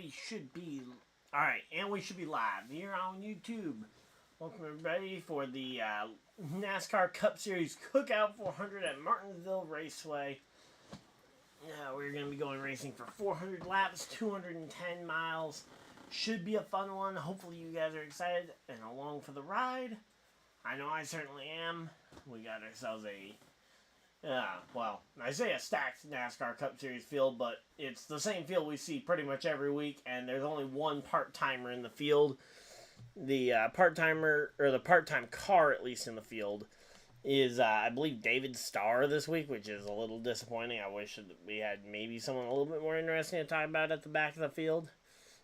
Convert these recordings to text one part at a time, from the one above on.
we should be... Alright, and we should be live here on YouTube. Welcome everybody for the NASCAR Cup Series Cookout 400 at Martinsville Raceway. We're going to be going racing for 400 laps, 210 miles. Should be a fun one. Hopefully you guys are excited and along for the ride. I know I certainly am. We got ourselves a... well, I say a stacked NASCAR Cup Series field, but it's the same field we see pretty much every week, and there's only one part-timer in the field. The part-timer, or the part-time car, at least in the field, is, I believe, David Starr this week, which is a little disappointing. I wish that we had maybe someone a little bit more interesting to talk about at the back of the field.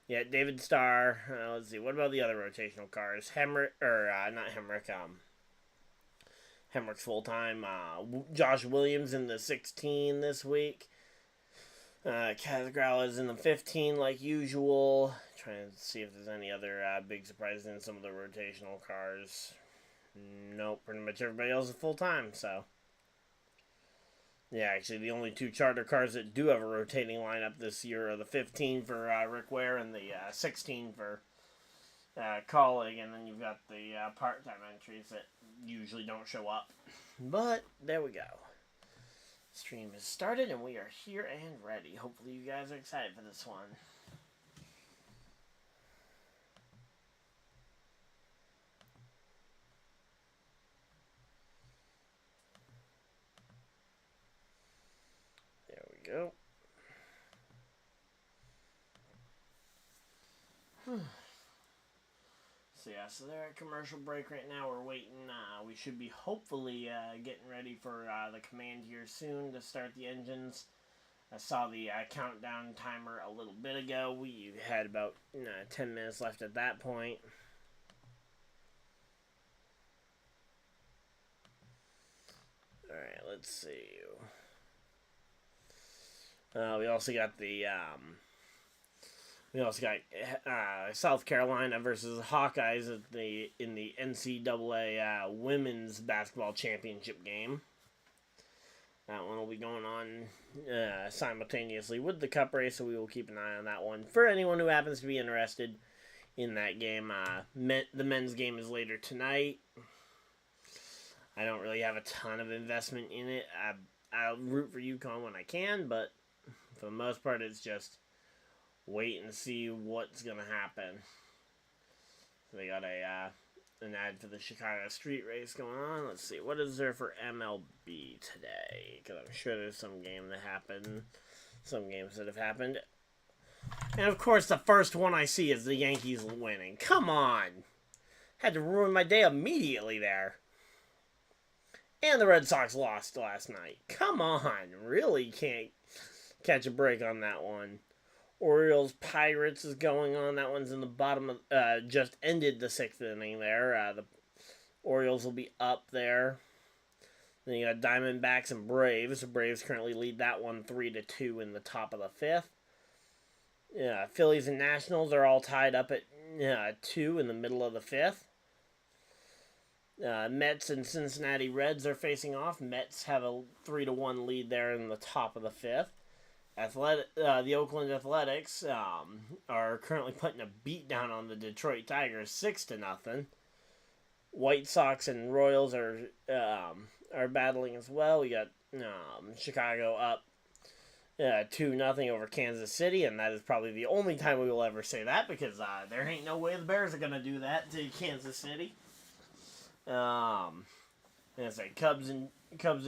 Yeah, David Starr. Let's see, what about the other rotational cars? Hemrick's full-time. Josh Williams in the 16 this week. Kaz is in the 15 like usual. Trying to see if there's any other big surprises in some of the rotational cars. Nope, pretty much everybody else is full-time, so. Yeah, actually the only two charter cars that do have a rotating lineup this year are the 15 for Rick Ware and the 16 for Colleague, and then you've got the part-time entries that usually don't show up. But there we go. Stream has started and we are here and ready. Hopefully you guys are excited for this one. There we go. So yeah, so they're at commercial break right now. We're waiting. We should be hopefully getting ready for the command here soon to start the engines. I saw the countdown timer a little bit ago. We had about 10 minutes left at that point. Alright, let's see. We also got the... We also got South Carolina versus Hawkeyes in the NCAA Women's Basketball Championship game. That one will be going on simultaneously with the Cup race, so we will keep an eye on that one. For anyone who happens to be interested in that game, the men's game is later tonight. I don't really have a ton of investment in it. I'll root for UConn when I can, but for the most part, it's just... wait and see what's going to happen. So they got an ad for the Chicago street race going on. Let's see. What is there for MLB today? Because I'm sure there's some game that happened. Some games that have happened. And, of course, the first one I see is the Yankees winning. Come on. Had to ruin my day immediately there. And the Red Sox lost last night. Come on. Really can't catch a break on that one. Orioles Pirates is going on. That one's in the bottom of just ended the 6th inning there. The Orioles will be up there. Then you got Diamondbacks and Braves. The Braves currently lead that one 3-2 in the top of the 5th. Yeah, Phillies and Nationals are all tied up at 2 in the middle of the 5th. Mets and Cincinnati Reds are facing off. Mets have a 3-1 lead there in the top of the 5th. The Oakland Athletics are currently putting a beat down on the Detroit Tigers 6-0. White Sox and Royals are battling as well. We got Chicago up 2-0 over Kansas City, and that is probably the only time we will ever say that because there ain't no way the Bears are gonna do that to Kansas City. And it's like Cubs and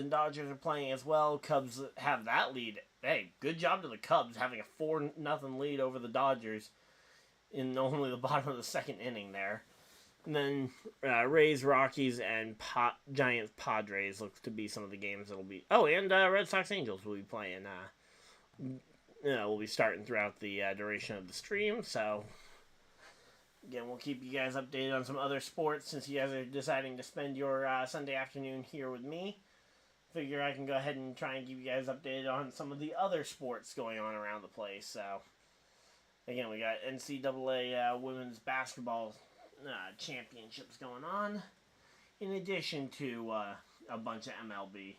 Dodgers are playing as well. Cubs have that lead. Hey, good job to the Cubs having a 4-0 lead over the Dodgers in only the bottom of the 2nd inning there. And then Rays, Rockies, and Giants, Padres look to be some of the games that'll be... Oh, and Red Sox, Angels will be playing. We'll be starting throughout the duration of the stream, so... Again, we'll keep you guys updated on some other sports since you guys are deciding to spend your Sunday afternoon here with me. Figure I can go ahead and try and keep you guys updated on some of the other sports going on around the place. So, again, we got NCAA Women's Basketball Championships going on, in addition to a bunch of MLB.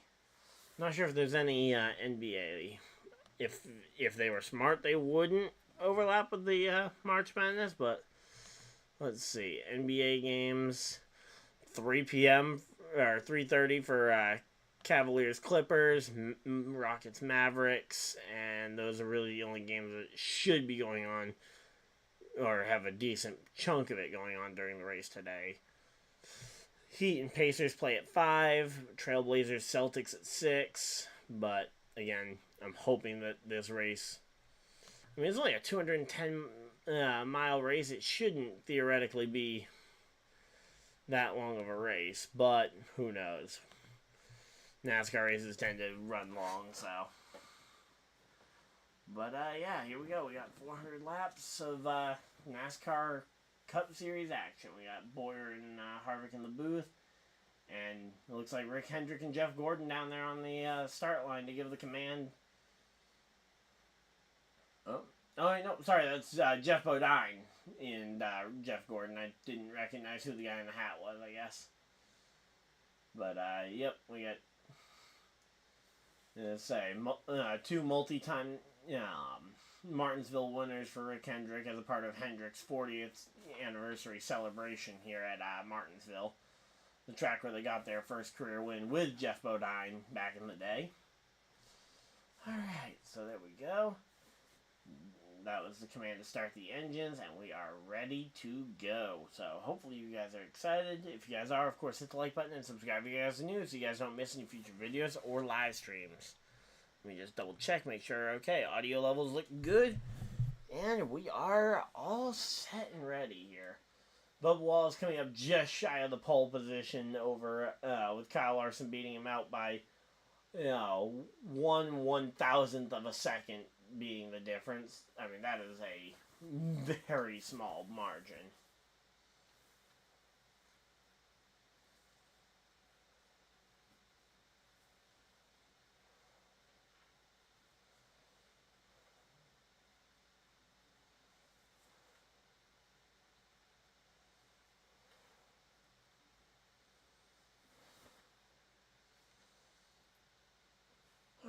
Not sure if there's any NBA if they were smart, they wouldn't overlap with the March Madness. But let's see, NBA games, 3 p.m. or 3:30 for Cavaliers Clippers, Rockets Mavericks, and those are really the only games that should be going on or have a decent chunk of it going on during the race today. Heat and Pacers play at 5, Trailblazers Celtics at 6, but again, I'm hoping that this race, I mean, it's only a 210 mile race. It shouldn't theoretically be that long of a race, but who knows. NASCAR races tend to run long, so. But, yeah, here we go. We got 400 laps of NASCAR Cup Series action. We got Boyer and Harvick in the booth. And it looks like Rick Hendrick and Jeff Gordon down there on the start line to give the command. Oh, no, sorry, that's Jeff Bodine and Jeff Gordon. I didn't recognize who the guy in the hat was, I guess. But, yep, we got, two multi-time Martinsville winners for Rick Hendrick as a part of Hendrick's 40th anniversary celebration here at Martinsville. The track where they got their first career win with Jeff Bodine back in the day. Alright, so there we go. That was the command to start the engines, and we are ready to go. So hopefully you guys are excited. If you guys are, of course, hit the like button and subscribe if you guys are new so you guys don't miss any future videos or live streams. Let me just double check, make sure, okay, audio levels look good. And we are all set and ready here. Bubba Wallace coming up just shy of the pole position over with Kyle Larson beating him out by 1/1000th of a second being the difference. I mean, that is a very small margin.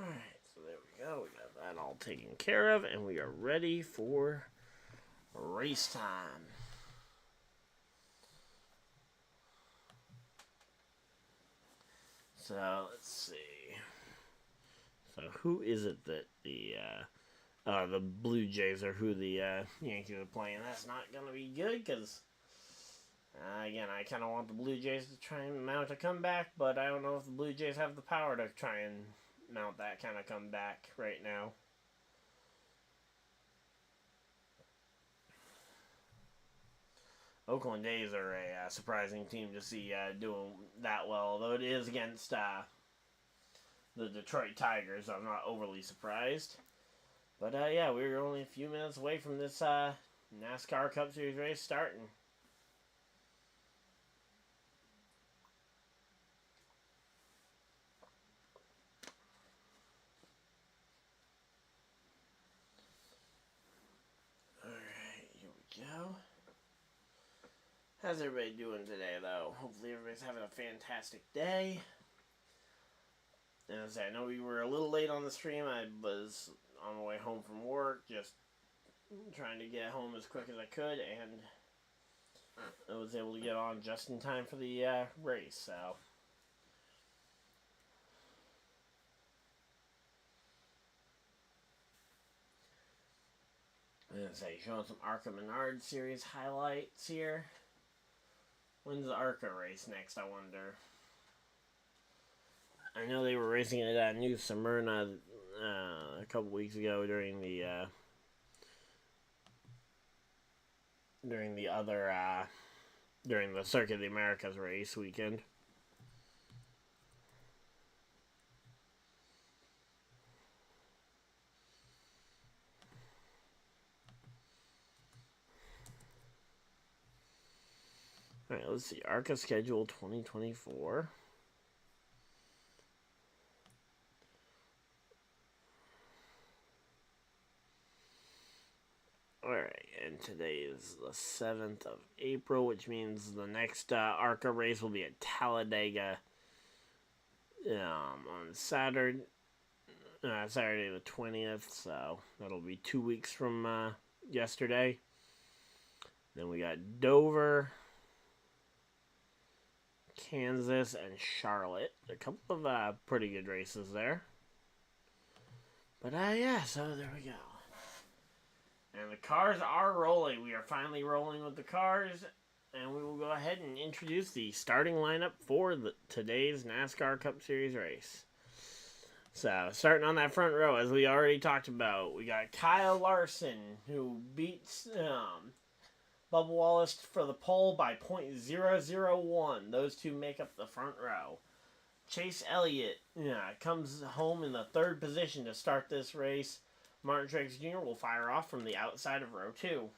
Alright, so there we go. We got that all taken care of, and we are ready for race time. So, let's see. So, who is it that the Blue Jays are who the Yankees are playing? That's not going to be good, because again, I kind of want the Blue Jays to try and mount a comeback, but I don't know if the Blue Jays have the power to try and mount that kind of comeback right now. Oakland A's are a surprising team to see doing that well, although it is against the Detroit Tigers. I'm not overly surprised. But yeah, we're only a few minutes away from this NASCAR Cup Series race starting. Go. How's everybody doing today, though? Hopefully everybody's having a fantastic day. And as I know we were a little late on the stream, I was on my way home from work, just trying to get home as quick as I could, and I was able to get on just in time for the race, so. I'm going to say, showing some ARCA Menard Series highlights here. When's the ARCA race next, I wonder? I know they were racing at New Smyrna a couple weeks ago during the Circuit of the Americas race weekend. Alright, let's see. ARCA schedule 2024. Alright, and today is the 7th of April, which means the next ARCA race will be at Talladega on Saturday. Saturday the 20th, so that'll be 2 weeks from yesterday. Then we got Dover, Kansas, and Charlotte. A couple of pretty good races there. But yeah, so there we go. And the cars are rolling. We are finally rolling with the cars. And we will go ahead and introduce the starting lineup for today's NASCAR Cup Series race. So, starting on that front row, as we already talked about, we got Kyle Larson, who beats Bubba Wallace for the pole by .001. Those two make up the front row. Chase Elliott comes home in the third position to start this race. Martin Truex Jr. will fire off from the outside of row 2.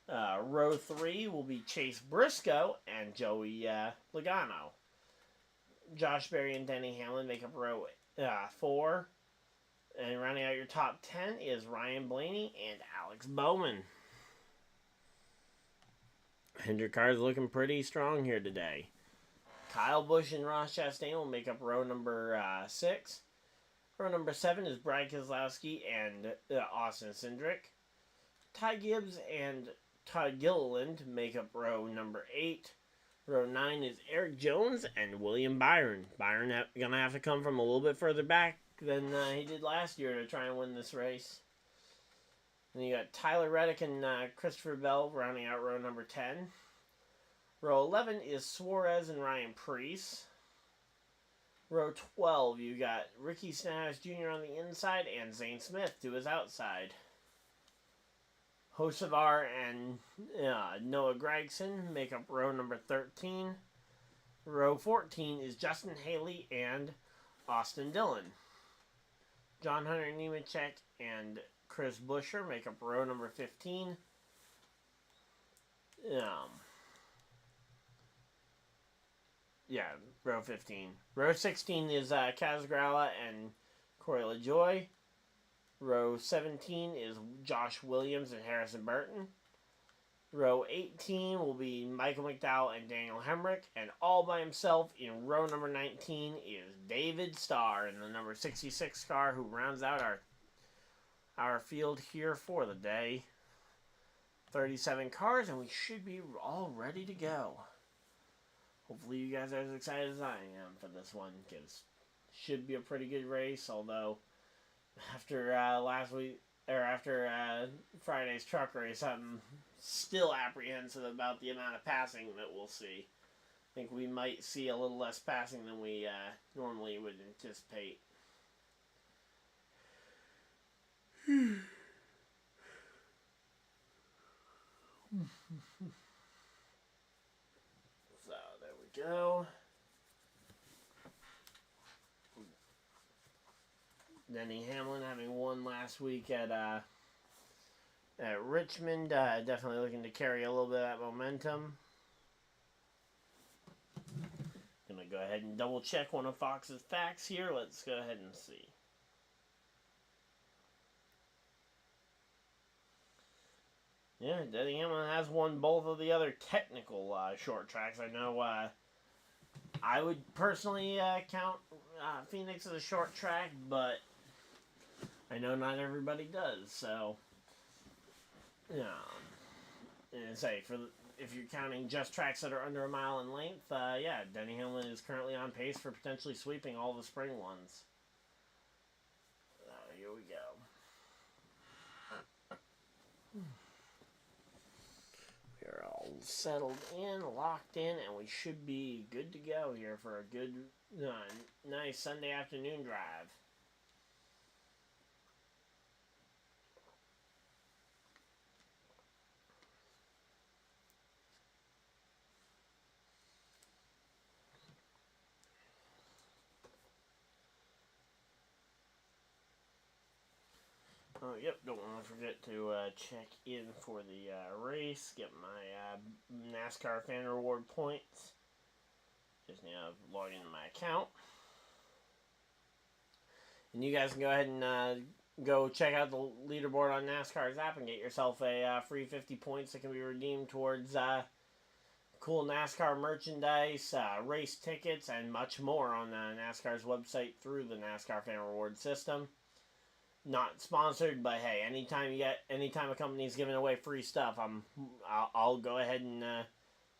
Row 3 will be Chase Briscoe and Joey Logano. Josh Berry and Denny Hamlin make up row 4. And rounding out your top 10 is Ryan Blaney and Alex Bowman. And your car's looking pretty strong here today. Kyle Busch and Ross Chastain will make up row number 6. Row number 7 is Brad Keselowski and Austin Cindric. Ty Gibbs and Todd Gilliland make up row number 8. Row 9 is Eric Jones and William Byron. Byron going to have to come from a little bit further back than he did last year to try and win this race. And you got Tyler Reddick and Christopher Bell rounding out row number 10. Row 11 is Suarez and Ryan Preece. Row 12, you got Ricky Stenhouse Jr. on the inside and Zane Smith to his outside. Hocevar and Noah Gragson make up row number 13. Row 14 is Justin Haley and Austin Dillon. John Hunter Nemechek and Chris Buescher make up row number 15. Row 15. Row 16 is Kaz Gralla and Corey LaJoy. Row 17 is Josh Williams and Harrison Burton. Row 18 will be Michael McDowell and Daniel Hemrick. And all by himself in row number 19 is David Starr in the number 66 car, who rounds out our field here for the day. 37 cars, and we should be all ready to go. Hopefully you guys are as excited as I am for this one, because it should be a pretty good race, although after Friday's truck race, I'm still apprehensive about the amount of passing that we'll see. I think we might see a little less passing than we normally would anticipate. So, there we go. Denny Hamlin having won last week at Richmond, definitely looking to carry a little bit of that momentum. Gonna go ahead and double check one of Fox's facts here. Let's go ahead and see. Yeah, Denny Hamlin has won both of the other technical short tracks. I know I would personally count Phoenix as a short track, but I know not everybody does. So, and say if you're counting just tracks that are under a mile in length, Denny Hamlin is currently on pace for potentially sweeping all the spring ones. Here we go. We're all settled in, locked in, and we should be good to go here for a good, nice Sunday afternoon drive. Oh, yep, don't want to forget to check in for the race, get my NASCAR fan reward points. Just now log into my account. And you guys can go ahead and go check out the leaderboard on NASCAR's app and get yourself a free 50 points that can be redeemed towards cool NASCAR merchandise, race tickets, and much more on NASCAR's website through the NASCAR Fan Reward system. Not sponsored, but hey, anytime a company's giving away free stuff, I'll go ahead and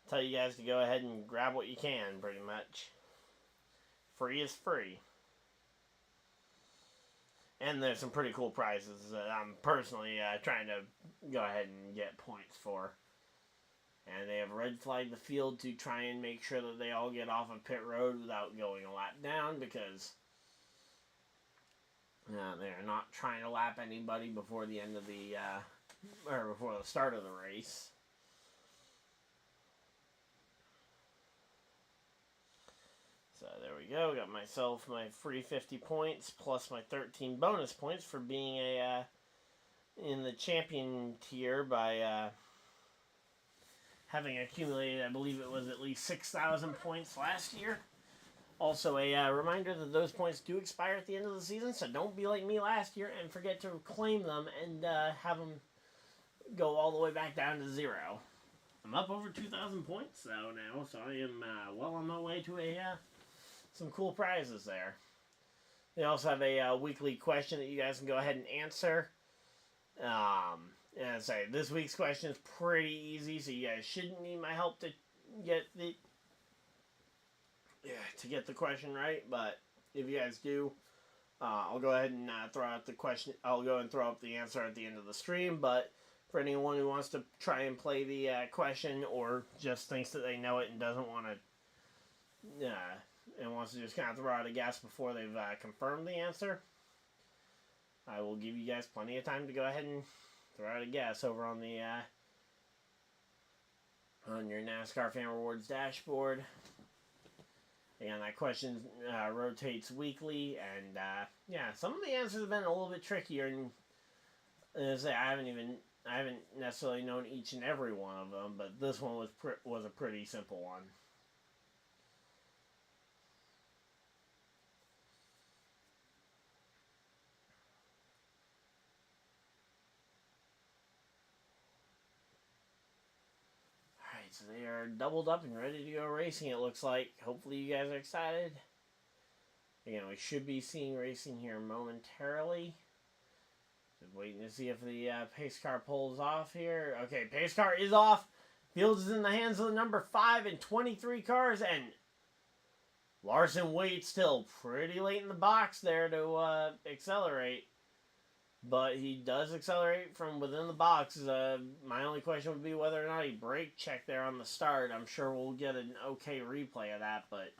tell you guys to go ahead and grab what you can, pretty much. Free is free. And there's some pretty cool prizes that I'm personally trying to go ahead and get points for. And they have red flagged the field to try and make sure that they all get off of pit road without going a lap down, because they're not trying to lap anybody before the end of the or before the start of the race. So there we go. Got myself my free 50 points plus my 13 bonus points for being in the champion tier by having accumulated, I believe it was at least 6,000 points last year. Also, a reminder that those points do expire at the end of the season, so don't be like me last year and forget to claim them and have them go all the way back down to 0. I'm up over 2,000 points though now, so I am well on my way to some cool prizes there. They also have a weekly question that you guys can go ahead and answer. And I say, this week's question is pretty easy, so you guys shouldn't need my help to get the question right. But if you guys do, I'll go ahead and throw out the question. I'll go and throw up the answer at the end of the stream. But for anyone who wants to try and play the question, or just thinks that they know it and doesn't want to, and wants to just kind of throw out a guess before they've confirmed the answer, I will give you guys plenty of time to go ahead and throw out a guess over on the on your NASCAR Fan Rewards dashboard. Again, that question rotates weekly, and some of the answers have been a little bit trickier. And as I say, I haven't necessarily known each and every one of them, but this one was a pretty simple one. So they are doubled up and ready to go racing, it looks like. Hopefully you guys are excited. Again, we should be seeing racing here momentarily. Just waiting to see if the pace car pulls off here. Okay, pace car is off. Field is in the hands of the number 5 and 23 cars. And Larson waits till pretty late in the box there to accelerate. But he does accelerate from within the box. My only question would be whether or not he brake checked there on the start. I'm sure we'll get an okay replay of that, but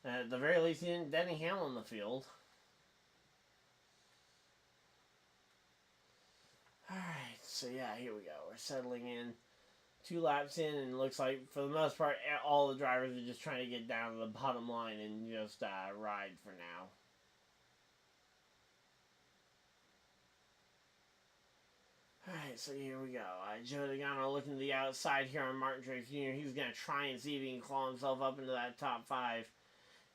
at the very least, he didn't Denny Hamlin the field. Alright, so yeah, here we go. We're settling in. 2 laps in, and it looks like, for the most part, all the drivers are just trying to get down to the bottom line and just ride for now. Alright, so here we go. Joe Degano looking to the outside here on Martin Truex Jr. He's going to try and see if he can claw himself up into that top 5.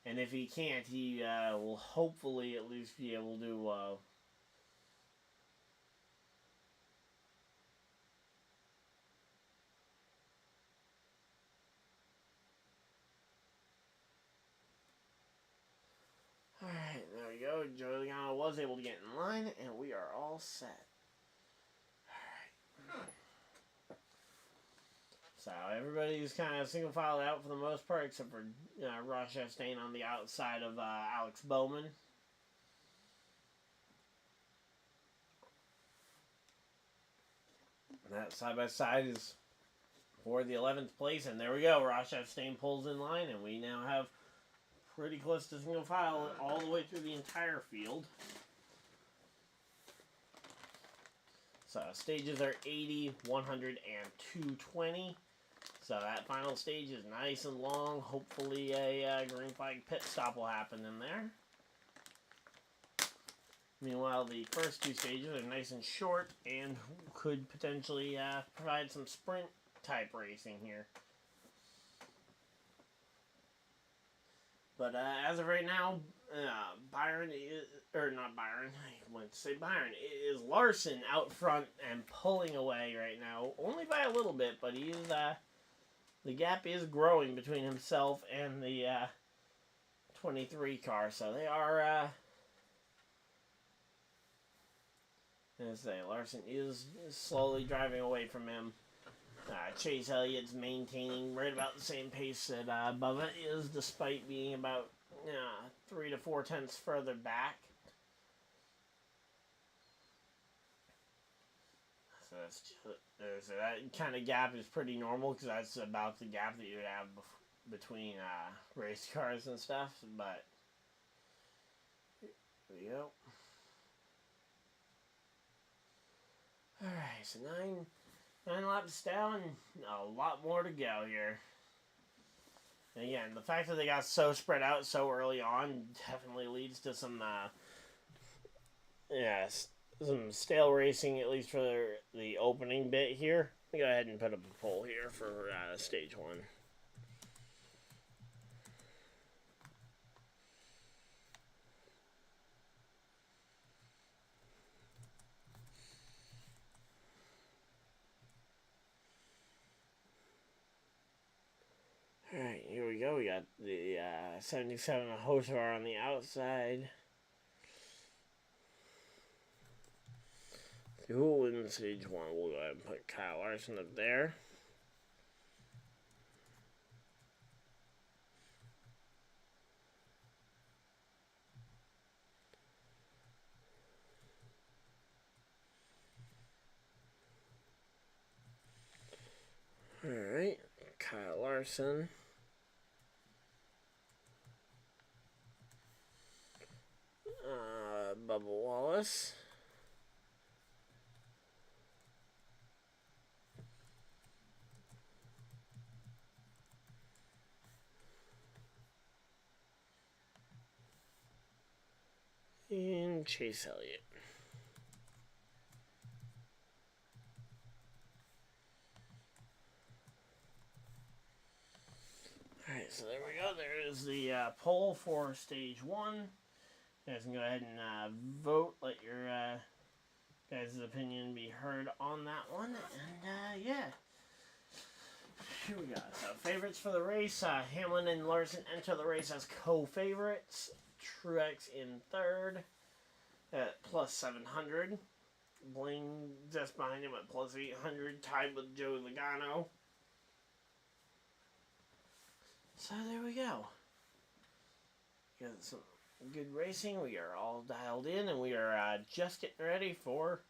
And if he can't, he will hopefully at least be able to... Alright, there we go. Joe Degano was able to get in line, and we are all set. So everybody's kind of single filed out for the most part, except for Ross Chastain on the outside of Alex Bowman. And that side by side is for the 11th place, and there we go. Ross Chastain pulls in line, and we now have pretty close to single file all the way through the entire field. So stages are 80, 100, and 220. So that final stage is nice and long. Hopefully a green flag pit stop will happen in there. Meanwhile, the first 2 stages are nice and short and could potentially provide some sprint type racing here. But as of right now, Byron is, or not Byron, I went to say Byron, it is Larson out front and pulling away right now. Only by a little bit, but he is the gap is growing between himself and the 23 car. So they are, as I say, Larson is slowly driving away from him. Chase Elliott's maintaining right about the same pace that Bubba is, despite being about 3 to 4 tenths further back. So that's just, so that kind of gap is pretty normal because that's about the gap that you would have between race cars and stuff. But here we go. All right, so nine laps down, a lot more to go here. And again, the fact that they got so spread out so early on definitely leads to some some stale racing, at least for the opening bit here. Let me go ahead and put up a poll here for stage 1. Alright, here we go. We got the 77 horsepower on the outside. Who will win stage 1? We'll go ahead and put Kyle Larson up there. Alright, Kyle Larson. Bubba Wallace. And Chase Elliott. Alright, so there we go. There is the poll for stage 1. You guys can go ahead and vote. Let your guys' opinion be heard on that one. And yeah. Here we go. So favorites for the race. Hamlin and Larson enter the race as co-favorites. Truex in third at plus 700. Bling just behind him at plus 800, tied with Joey Logano. So there we go. Got some good racing. We are all dialed in, and we are just getting ready for,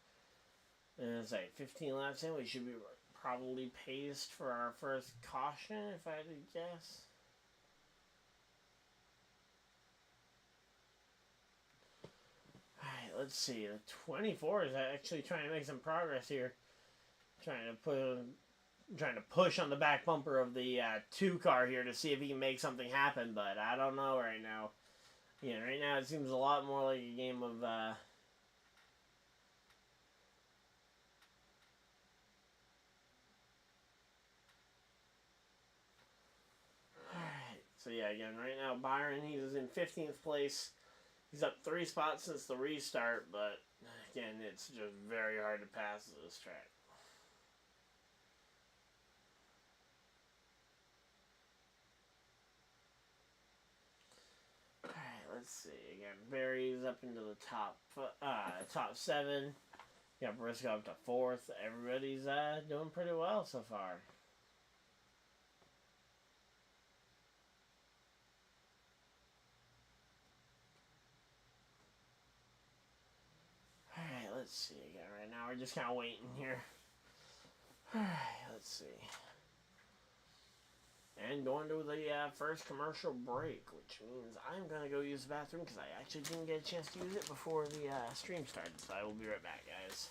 as I say, 15 laps in. We should be probably paced for our first caution, if I had to guess. Alright, let's see. The 24 is actually trying to make some progress here. Trying to push on the back bumper of the 2 car here to see if he can make something happen, but I don't know right now. Yeah, right now it seems a lot more like a game of alright, so yeah, again, right now Byron, he is in 15th place. He's up 3 spots since the restart, but again, it's just very hard to pass this track. Alright, let's see. Again, Barry's up into the top 7. You got Briscoe up to 4th. Everybody's doing pretty well so far. Alright, let's see again. Right now we're just kind of waiting here. Alright, let's see. And going to the first commercial break, which means I'm going to go use the bathroom because I actually didn't get a chance to use it before the stream started. So I will be right back, guys.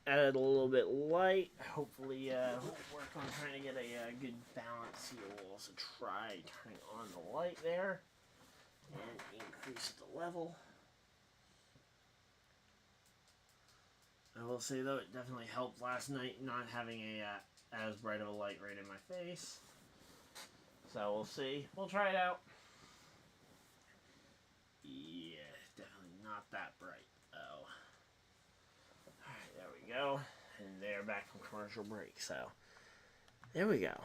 added a little bit light. Hopefully, we'll work on trying to get a good balance here. We'll also try turning on the light there and increase the level. I will say though, it definitely helped last night not having as bright of a light right in my face. So we'll see. We'll try it out. Yeah, definitely not that bright though. Alright, there we go. And they're back from commercial break. So there we go.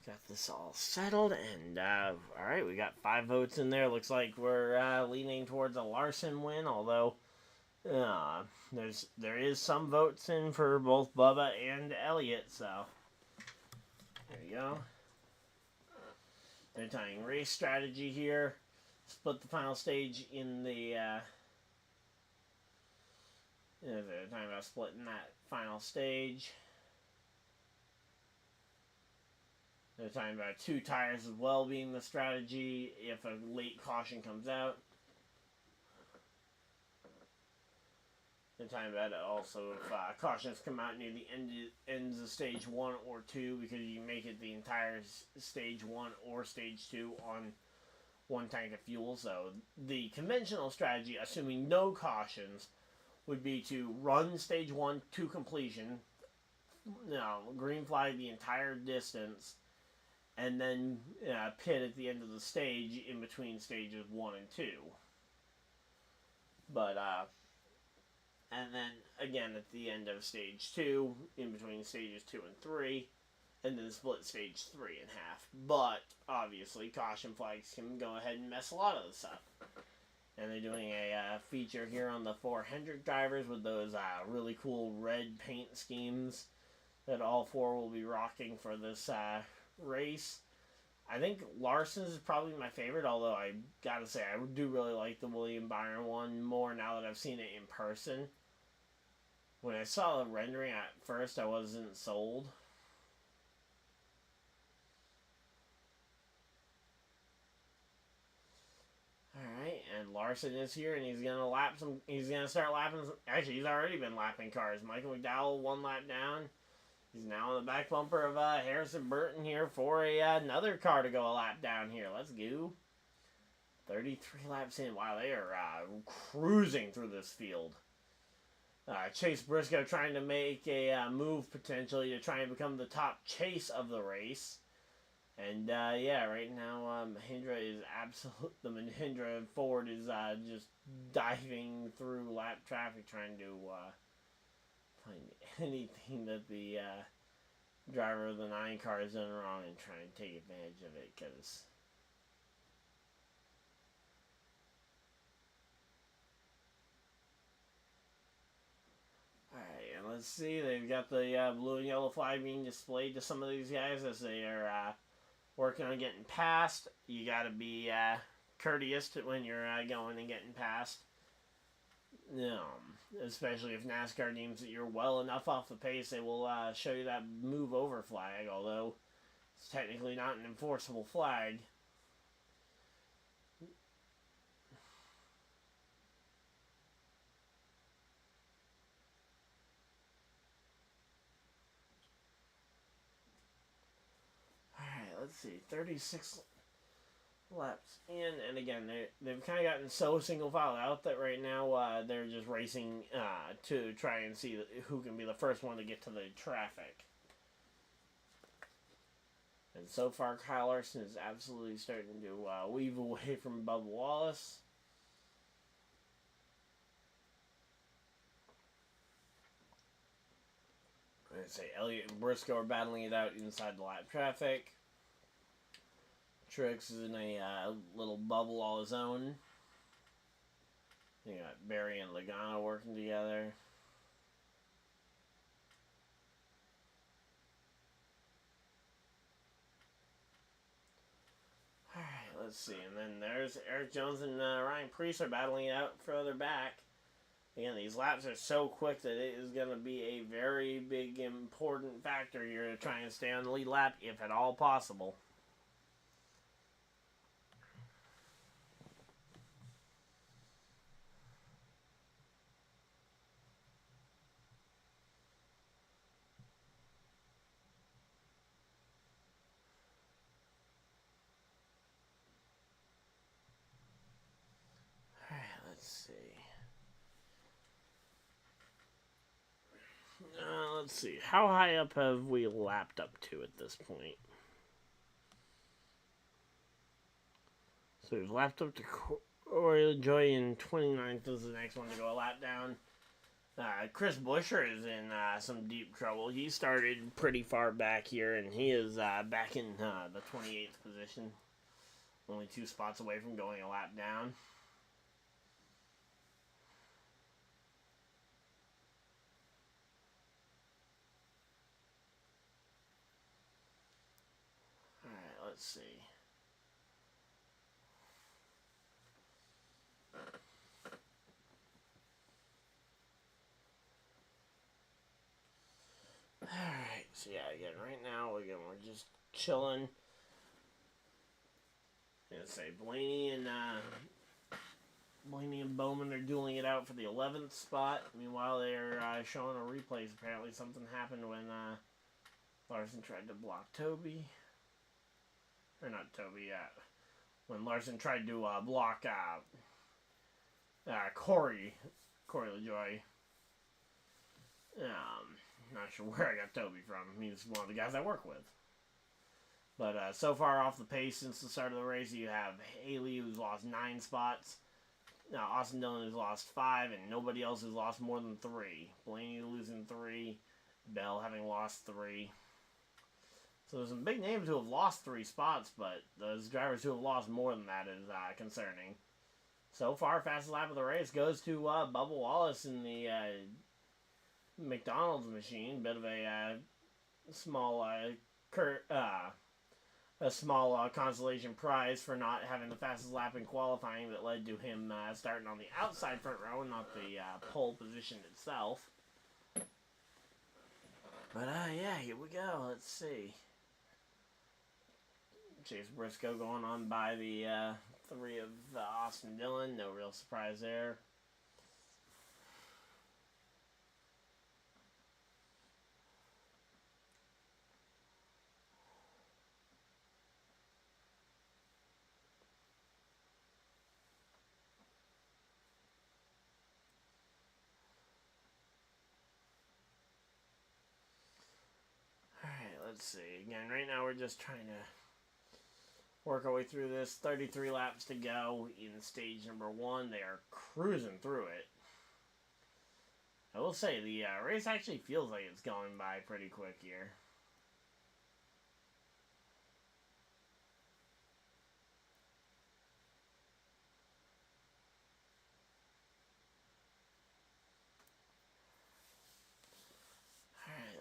Got this all settled, and alright, we got 5 votes in there. Looks like we're leaning towards a Larson win, although there is some votes in for both Bubba and Elliott, so there you go. They're tying race strategy here. Split the final stage in the they're talking about splitting that final stage. They're talking about 2 tires as well being the strategy if a late caution comes out. They're talking about it also if cautions come out near the ends of stage 1 or 2, because you make it the entire stage 1 or stage 2 on 1 tank of fuel. So the conventional strategy, assuming no cautions, would be to run stage 1 to completion, green flag the entire distance, and then pit at the end of the stage in between stages 1 and 2. But and then again at the end of stage 2, in between stages 2 and 3, and then split stage 3 in half. But obviously caution flags can go ahead and mess a lot of this up. And they're doing a feature here on the 4 Hendrick drivers with those really cool red paint schemes that all 4 will be rocking for this race. I think Larson's is probably my favorite, although I gotta say I do really like the William Byron one more now that I've seen it in person. When I saw the rendering at first, I wasn't sold. Alright, and Larson is here, and he's gonna start lapping actually, he's already been lapping cars. Michael McDowell 1 lap down. He's now on the back bumper of Harrison Burton here for another car to go a lap down here. Let's go. 33 laps in. Wow, they are cruising through this field. Chase Briscoe trying to make a move potentially to try and become the top chase of the race. And yeah, right now Mahindra is the Mahindra Ford is just diving through lap traffic trying to find anything that the driver of the 9 car has done wrong and try and take advantage of it, because alright, and let's see, they've got the blue and yellow flag being displayed to some of these guys as they are working on getting past. You gotta be courteous to when you're going and getting past. Especially if NASCAR deems that you're well enough off the pace, they will show you that move over flag, although it's technically not an enforceable flag. Alright, let's see, 36 laps in, and again, they've kind of gotten so single file out that right now they're just racing to try and see who can be the first one to get to the traffic. And so far, Kyle Larson is absolutely starting to weave away from Bubba Wallace. I'd say Elliott and Briscoe are battling it out inside the lap traffic. Truex is in a little bubble all his own. You got Barry and Logano working together. Alright, let's see. And then there's Eric Jones and Ryan Preece are battling it out further back. Again, these laps are so quick that it is going to be a very big, important factor here to try and stay on the lead lap, if at all possible. let's see. How high up have we lapped up to at this point? So we've lapped up to Corey LaJoie in 29th is the next one to go a lap down. Chris Buescher is in some deep trouble. He started pretty far back here, and he is back in the 28th position. Only 2 spots away from going a lap down. Alright, let's see. Alright, so yeah, again, right now, we're just chilling. Let's say Blaney and Bowman are dueling it out for the 11th spot. Meanwhile, they're showing a replay. Apparently, something happened when Larson tried to block Toby. Or not Toby, when Larson tried to block Corey LaJoie. Not sure where I got Toby from. He's one of the guys I work with. But so far off the pace since the start of the race, you have Haley, who's lost 9 spots. Austin Dillon has lost 5, and nobody else has lost more than 3. Blaney losing 3. Bell having lost 3. So there's some big names who have lost 3 spots, but those drivers who have lost more than that is concerning. So far, fastest lap of the race goes to Bubba Wallace in the McDonald's machine. Bit of a small consolation prize for not having the fastest lap in qualifying that led to him starting on the outside front row and not the pole position itself. But yeah, here we go. Let's see. Chase Briscoe going on by the 3 of Austin Dillon. No real surprise there. Let's see. Again, right now we're just trying to work our way through this. 33 laps to go in stage number 1. They are cruising through it. I will say, the race actually feels like it's going by pretty quick here.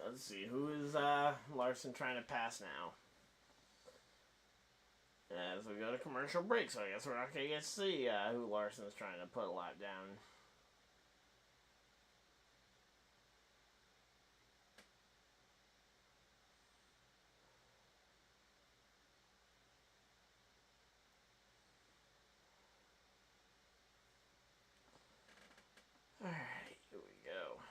Let's see, who is Larson trying to pass now? As we go to commercial break, so I guess we're not going to get to see who Larson is trying to put a lap down. Alright, here we go.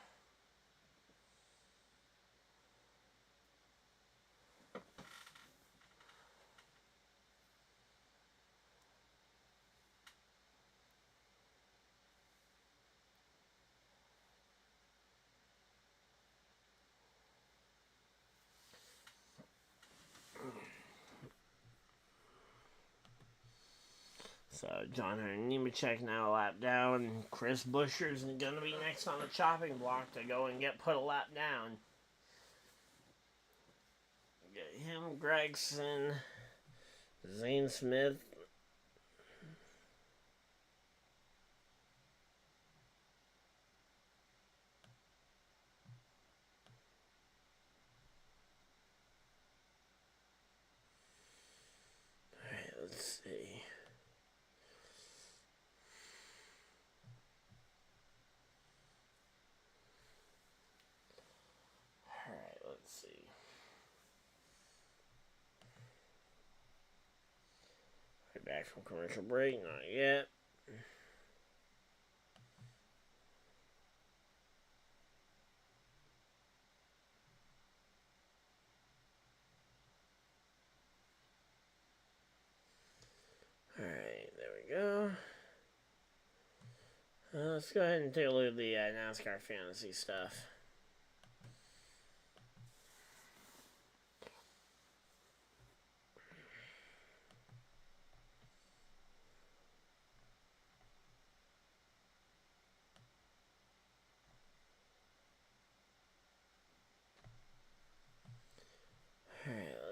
So, John Nemechek now a lap down. Chris Buescher's going to be next on the chopping block to go and get put a lap down. Get him, Gregson, Zane Smith. Alright, let's see. Back from commercial break, not yet. Alright, there we go. Let's go ahead and take a look at the NASCAR fantasy stuff.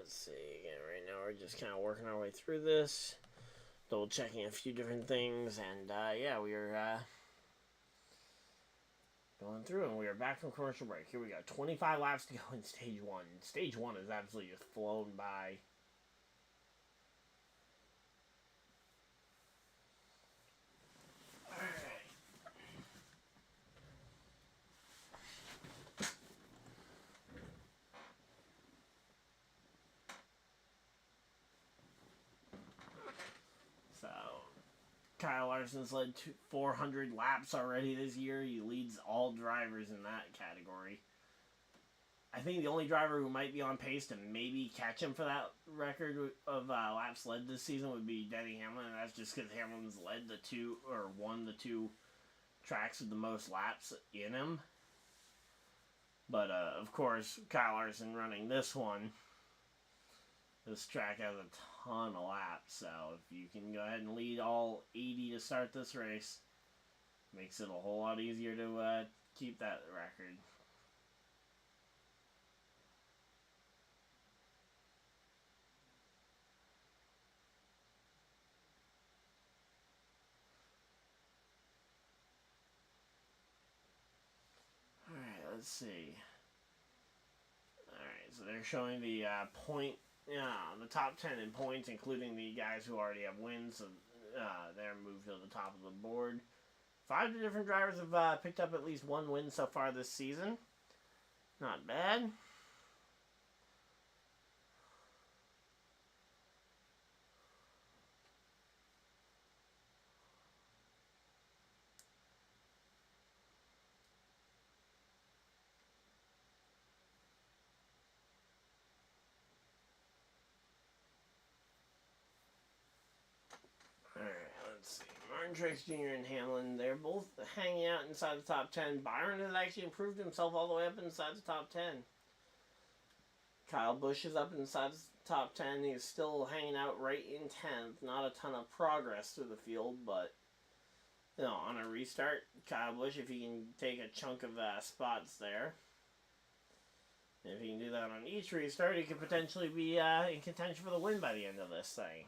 let's see. Again, right now we're just kind of working our way through this, double checking a few different things, and yeah, we are going through, and we are back from commercial break. Here we go. 25 laps to go in stage one. Stage one is absolutely just flown by. So, Kyle Larson's led 400 laps already this year. He leads all drivers in that category. I think the only driver who might be on pace to maybe catch him for that record of laps led this season would be Denny Hamlin, and that's just because Hamlin's led won the two tracks with the most laps in him. But, of course, Kyle Larson running this one. This track has a ton of laps, so if you can go ahead and lead all 80 to start this race, makes it a whole lot easier to keep that record. Alright, let's see. Alright, so they're showing the the top 10 in points, including the guys who already have wins. So, they're moved to the top of the board. 5 different drivers have picked up at least one win so far this season. Not bad. Let's see. Martin Truex Jr. and Hamlin, they're both hanging out inside the top 10. Byron has actually improved himself all the way up inside the top 10. Kyle Busch is up inside the top 10. He's still hanging out right in 10th. Not a ton of progress through the field, but on a restart, Kyle Busch, if he can take a chunk of spots there, if he can do that on each restart, he could potentially be in contention for the win by the end of this thing.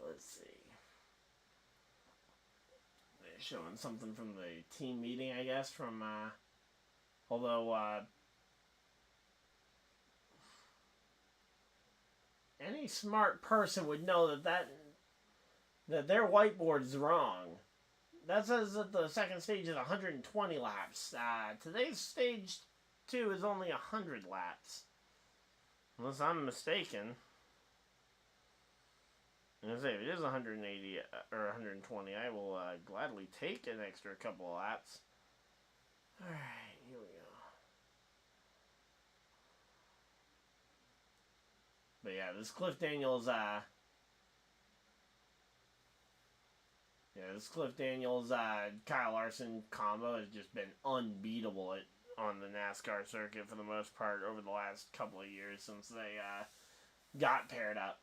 Let's see. They're showing something from the team meeting, I guess, from, although, any smart person would know that their whiteboard is wrong. That says that the second stage is 120 laps. Today's stage 2 is only 100 laps. Unless I'm mistaken. And if it is 180 or 120, I will gladly take an extra couple of laps. Alright, here we go. But yeah, this Cliff Daniels, Kyle Larson combo has just been unbeatable on the NASCAR circuit for the most part over the last couple of years since they got paired up.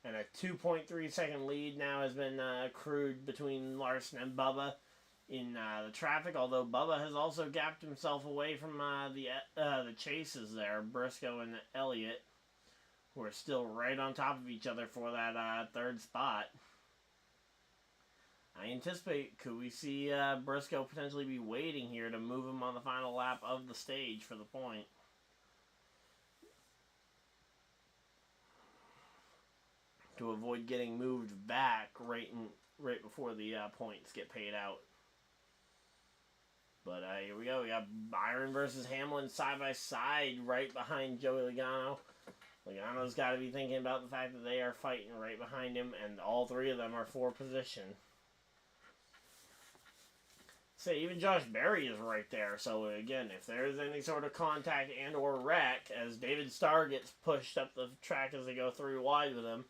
And a 2.3 second lead now has been accrued between Larson and Bubba in the traffic, although Bubba has also gapped himself away from the chases there, Briscoe and Elliott, who are still right on top of each other for that third spot. I anticipate, could we see Briscoe potentially be waiting here to move him on the final lap of the stage for the point? To avoid getting moved back right before the points get paid out. But here we go. We got Byron versus Hamlin side by side right behind Joey Logano. Logano's got to be thinking about the fact that they are fighting right behind him, and all three of them are for position. So even Josh Berry is right there. So again, if there's any sort of contact and or wreck, as David Starr gets pushed up the track as they go 3 wide with him,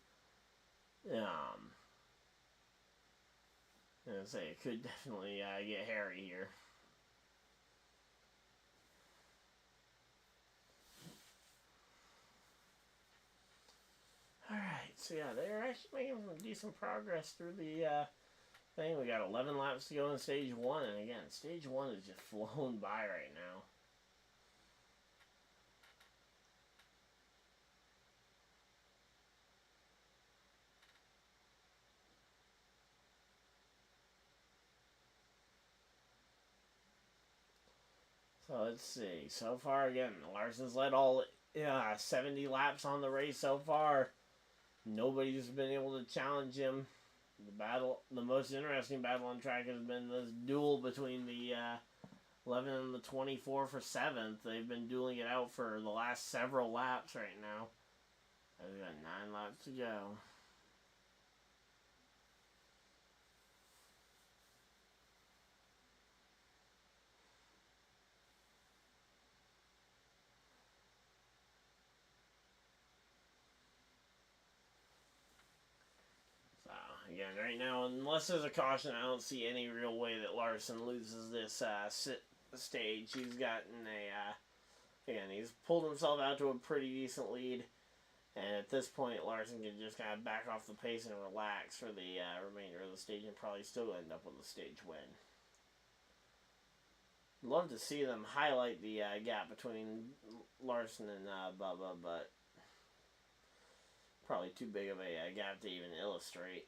I say it could definitely get hairy here. Alright, so yeah, they're actually making some decent progress through the thing. We got 11 laps to go in stage 1, and again, stage 1 is just flown by right now. So let's see. So far, again, Larson's led all 70 laps on the race so far. Nobody's been able to challenge him. The most interesting battle on track has been this duel between the 11 and the 24 for 7th. They've been dueling it out for the last several laps right now. We've got 9 laps to go. Again, right now, unless there's a caution, I don't see any real way that Larson loses this stage. He's gotten again, he's pulled himself out to a pretty decent lead. And at this point, Larson can just kind of back off the pace and relax for the remainder of the stage and probably still end up with a stage win. Love to see them highlight the gap between Larson and Bubba, but probably too big of a gap to even illustrate.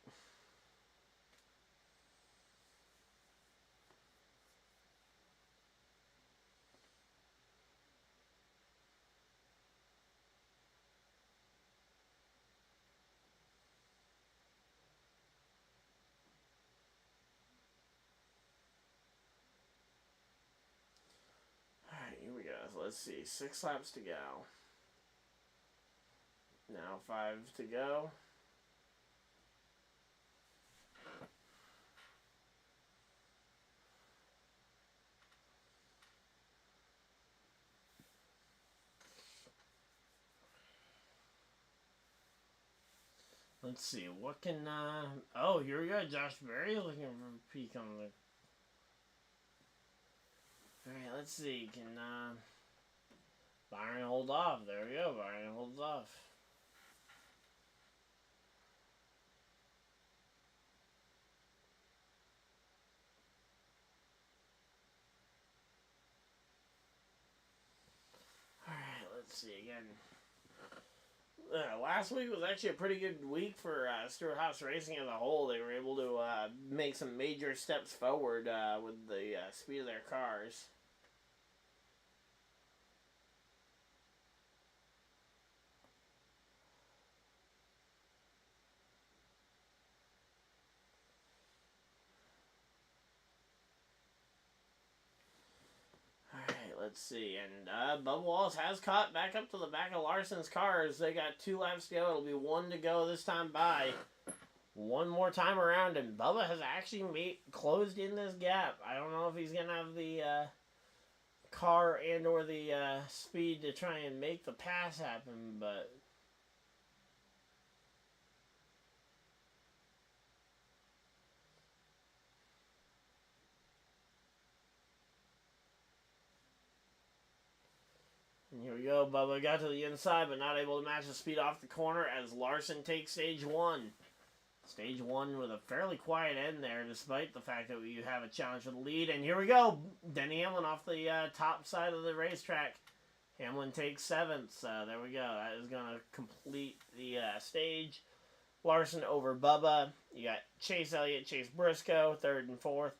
Alright, here we go. So let's see. 6 laps to go. Now 5 to go. Let's see, what can, oh, here we go, Josh Berry looking for a peek on the, alright, let's see, can, Byron hold off? There we go, Byron holds off. Alright, let's see, again. Last week was actually a pretty good week for Stewart-Haas Racing as a whole. They were able to make some major steps forward with the speed of their cars. Let's see, and Bubba Wallace has caught back up to the back of Larson's cars. They got 2 laps to go. It'll be 1 to go this time by. One more time around, and Bubba has actually closed in this gap. I don't know if he's going to have the car and or the speed to try and make the pass happen, but... And here we go, Bubba got to the inside, but not able to match the speed off the corner as Larson takes stage 1. Stage 1 with a fairly quiet end there, despite the fact that we have a challenge for the lead. And here we go, Denny Hamlin off the top side of the racetrack. Hamlin takes 7th, so there we go. That is going to complete the stage. Larson over Bubba. You got Chase Elliott, Chase Briscoe, 3rd and 4th.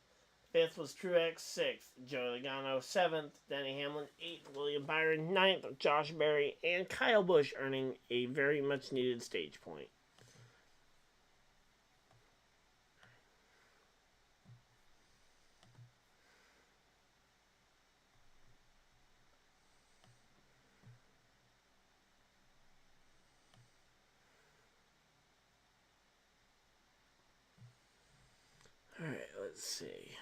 5th was Truex, 6th, Joey Logano, 7th, Denny Hamlin, 8th, William Byron, 9th, Josh Berry, and Kyle Busch earning a very much needed stage point. Alright, let's see.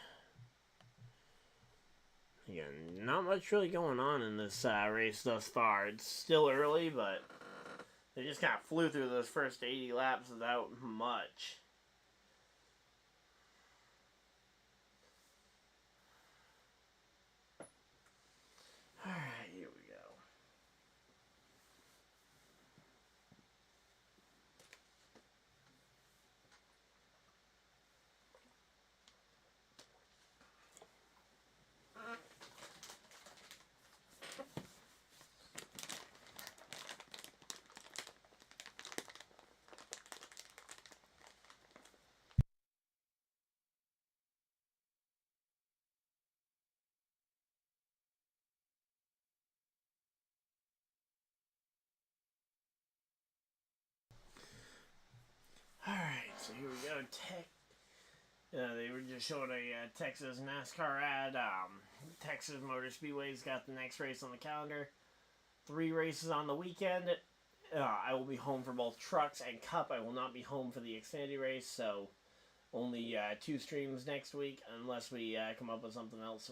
Again, not much really going on in this race thus far. It's still early, but they just kind of flew through those first 80 laps without much. So here we go. They were just showing a Texas NASCAR ad. Texas Motor Speedway's got the next race on the calendar. 3 races on the weekend. I will be home for both trucks and Cup. I will not be home for the Xfinity race, so only 2 streams next week, unless we come up with something else.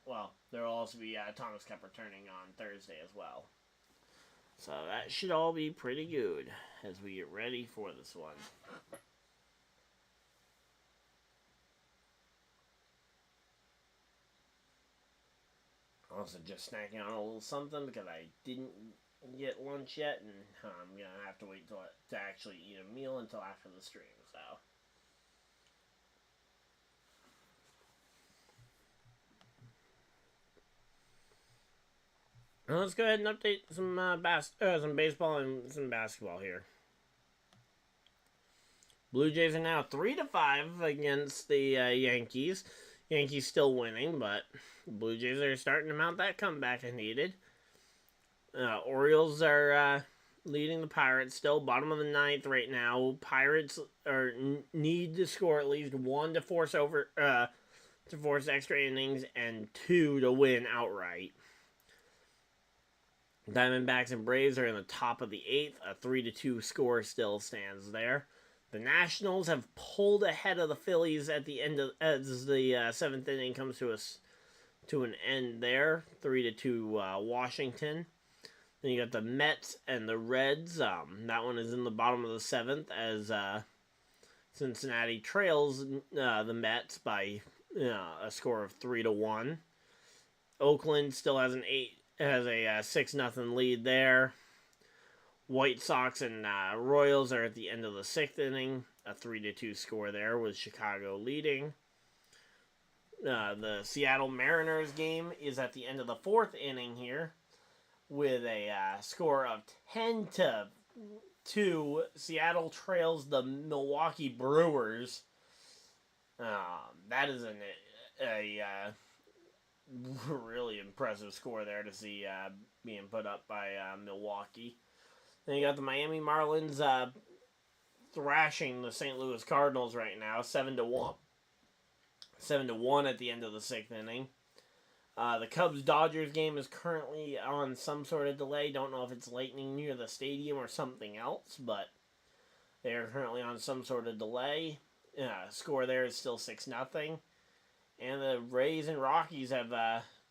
Well, there will also be Thomas Cup returning on Thursday as well. So that should all be pretty good as we get ready for this one. Also just snacking on a little something because I didn't get lunch yet, and I'm going to have to wait to actually eat a meal until after the stream, so. Now let's go ahead and update some baseball and some basketball here. Blue Jays are now 3-5 against the Yankees. Yankees still winning, but Blue Jays are starting to mount that comeback I needed. Orioles are leading the Pirates still, bottom of the 9th right now. Pirates need to score at least 1 to force extra innings and 2 to win outright. Diamondbacks and Braves are in the top of the 8th. A 3-2 score still stands there. The Nationals have pulled ahead of the Phillies at the end as the 7th inning comes to an end there. 3-2 Washington. Then you got the Mets and the Reds. That one is in the bottom of the 7th as Cincinnati trails the Mets by a score of 3-1. Oakland still has a 6-0 lead there. White Sox and Royals are at the end of the 6th inning. A 3-2 score there with Chicago leading. The Seattle Mariners game is at the end of the 4th inning here with a score of 10-2. Seattle trails the Milwaukee Brewers. That is a really impressive score there to see being put up by Milwaukee. Then you got the Miami Marlins thrashing the St. Louis Cardinals right now, 7-1. 7-1 at the end of the 6th inning. The Cubs-Dodgers game is currently on some sort of delay. Don't know if it's lightning near the stadium or something else, but they are currently on some sort of delay. Score there is still 6-0. And the Rays and Rockies have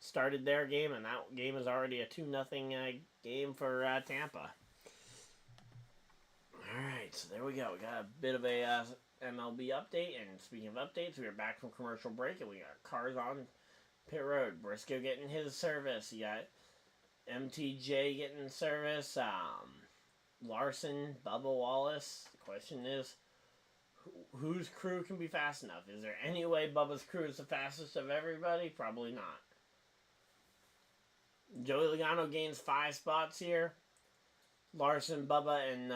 started their game, and that game is already a 2-0 game for Tampa. Alright, so there we go. We got a bit of a MLB update, and speaking of updates, we are back from commercial break, and we got cars on pit road. Briscoe getting his service. You got MTJ getting service. Larson, Bubbawallace. The question is, whose crew can be fast enough? Is there any way Bubba's crew is the fastest of everybody? Probably not. Joey Logano gains 5 spots here. Larson, Bubba, and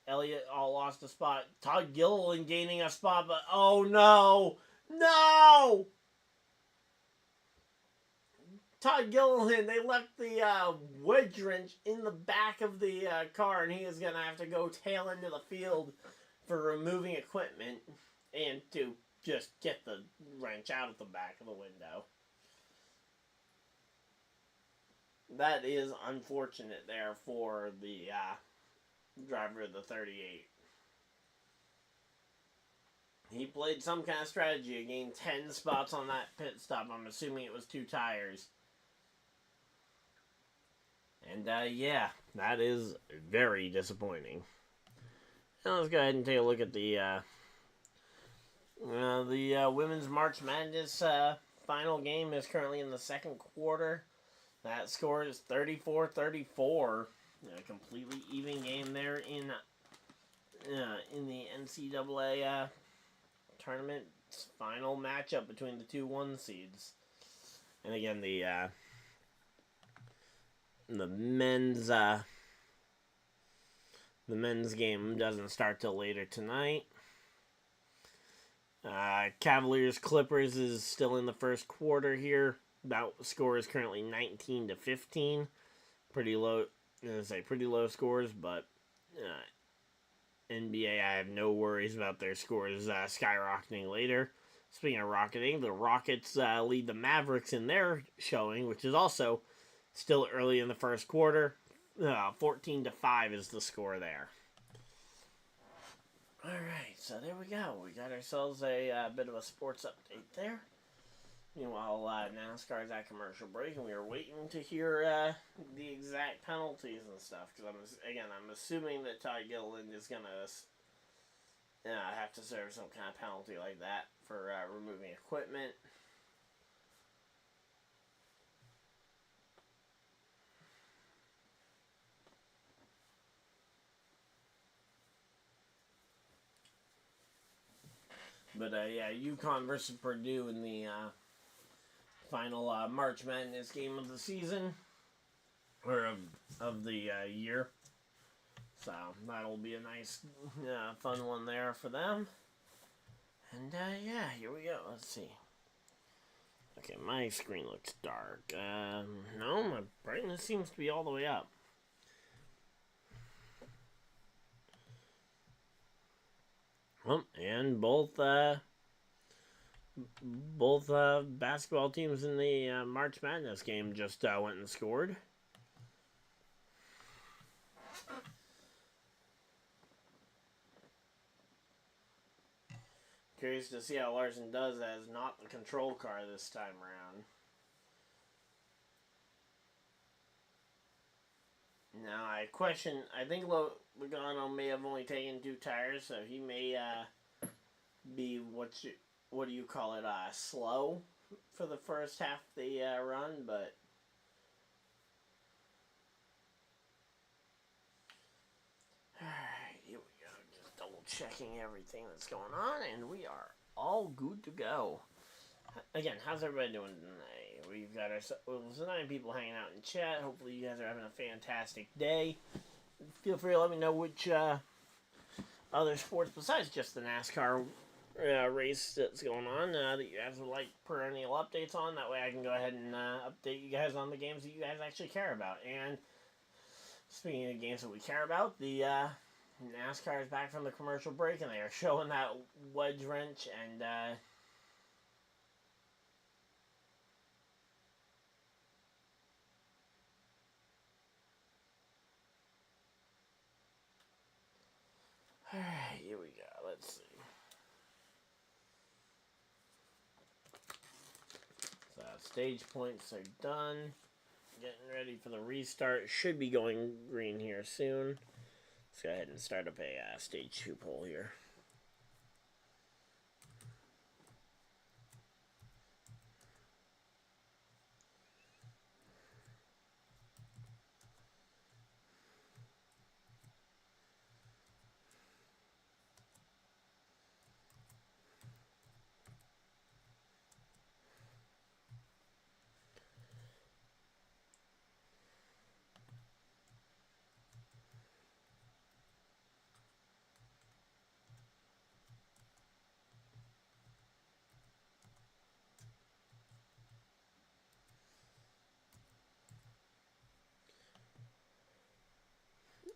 Elliott all lost a spot. Todd Gilliland gaining a spot, but oh no! No! Todd Gilliland, they left the wedge wrench in the back of the car, and he is going to have to go tail into the field for removing equipment and to just get the wrench out of the back of the window. That is unfortunate there for the driver of the 38. He played some kind of strategy to gain 10 spots on that pit stop. I'm assuming it was 2 tires. And yeah, that is very disappointing. Now let's go ahead and take a look at the Women's March Madness final game is currently in the 2nd quarter. That score is 34-34. A completely even game there in the NCAA tournament final matchup between the 2 1 seeds. And again, the men's game doesn't start till later tonight. Cavaliers Clippers is still in the 1st quarter here. That score is currently 19-15. Pretty low. Pretty low scores, but NBA, I have no worries about their scores skyrocketing later. Speaking of rocketing, the Rockets lead the Mavericks in their showing, which is also still early in the first quarter. 14-5 is the score there. Alright, so there we go. We got ourselves a bit of a sports update there. Meanwhile, NASCAR is at commercial break, and we are waiting to hear the exact penalties and stuff. Because I'm assuming that Ty Gilliland is gonna have to serve some kind of penalty like that for removing equipment. But yeah, UConn versus Purdue in the final March Madness game of the season, or of the year. So that'll be a nice, fun one there for them. And yeah, here we go. Let's see. Okay, my screen looks dark. No, my brightness seems to be all the way up. Well, and both basketball teams in the March Madness game just went and scored. Curious to see how Larson does as not the control car this time around. Now, I think Logano may have only taken 2 tires, so he may be, what do you call it, slow for the first half of the run, but alright, here we go, just double checking everything that's going on, and we are all good to go. Again, how's everybody doing today? We've got ourselves 9 people hanging out in chat. Hopefully you guys are having a fantastic day. Feel free to let me know which other sports besides just the NASCAR race that's going on that you guys would like perennial updates on. That way I can go ahead and update you guys on the games that you guys actually care about. And speaking of games that we care about, the NASCAR is back from the commercial break, and they are showing that wedge wrench and alright, here we go. Let's see. So stage points are done. Getting ready for the restart. Should be going green here soon. Let's go ahead and start up a stage 2 poll here.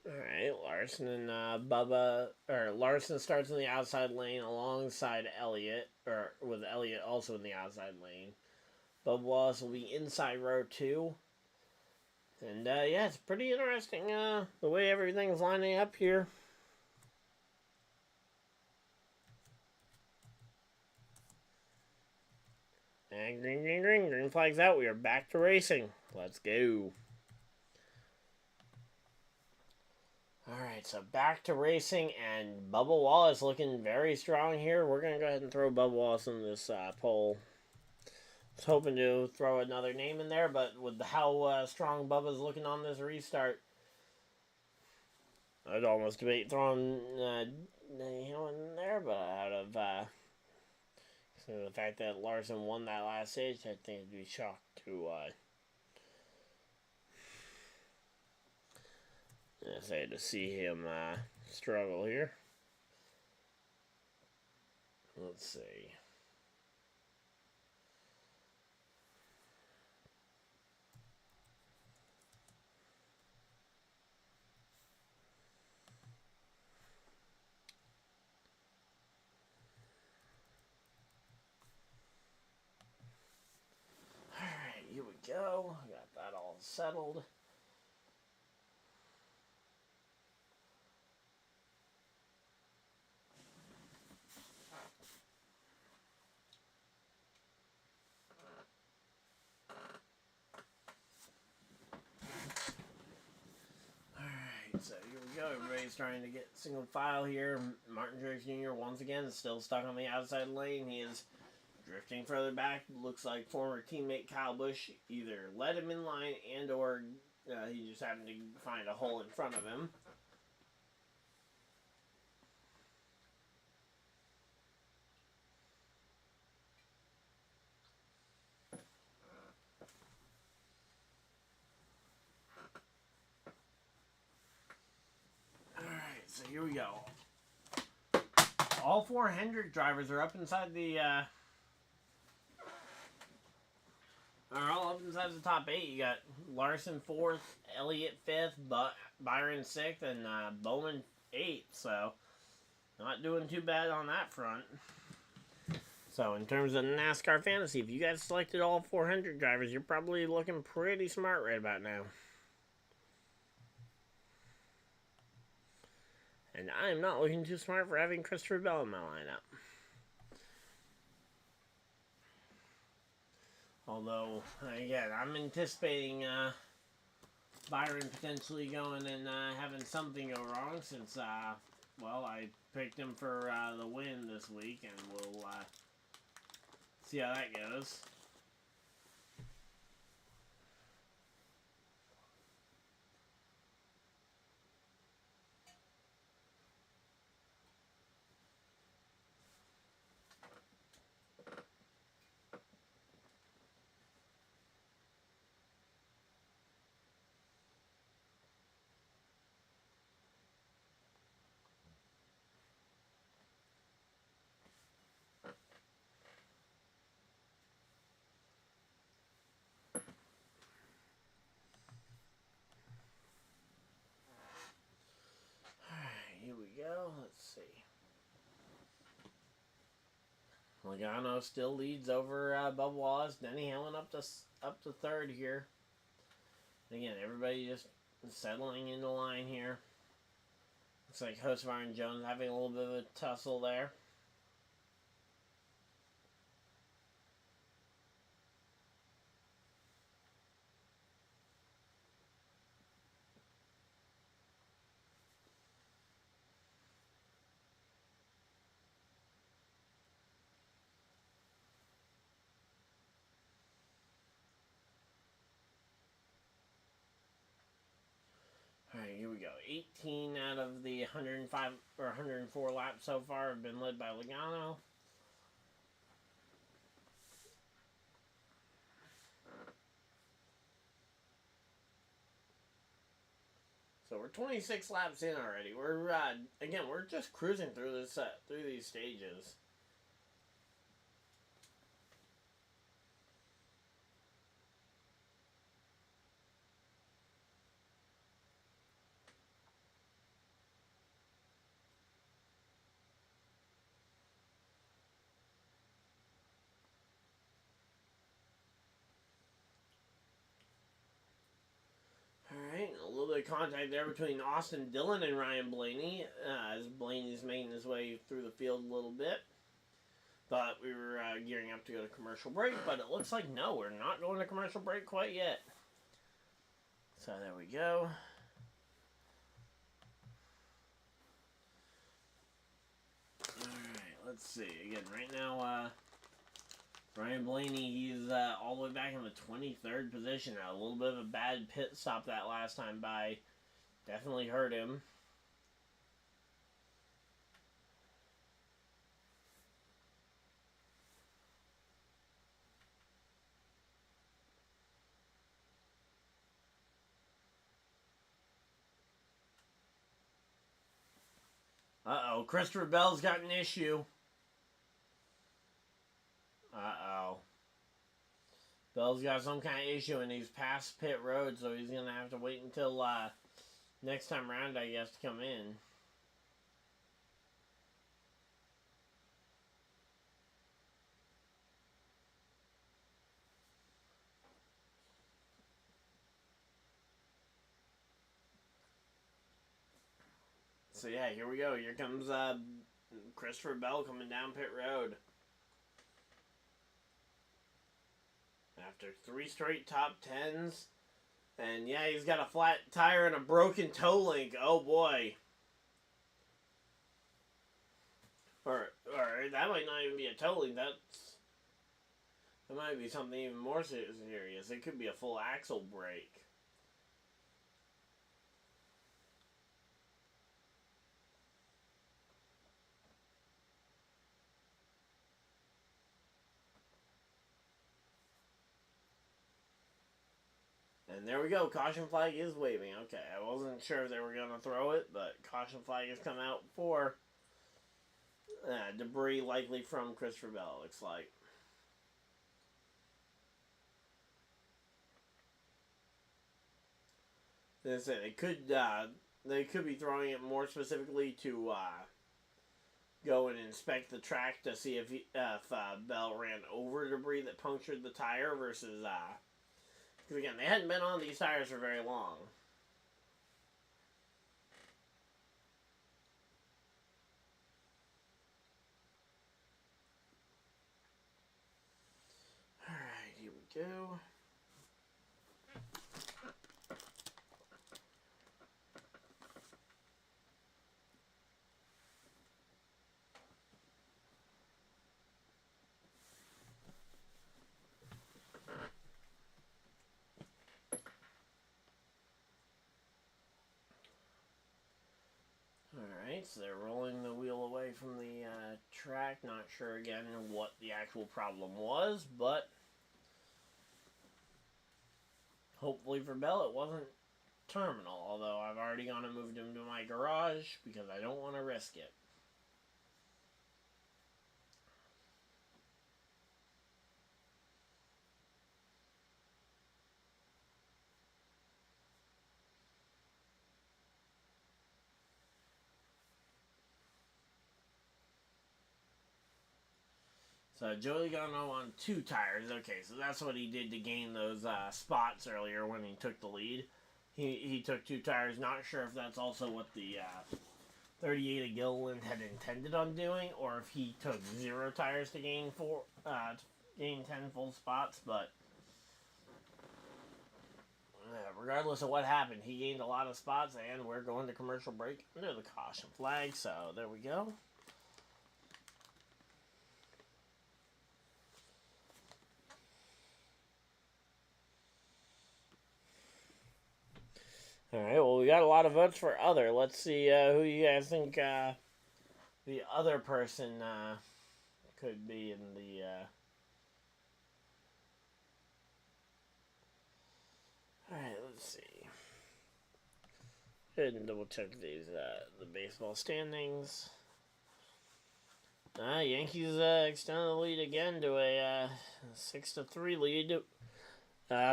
Alright, Larson and Larson starts in the outside lane alongside Elliott, or with Elliott also in the outside lane. Bubba Wallace will be inside row 2. And yeah, it's pretty interesting the way everything's lining up here. And green flag's out. We are back to racing. Let's go. Alright, so back to racing, and Bubba Wallace looking very strong here. We're going to go ahead and throw Bubba Wallace in this poll. I was hoping to throw another name in there, but with how strong Bubba's looking on this restart, I'd almost debate throwing him in there, but out of the fact that Larson won that last stage, I think I'd be shocked to to see him struggle here. Let's see. go. Got that all settled. So here we go. Everybody's trying to get single file here. Martin Truex Jr. once again is still stuck on the outside lane. He is drifting further back. Looks like former teammate Kyle Busch either led him in line and or he just happened to find a hole in front of him. Alright, so here we go. All four Hendrick drivers are up inside the are all up inside the top 8. You got Larson 4th, Elliott 5th, Byron 6th, and Bowman 8th. So not doing too bad on that front. So in terms of NASCAR fantasy, if you guys selected all 400 drivers, you're probably looking pretty smart right about now. And I am not looking too smart for having Christopher Bell in my lineup. Although, again, I'm anticipating Byron potentially going and having something go wrong since, well, I picked him for the win this week, and we'll see how that goes. Go. Let's see. Logano still leads over Bubba Wallace. Denny Hamlin up to third here. And again, everybody just settling into line here. Looks like Hosvar and Jones having a little bit of a tussle there. Alright, here we go. 18 out of the 105 or 104 laps so far have been led by Logano. So we're 26 laps in already. We're again, we're just cruising through this through these stages. Alright, a little bit of contact there between Austin Dillon and Ryan Blaney, as Blaney's making his way through the field a little bit. Thought we were gearing up to go to commercial break, but it looks like no, we're not going to commercial break quite yet. So there we go. Alright, let's see. Again, right now, Ryan Blaney, he's all the way back in the 23rd position now. A little bit of a bad pit stop that last time by. Definitely hurt him. Uh-oh, Christopher Bell's got an issue. Uh-oh. Bell's got some kind of issue and he's past pit road, so he's going to have to wait until next time around, I guess, to come in. So yeah, here we go. Here comes Christopher Bell coming down pit road. After 3 straight top 10s. And yeah, he's got a flat tire and a broken toe link. Oh boy. Or that might not even be a toe link. That might be something even more serious. It could be a full axle break. And there we go. Caution flag is waving. Okay, I wasn't sure if they were going to throw it, but caution flag has come out for debris likely from Christopher Bell, looks like. They could be throwing it more specifically to go and inspect the track to see if Bell ran over debris that punctured the tire versus because again, they hadn't been on these tires for very long. Alright, here we go. Alright, so they're rolling the wheel away from the track. Not sure again what the actual problem was, but hopefully for Bell it wasn't terminal, although I've already gone and moved him to my garage because I don't want to risk it. So Joey Logano on 2 tires. Okay, so that's what he did to gain those spots earlier when he took the lead. He took 2 tires. Not sure if that's also what the 38 of Gilliland had intended on doing, or if he took 0 tires to gain 10 full spots. But regardless of what happened, he gained a lot of spots, and we're going to commercial break under the caution flag. So there we go. Alright, well, we got a lot of votes for other. Let's see who you guys think the other person could be in the... Alright, let's see. Go ahead and double check these, the baseball standings. Yankees extend the lead again to a 6-3 lead.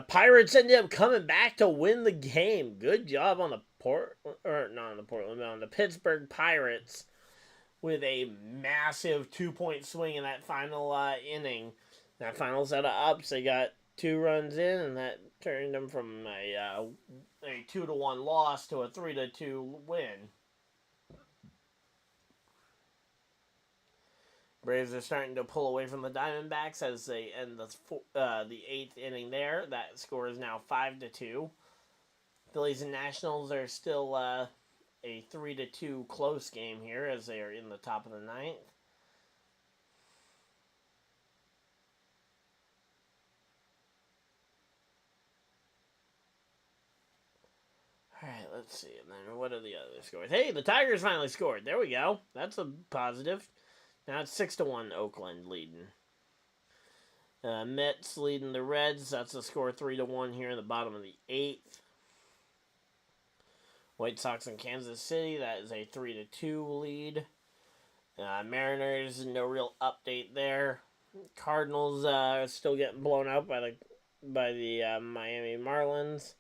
Pirates ended up coming back to win the game. Good job on the on the Pittsburgh Pirates with a massive 2-point swing in that final inning. That final set of ups, they got 2 runs in, and that turned them from a 2-1 loss to a 3-2 win. Braves are starting to pull away from the Diamondbacks as they end the 8th inning there. That score is now 5-2. Phillies and Nationals are still a 3-2 close game here as they are in the top of the 9th. Alright, let's see. And then what are the other scores? Hey, the Tigers finally scored. There we go. That's a positive. Now it's 6-1 Oakland leading. Mets leading the Reds. That's a score 3-1 here in the bottom of the 8th. White Sox and Kansas City. That is a 3-2 lead. Mariners, no real update there. Cardinals still getting blown out by the Miami Marlins.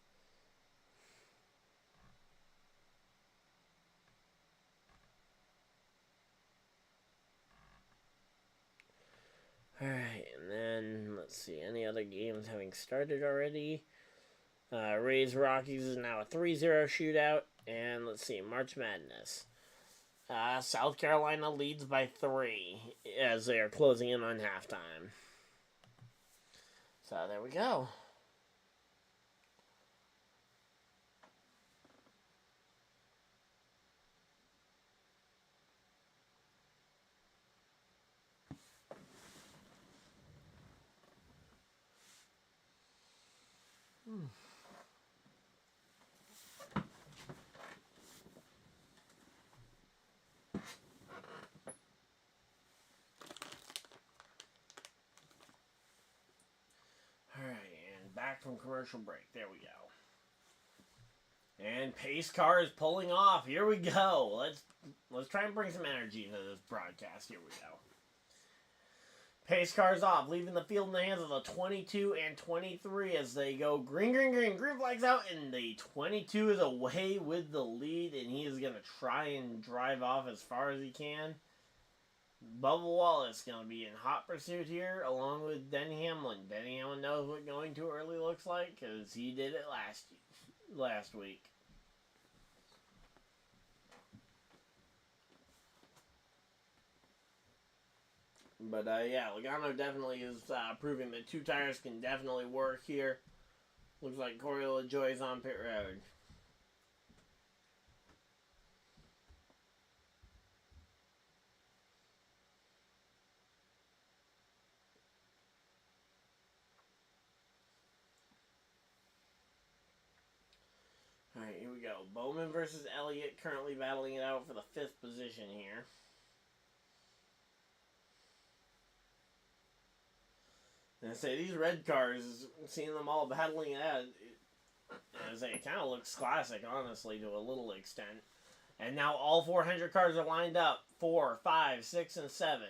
Alright, and then, let's see, any other games having started already? Rays Rockies is now a 3-0 shootout, and let's see, March Madness. South Carolina leads by 3 as they are closing in on halftime. So there we go. Alright, and back from commercial break. There we go. And pace car is pulling off. Here we go. Let's try and bring some energy into this broadcast. Here we go. Pace car's off, leaving the field in the hands of the 22 and 23 as they go green, green, green. Green flag's out, and the 22 is away with the lead, and he is going to try and drive off as far as he can. Bubba Wallace going to be in hot pursuit here, along with Denny Hamlin. Denny Hamlin knows what going too early looks like, because he did it last week. But, yeah, Logano definitely is proving that 2 tires can definitely work here. Looks like Corey LaJoie is on pit road. Alright, here we go. Bowman versus Elliott currently battling it out for the 5th position here. And I say, these red cars, seeing them all battling it out, it kind of looks classic, honestly, to a little extent. And now all 400 cars are lined up. 4, 5, 6, and 7.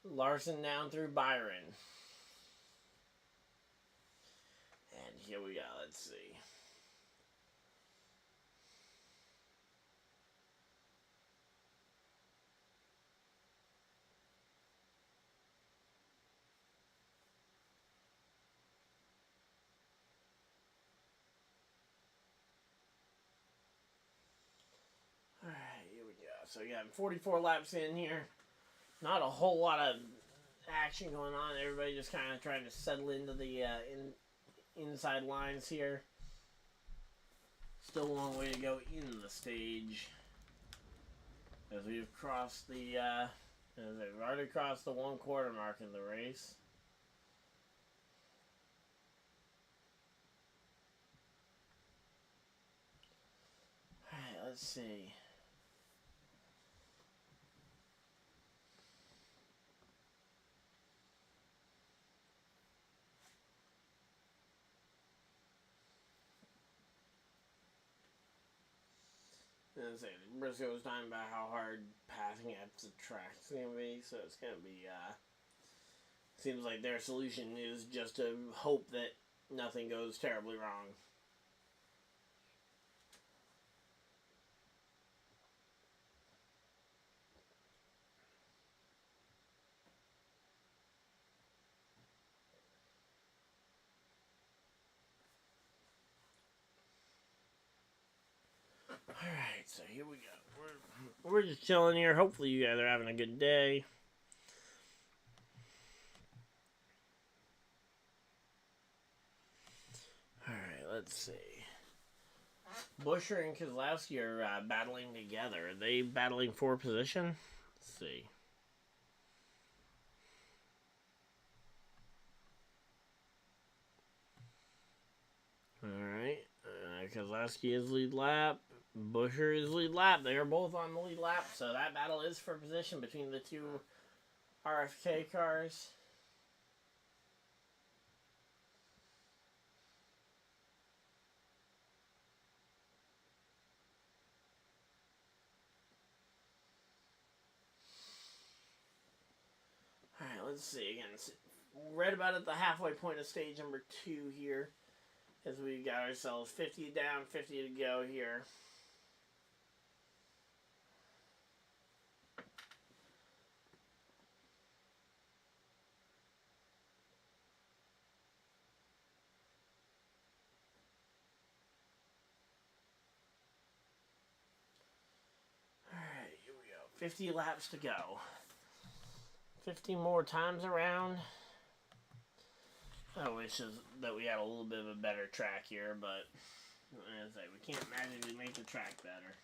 Larson down through Byron. And here we go, let's see. Alright, here we go. So you got 44 laps in here. Not a whole lot of action going on. Everybody just kind of trying to settle into the inside lines here. Still a long way to go in the stage. As we've crossed the, as they've already crossed the 1/4 mark in the race. Alright, let's see. Briscoe was talking about how hard passing at the track's going to be, so it's going to be, seems like their solution is just to hope that nothing goes terribly wrong. Alright, so here we go. We're just chilling here. Hopefully you guys are having a good day. Alright, let's see. Buescher and Keselowski are battling together. Are they battling for position? Let's see. Alright. Keselowski is lead lap. Buescher is lead lap. They are both on the lead lap, so that battle is for position between the 2 RFK cars. Alright, let's see again. Right about at the halfway point of stage number 2 here. As we got ourselves 50 down, 50 to go here. 50 laps to go. 50 more times around. I wish that we had a little bit of a better track here, but as I say, we can't magically make the track better.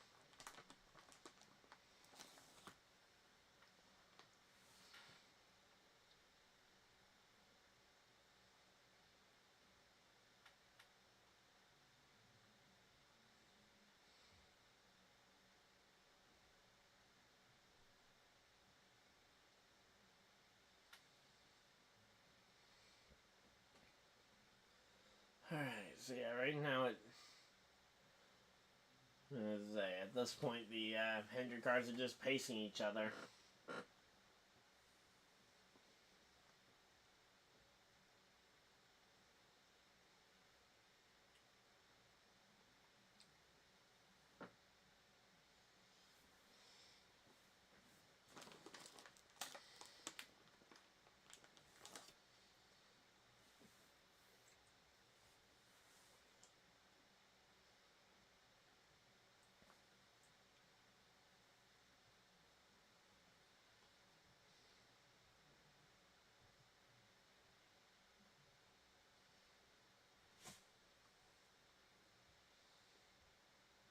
Alright, so yeah, right now at this point the Hendrick cars are just pacing each other.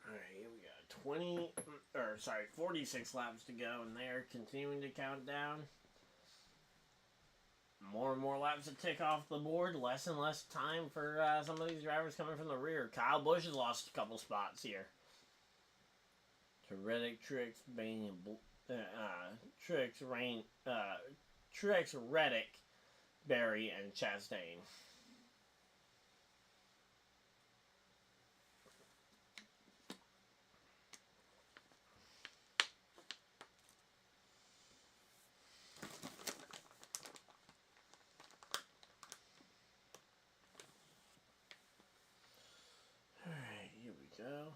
Alright, we got 46 laps to go, and they are continuing to count down. More and more laps to tick off the board, less and less time for some of these drivers coming from the rear. Kyle Busch has lost a couple spots here to Reddick, Truex, Bain, and Truex, Reddick, Berry, and Chastain. Alright, here we go.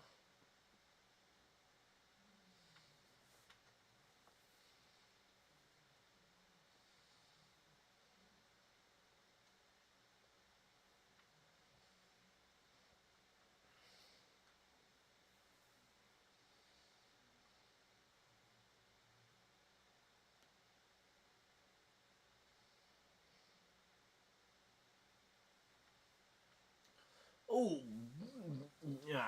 Oh, yeah,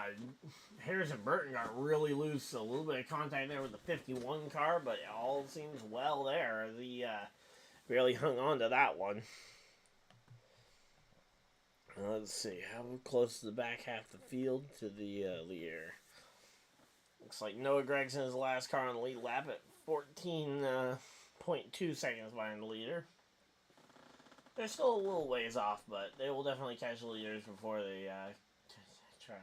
Harrison Burton got really loose. A little bit of contact there with the 51 car, but it all seems well there. The barely hung on to that one. Let's see, how close to the back half of the field to the leader. Looks like Noah Gragson is the last car on the lead lap at 14.2 seconds behind the leader. They're still a little ways off, but they will definitely catch the leaders before they try.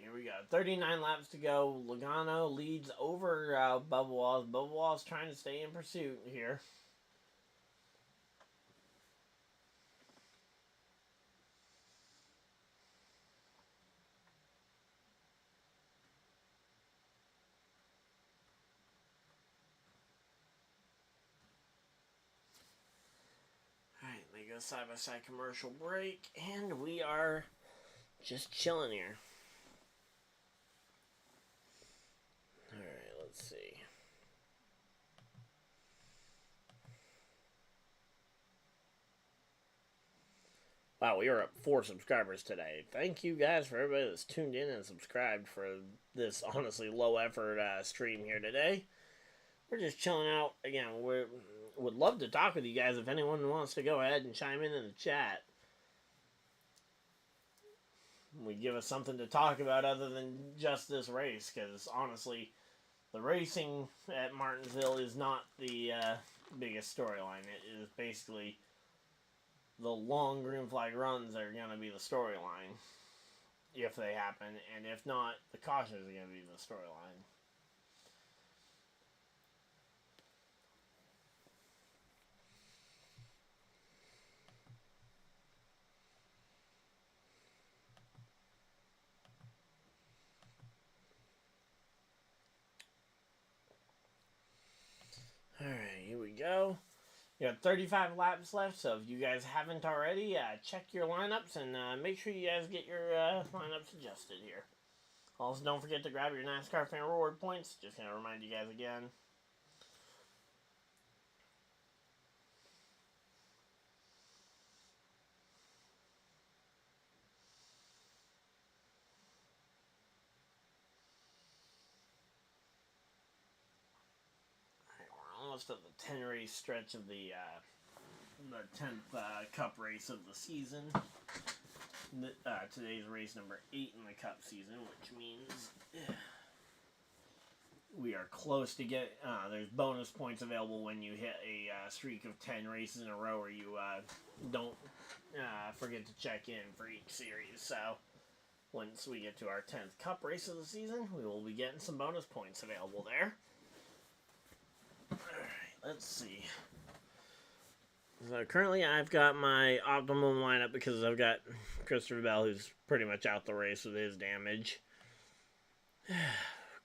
Here we go. 39 laps to go. Logano leads over Bubba Wallace. Bubba Wallace trying to stay in pursuit here. Alright, they go side-by-side commercial break, and we are just chilling here. Alright, let's see. Wow, we are up 4 subscribers today. Thank you guys for everybody that's tuned in and subscribed for this honestly low effort stream here today. We're just chilling out. Again, we would love to talk with you guys if anyone wants to go ahead and chime in the chat. We give us something to talk about other than just this race, because honestly, the racing at Martinsville is not the biggest storyline. It is basically the long green flag runs are going to be the storyline, if they happen, and if not, the cautions are going to be the storyline. go. You have 35 laps left, so if you guys haven't already, check your lineups and make sure you guys get your lineups adjusted here. Also, don't forget to grab your NASCAR fan reward points. Just going to remind you guys again. Alright, we're almost at the 10 race stretch of the 10th Cup race of the season. Today's race number 8 in the Cup season, which means we are close to get. There's bonus points available when you hit a streak of 10 races in a row, where you don't forget to check in for each series. So once we get to our 10th Cup race of the season, we will be getting some bonus points available there. Alright, let's see. So currently I've got my optimum lineup because I've got Christopher Bell, who's pretty much out the race with his damage.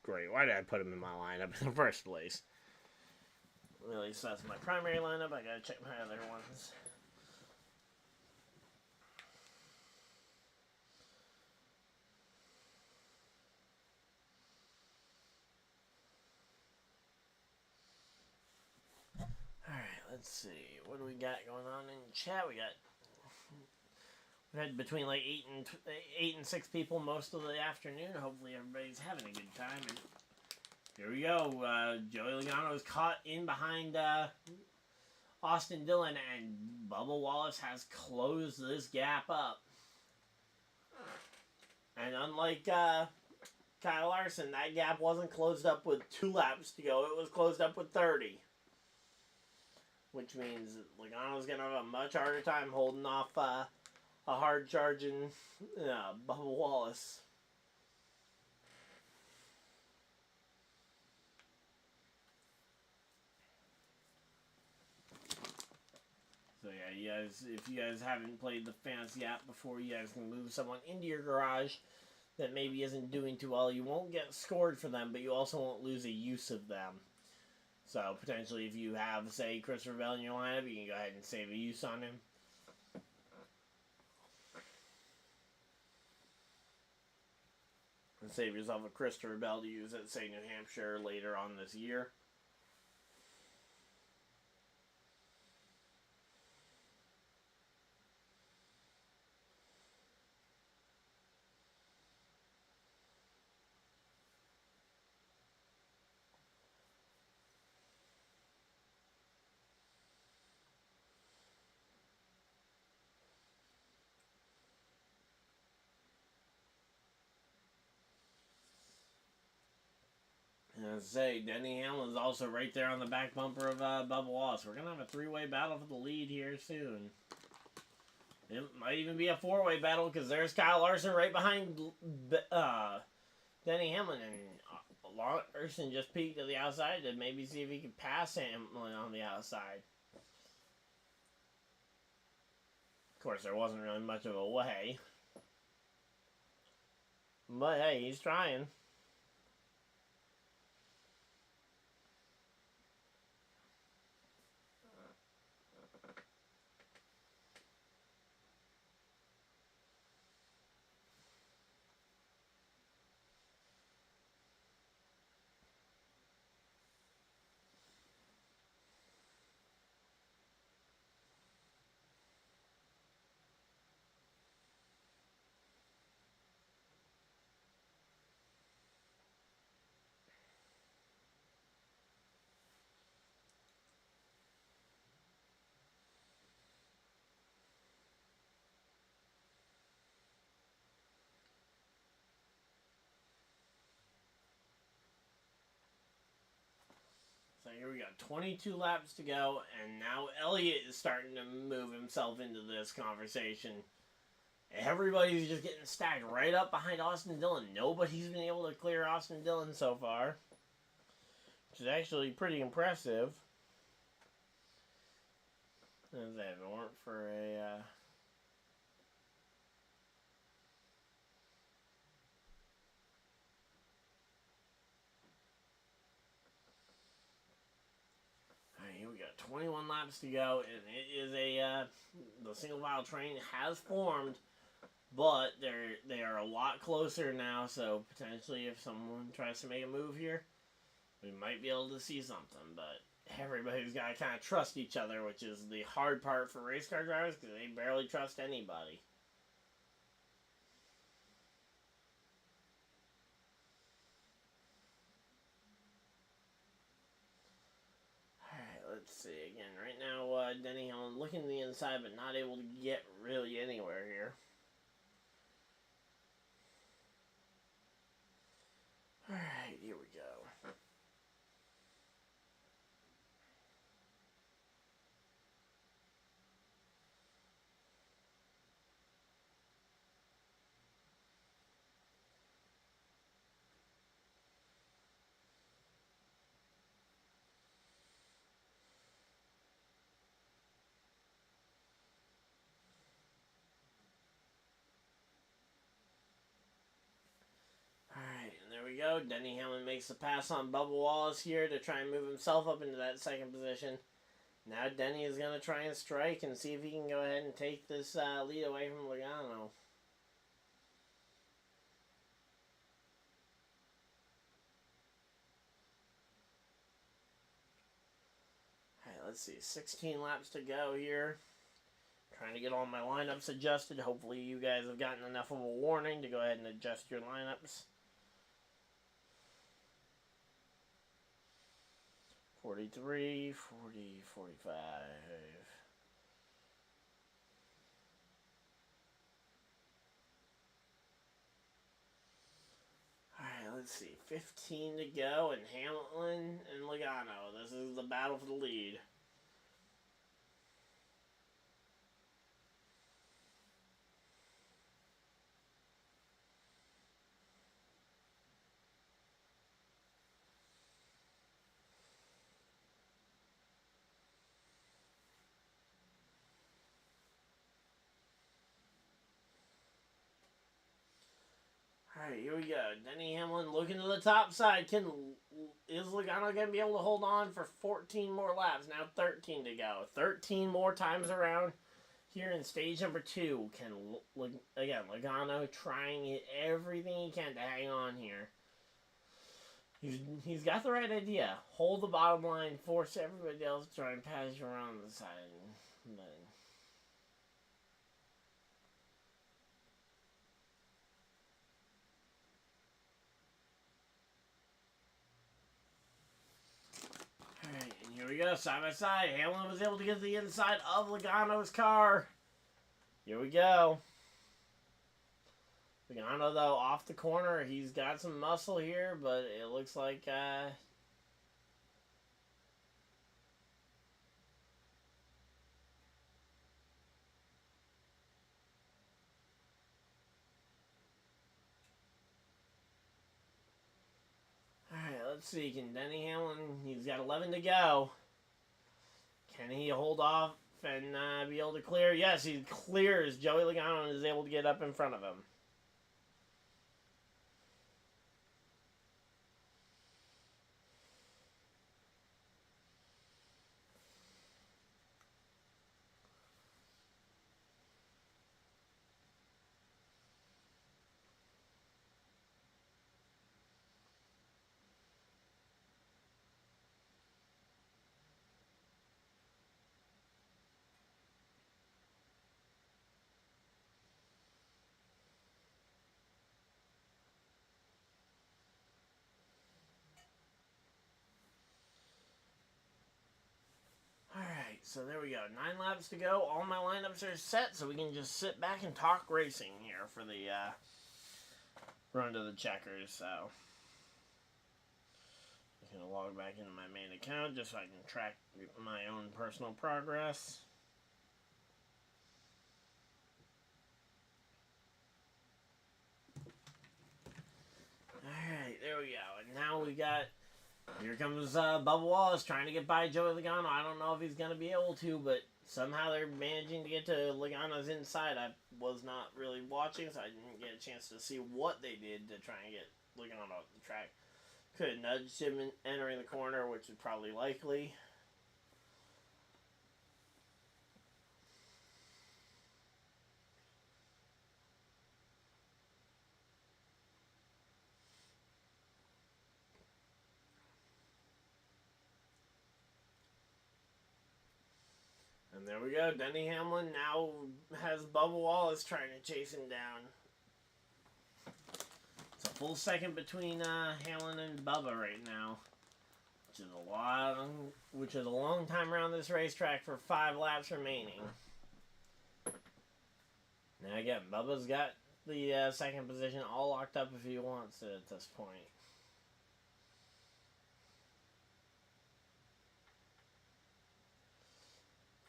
Great, why did I put him in my lineup in the first place? Really, so that's my primary lineup. I gotta check my other ones. Let's see, what do we got going on in chat? We had between like 8 and 6 people most of the afternoon. Hopefully everybody's having a good time. And here we go. Joey Logano is caught in behind Austin Dillon, and Bubba Wallace has closed this gap up. And unlike Kyle Larson, that gap wasn't closed up with 2 laps to go. It was closed up with 30. Which means Logano's going to have a much harder time holding off a hard-charging Bubba Wallace. So yeah, you guys, if you guys haven't played the fantasy app before, you guys can move someone into your garage that maybe isn't doing too well. You won't get scored for them, but you also won't lose a use of them. So, potentially, if you have, say, Christopher Bell in your lineup, you can go ahead and save a use on him. And save yourself a Christopher Bell to use at, say, New Hampshire later on this year. And say, Denny Hamlin's also right there on the back bumper of Bubba Wallace. We're going to have a 3-way battle for the lead here soon. It might even be a 4-way battle, because there's Kyle Larson right behind Denny Hamlin. And Larson just peeked to the outside to maybe see if he could pass Hamlin on the outside. Of course, there wasn't really much of a way. But hey, he's trying. So here we got 22 laps to go, and now Elliott is starting to move himself into this conversation. Everybody's just getting stacked right up behind Austin Dillon. Nobody's been able to clear Austin Dillon so far, which is actually pretty impressive. As if it weren't for a Alright, here we got got 21 laps to go, and it is the single file train has formed, but they are a lot closer now. So potentially, if someone tries to make a move here, we might be able to see something. But everybody's got to kind of trust each other, which is the hard part for race car drivers because they barely trust anybody. Let's see again. Right now, Denny Hamlin looking to the inside, but not able to get really anywhere here. Alright, here we go. Alright, and there we go. Denny Hamlin makes the pass on Bubba Wallace here to try and move himself up into that second position. Now Denny is going to try and strike and see if he can go ahead and take this lead away from Logano. Alright, let's see. 16 laps to go here. Trying to get all my lineups adjusted. Hopefully you guys have gotten enough of a warning to go ahead and adjust your lineups. 43, 40, 45. Alright, let's see. 15 to go, and Hamilton and Logano. This is the battle for the lead. Alright, here we go. Denny Hamlin looking to the top side. Is Logano going to be able to hold on for 14 more laps? Now 13 to go. 13 more times around here in stage number 2. Again, Logano trying everything he can to hang on here. He's got the right idea. Hold the bottom line, force everybody else to try and pass you around the side. But alright, and here we go, side by side. Hamlin was able to get to the inside of Logano's car. Here we go. Logano, though, off the corner. He's got some muscle here, but it looks like alright, let's see. Can Denny Hamlin... He's got 11 to go. Can he hold off and be able to clear? Yes, he clears Joey Logano and is able to get up in front of him. So there we go. 9 laps to go. All my lineups are set, so we can just sit back and talk racing here for the run to the checkers. So I'm going to log back into my main account just so I can track my own personal progress. Alright, there we go. And now we got... Here comes Bubba Wallace trying to get by Joey Logano. I don't know if he's going to be able to, but somehow they're managing to get to Logano's inside. I was not really watching, so I didn't get a chance to see what they did to try and get Logano off the track. Could have nudged him entering the corner, which is probably likely. And there we go. Denny Hamlin now has Bubba Wallace trying to chase him down. It's a full second between Hamlin and Bubba right now, which is a long time around this racetrack for 5 laps remaining. Now again, Bubba's got the second position all locked up if he wants it at this point.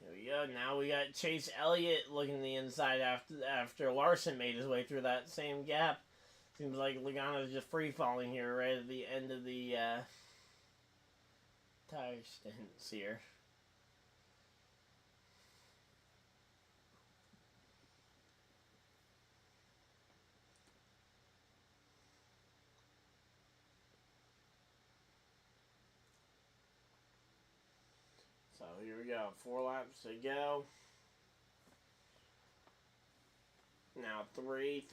Here we go. Now we got Chase Elliott looking the inside after Larson made his way through that same gap. Seems like Logano's just free falling here right at the end of the tire stints here. So here we go, 4 laps to go. Now three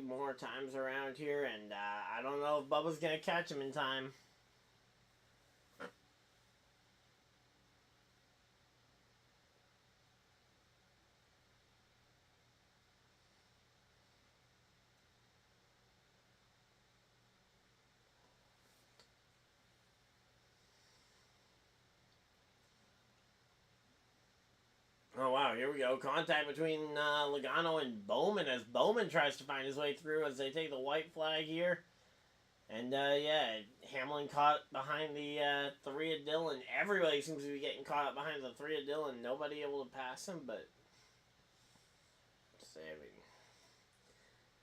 more times around here, and I don't know if Bubba's going to catch him in time. Oh, wow, here we go. Contact between Logano and Bowman as Bowman tries to find his way through as they take the white flag here. And, yeah, Hamlin caught behind the 3 of Dillon. Everybody seems to be getting caught up behind the 3 of Dillon. Nobody able to pass him, but...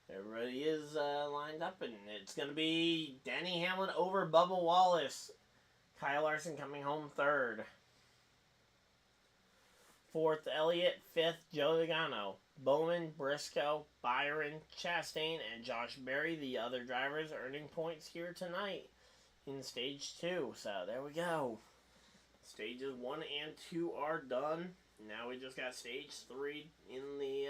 everybody is lined up, and it's going to be Denny Hamlin over Bubba Wallace. Kyle Larson coming home 3rd. 4th, Elliott. 5th, Joe Logano. Bowman, Briscoe, Byron, Chastain, and Josh Berry, the other drivers, earning points here tonight in Stage 2. So, there we go. Stages 1 and 2 are done. Now we just got Stage 3 in the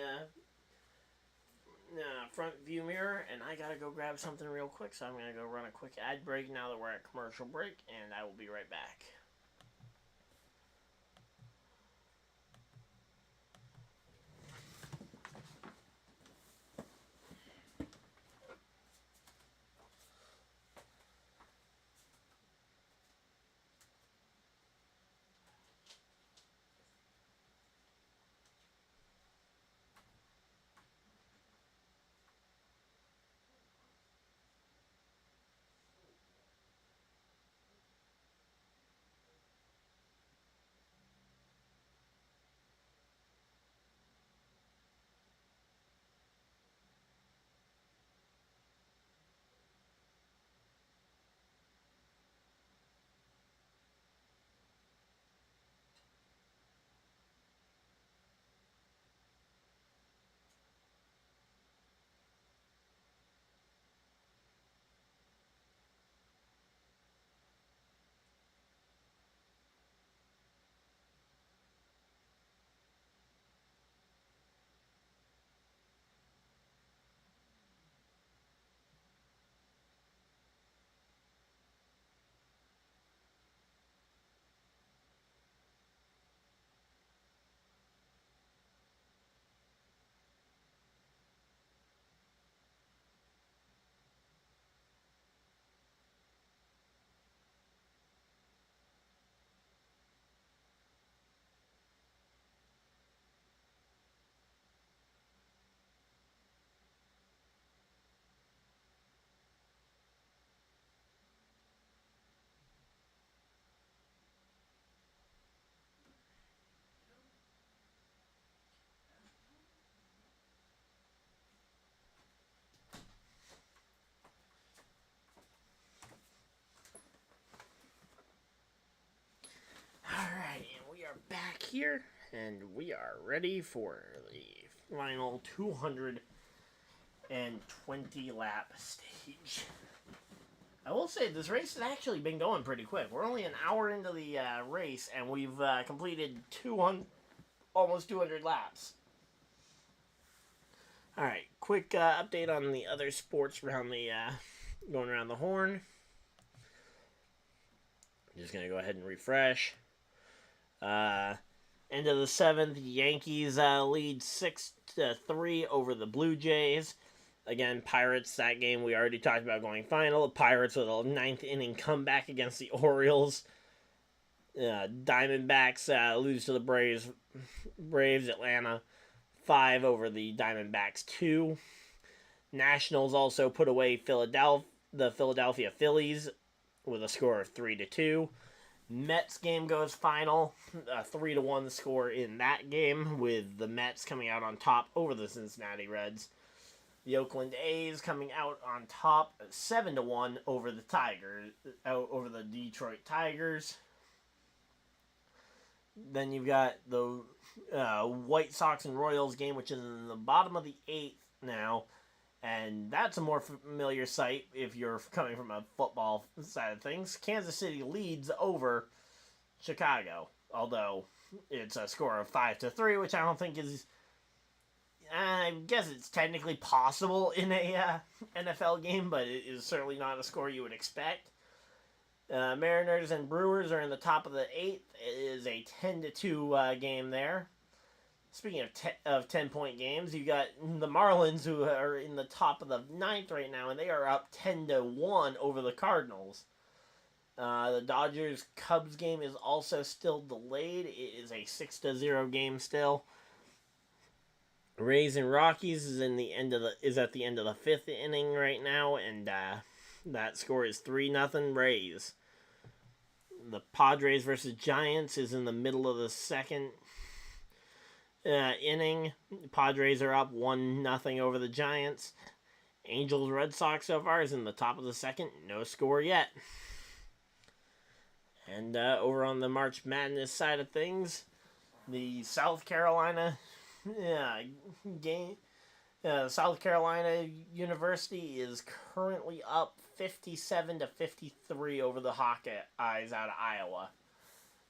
front view mirror, and I gotta go grab something real quick, so I'm gonna go run a quick ad break now that we're at commercial break, and I will be right back. Back here, and we are ready for the final 220 lap stage. I will say this race has actually been going pretty quick. We're only an hour into the race, and we've completed almost 200 laps. All right, quick update on the other sports around the going around the horn. I'm just gonna go ahead and refresh. End of the 7th, Yankees lead 6-3 over the Blue Jays. Again, Pirates, that game we already talked about going final. Pirates with a ninth inning comeback against the Orioles. Diamondbacks lose to the Braves. Atlanta 5 over the Diamondbacks 2. Nationals also put away the Philadelphia Phillies with a score of 3-2. Mets game goes final, 3-1 score in that game, with the Mets coming out on top over the Cincinnati Reds. The Oakland A's coming out on top, 7-1 over the Detroit Tigers. Then you've got the White Sox and Royals game, which is in the bottom of the 8th now. And that's a more familiar sight if you're coming from a football side of things. Kansas City leads over Chicago, although it's a score of 5-3, which I don't think is. I guess it's technically possible in a NFL game, but it is certainly not a score you would expect. Mariners and Brewers are in the top of the 8th. It is a 10-2 game there. Speaking of 10-point games, you got the Marlins, who are in the top of the 9th right now, and they are up 10-1 over the Cardinals. The Dodgers-Cubs game is also still delayed. It is a 6-0 game still. Rays and Rockies is at the end of the 5th inning right now, and that score is 3-0 Rays. The Padres versus Giants is in the middle of the 2nd inning. Padres are up 1-0 over the Giants. Angels Red Sox so far is in the top of the 2nd. No score yet. And over on the March Madness side of things, the South Carolina game. South Carolina University is currently up 57-53 over the Hawkeyes out of Iowa.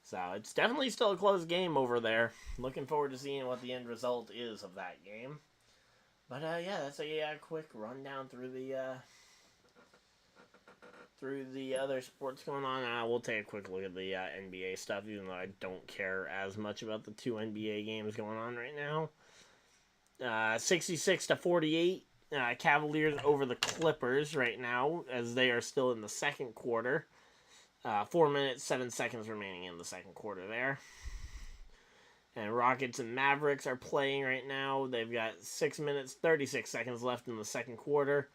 So it's definitely still a close game over there. Looking forward to seeing what the end result is of that game. But yeah, that's a quick rundown through the other sports going on. We'll take a quick look at the NBA stuff, even though I don't care as much about the 2 NBA games going on right now. 66-48, Cavaliers over the Clippers right now, as they are still in the 2nd quarter. 4 minutes, 7 seconds remaining in the 2nd quarter there. And Rockets and Mavericks are playing right now. They've got 6 minutes, 36 seconds left in the 2nd quarter.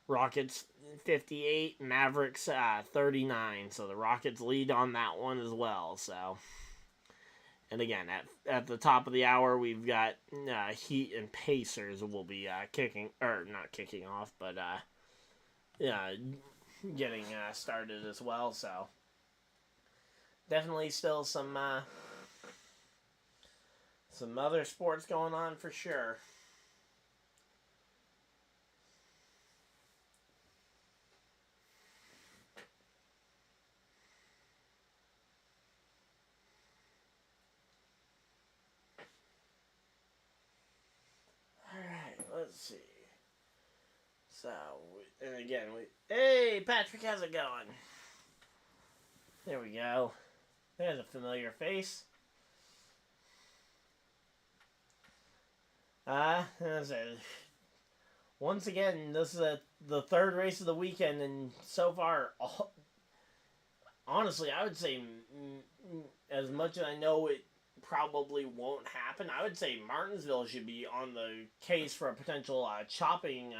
Rockets 58, Mavericks 39. So the Rockets lead on that one as well. So, and again, at the top of the hour, we've got Heat and Pacers will be not kicking off, but getting started as well. So definitely still some other sports going on for sure. Let's see. So, and again, hey, Patrick, how's it going? There we go. There's a familiar face. Once again, this is the 3rd race of the weekend, and so far, honestly, I would say, as much as I know it probably won't happen, I would say Martinsville should be on the case for a potential chopping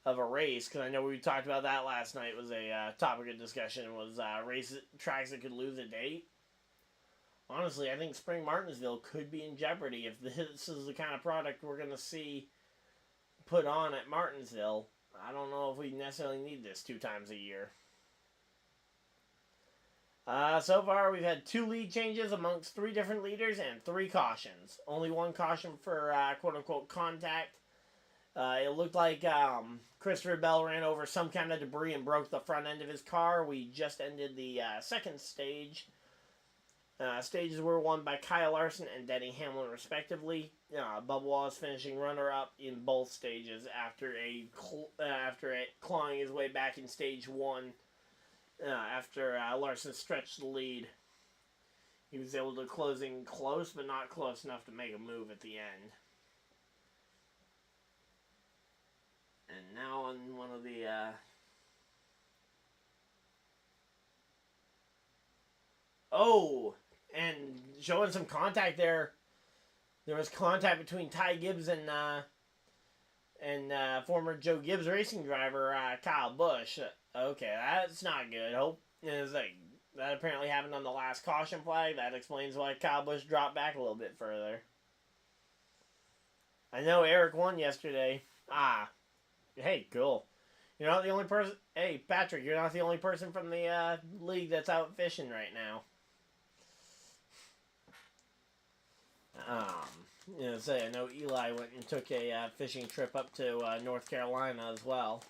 of a race, because I know we talked about that last night. It was a topic of discussion, was tracks that could lose a date. Honestly, I think Spring Martinsville could be in jeopardy if this is the kind of product we're going to see put on at Martinsville. I don't know if we necessarily need this 2 times a year. So far, we've had 2 lead changes amongst 3 different leaders and 3 cautions. Only 1 caution for quote-unquote contact. It looked like Christopher Bell ran over some kind of debris and broke the front end of his car. We just ended the 2nd stage. Stages were won by Kyle Larson and Denny Hamlin, respectively. Bubba Wallace finishing runner-up in both stages after clawing his way back in stage 1. After Larson stretched the lead He was able to close in close, but not close enough to make a move at the end. And now on one of the... Oh! And showing some contact there. There was contact between Ty Gibbs and former Joe Gibbs racing driver Kyle Busch. Okay, that's not good. Hope is like that apparently happened on the last caution flag. That explains why Kyle Busch dropped back a little bit further. I know Eric won yesterday. Hey, cool. You're not the only person. Hey, Patrick, you're not the only person from the league that's out fishing right now. I know Eli went and took a fishing trip up to North Carolina as well.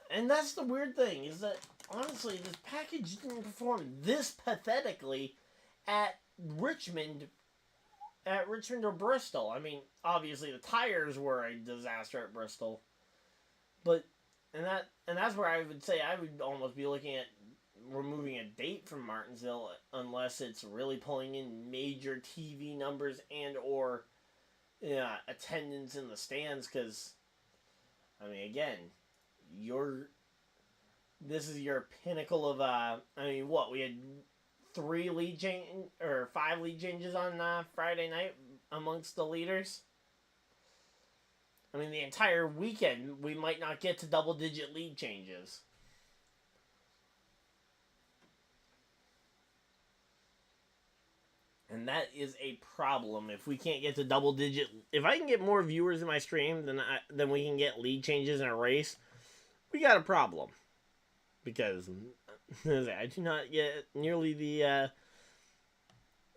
And that's the weird thing, is that, honestly, this package didn't perform this pathetically at Richmond or Bristol. I mean, obviously the tires were a disaster at Bristol. But, and that's where I would say I would almost be looking at removing a date from Martinsville unless it's really pulling in major TV numbers and or attendance in the stands, because I mean, again, this is your pinnacle of we had 5 lead changes on Friday night amongst the leaders. I mean, the entire weekend we might not get to double-digit lead changes. And that is a problem. If we can't get to double-digit... If I can get more viewers in my stream than we can get lead changes in a race, we got a problem. Because I do not get nearly the...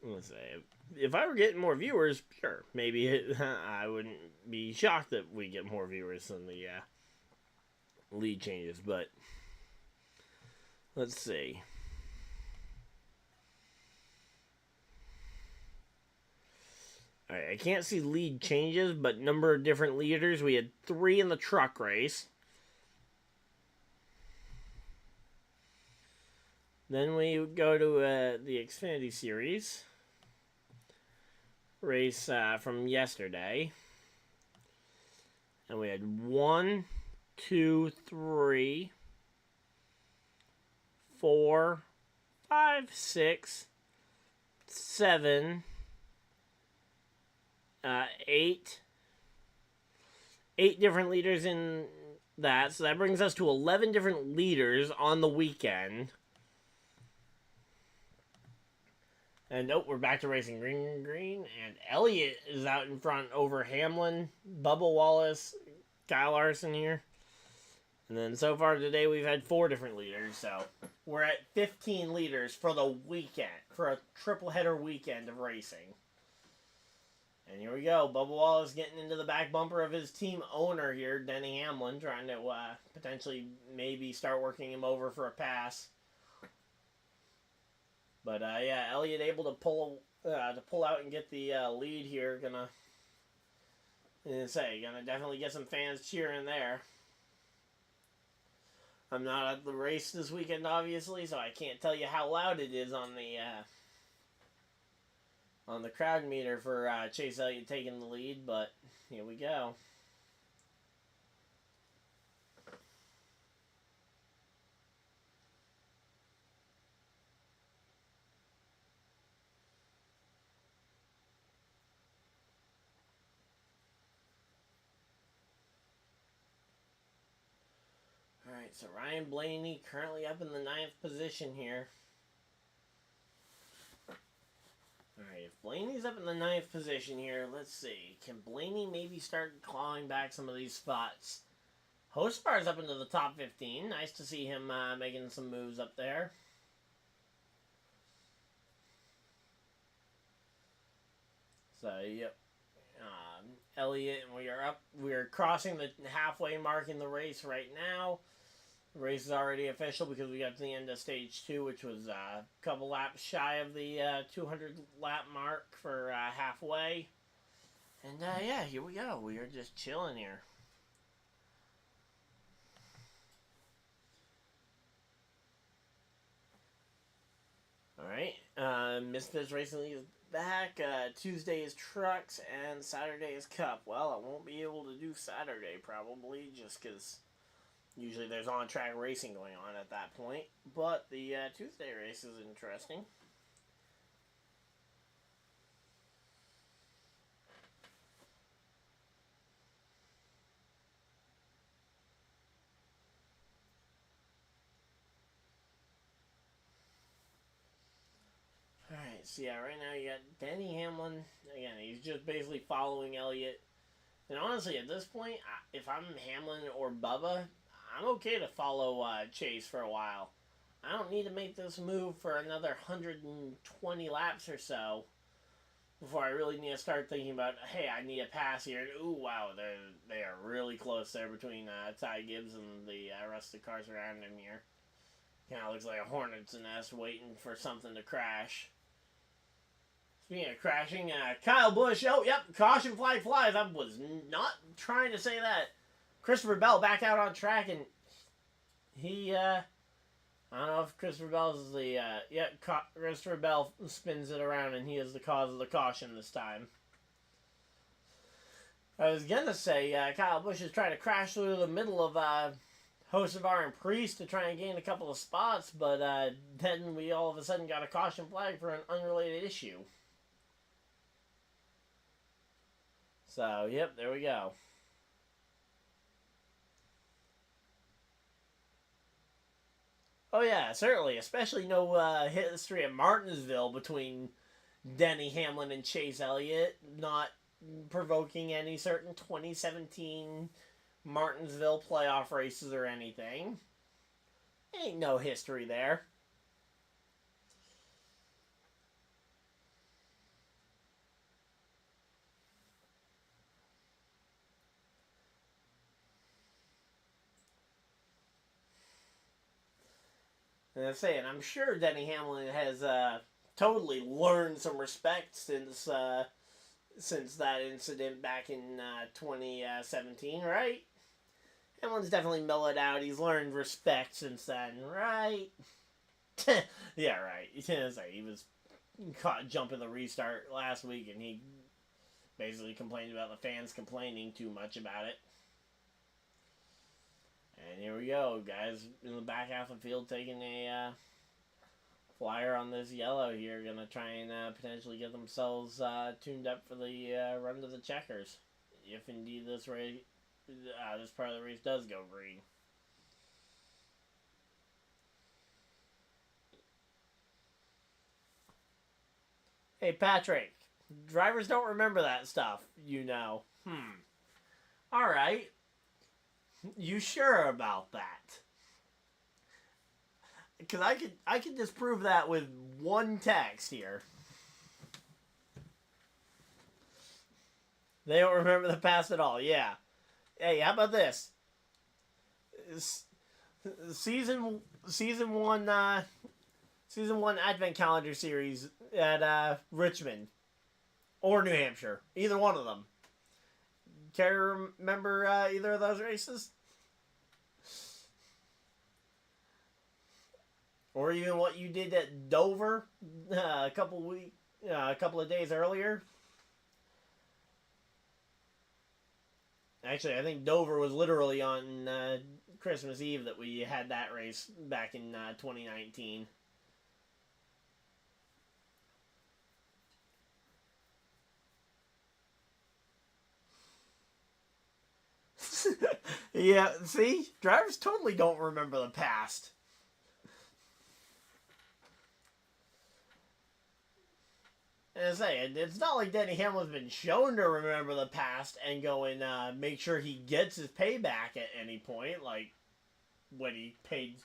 let's say, if I were getting more viewers, sure, maybe I wouldn't be shocked that we get more viewers than the lead changes. But let's see. Alright, I can't see lead changes, but number of different leaders. We had 3 in the truck race. Then we go to the Xfinity Series race from yesterday. And we had 1, 2, 3, 4, 5, 6, 7... 8 different leaders in that, so that brings us to 11 different leaders on the weekend. And nope, we're back to racing green, and Elliott is out in front over Hamlin, Bubba Wallace, Kyle Larson here. And then so far today we've had 4 different leaders, so we're at 15 leaders for the weekend, for a triple header weekend of racing. And here we go. Bubba Wallace getting into the back bumper of his team owner here, Denny Hamlin, trying to potentially maybe start working him over for a pass. But yeah, Elliott able to pull out and get the lead here. Gonna definitely get some fans cheering there. I'm not at the race this weekend, obviously, so I can't tell you how loud it is on the crowd meter for Chase Elliott taking the lead, but here we go. Alright, so Ryan Blaney currently up in the 9th position here. Alright, if Blaney's up in the 9th position here, let's see. Can Blaney maybe start clawing back some of these spots? Hospar's up into the top 15. Nice to see him making some moves up there. So, yep. Elliott, we are crossing the halfway mark in the race right now. The race is already official because we got to the end of stage 2, which was a couple laps shy of the 200 lap mark for halfway. And yeah, here we go. We are just chilling here. Misfits Racing League is back. Tuesday is Trucks and Saturday is Cup. Well, I won't be able to do Saturday probably just because usually there's on-track racing going on at that point. But the Tuesday race is interesting. Alright, so yeah, right now you got Denny Hamlin. Again, he's just basically following Elliott. And honestly, at this point, if I'm Hamlin or Bubba, I'm okay to follow Chase for a while. I don't need to make this move for another 120 laps or so before I really need to start thinking about, hey, I need a pass here. And, ooh, wow, they are really close there between Ty Gibbs and the rest of the cars around him here. Kind of looks like a hornet's nest waiting for something to crash. Speaking of crashing, Kyle Busch, oh, yep, caution flag flies. I was not trying to say that. Christopher Bell back out on track, and he, I don't know if Christopher Bell is the, Christopher Bell spins it around, and he is the cause of the caution this time. I was going to say, Kyle Busch is trying to crash through the middle of, Hocevar and Priest to try and gain a couple of spots, but, then we all of a sudden got a caution flag for an unrelated issue. So, yep, there we go. Oh yeah, certainly. Especially no history at Martinsville between Denny Hamlin and Chase Elliott, not provoking any certain 2017 Martinsville playoff races or anything. Ain't no history there. And I'm saying, I'm sure Denny Hamlin has totally learned some respect since that incident back in 2017, right? Hamlin's definitely mellowed out. He's learned respect since then, right? Yeah, right. He was caught jumping the restart last week, and he basically complained about the fans complaining too much about it. And here we go, guys in the back half of the field taking a flyer on this yellow here. Going to try and potentially get themselves tuned up for the run to the checkers. If indeed this race, this part of the race does go green. Hey, Patrick, drivers don't remember that stuff, you know. Alright. You sure about that? Because I could disprove that with one text here. They don't remember the past at all. Yeah. Hey, how about this? Season one Advent Calendar series at Richmond or New Hampshire, either one of them. Care to remember either of those races? Or even what you did at Dover a couple of days earlier? Actually, I think Dover was literally on Christmas Eve that we had that race back in 2019. Yeah, see? Drivers totally don't remember the past. And I say, it's not like Denny Hamlin's been shown to remember the past and go and make sure he gets his payback at any point, like when he paid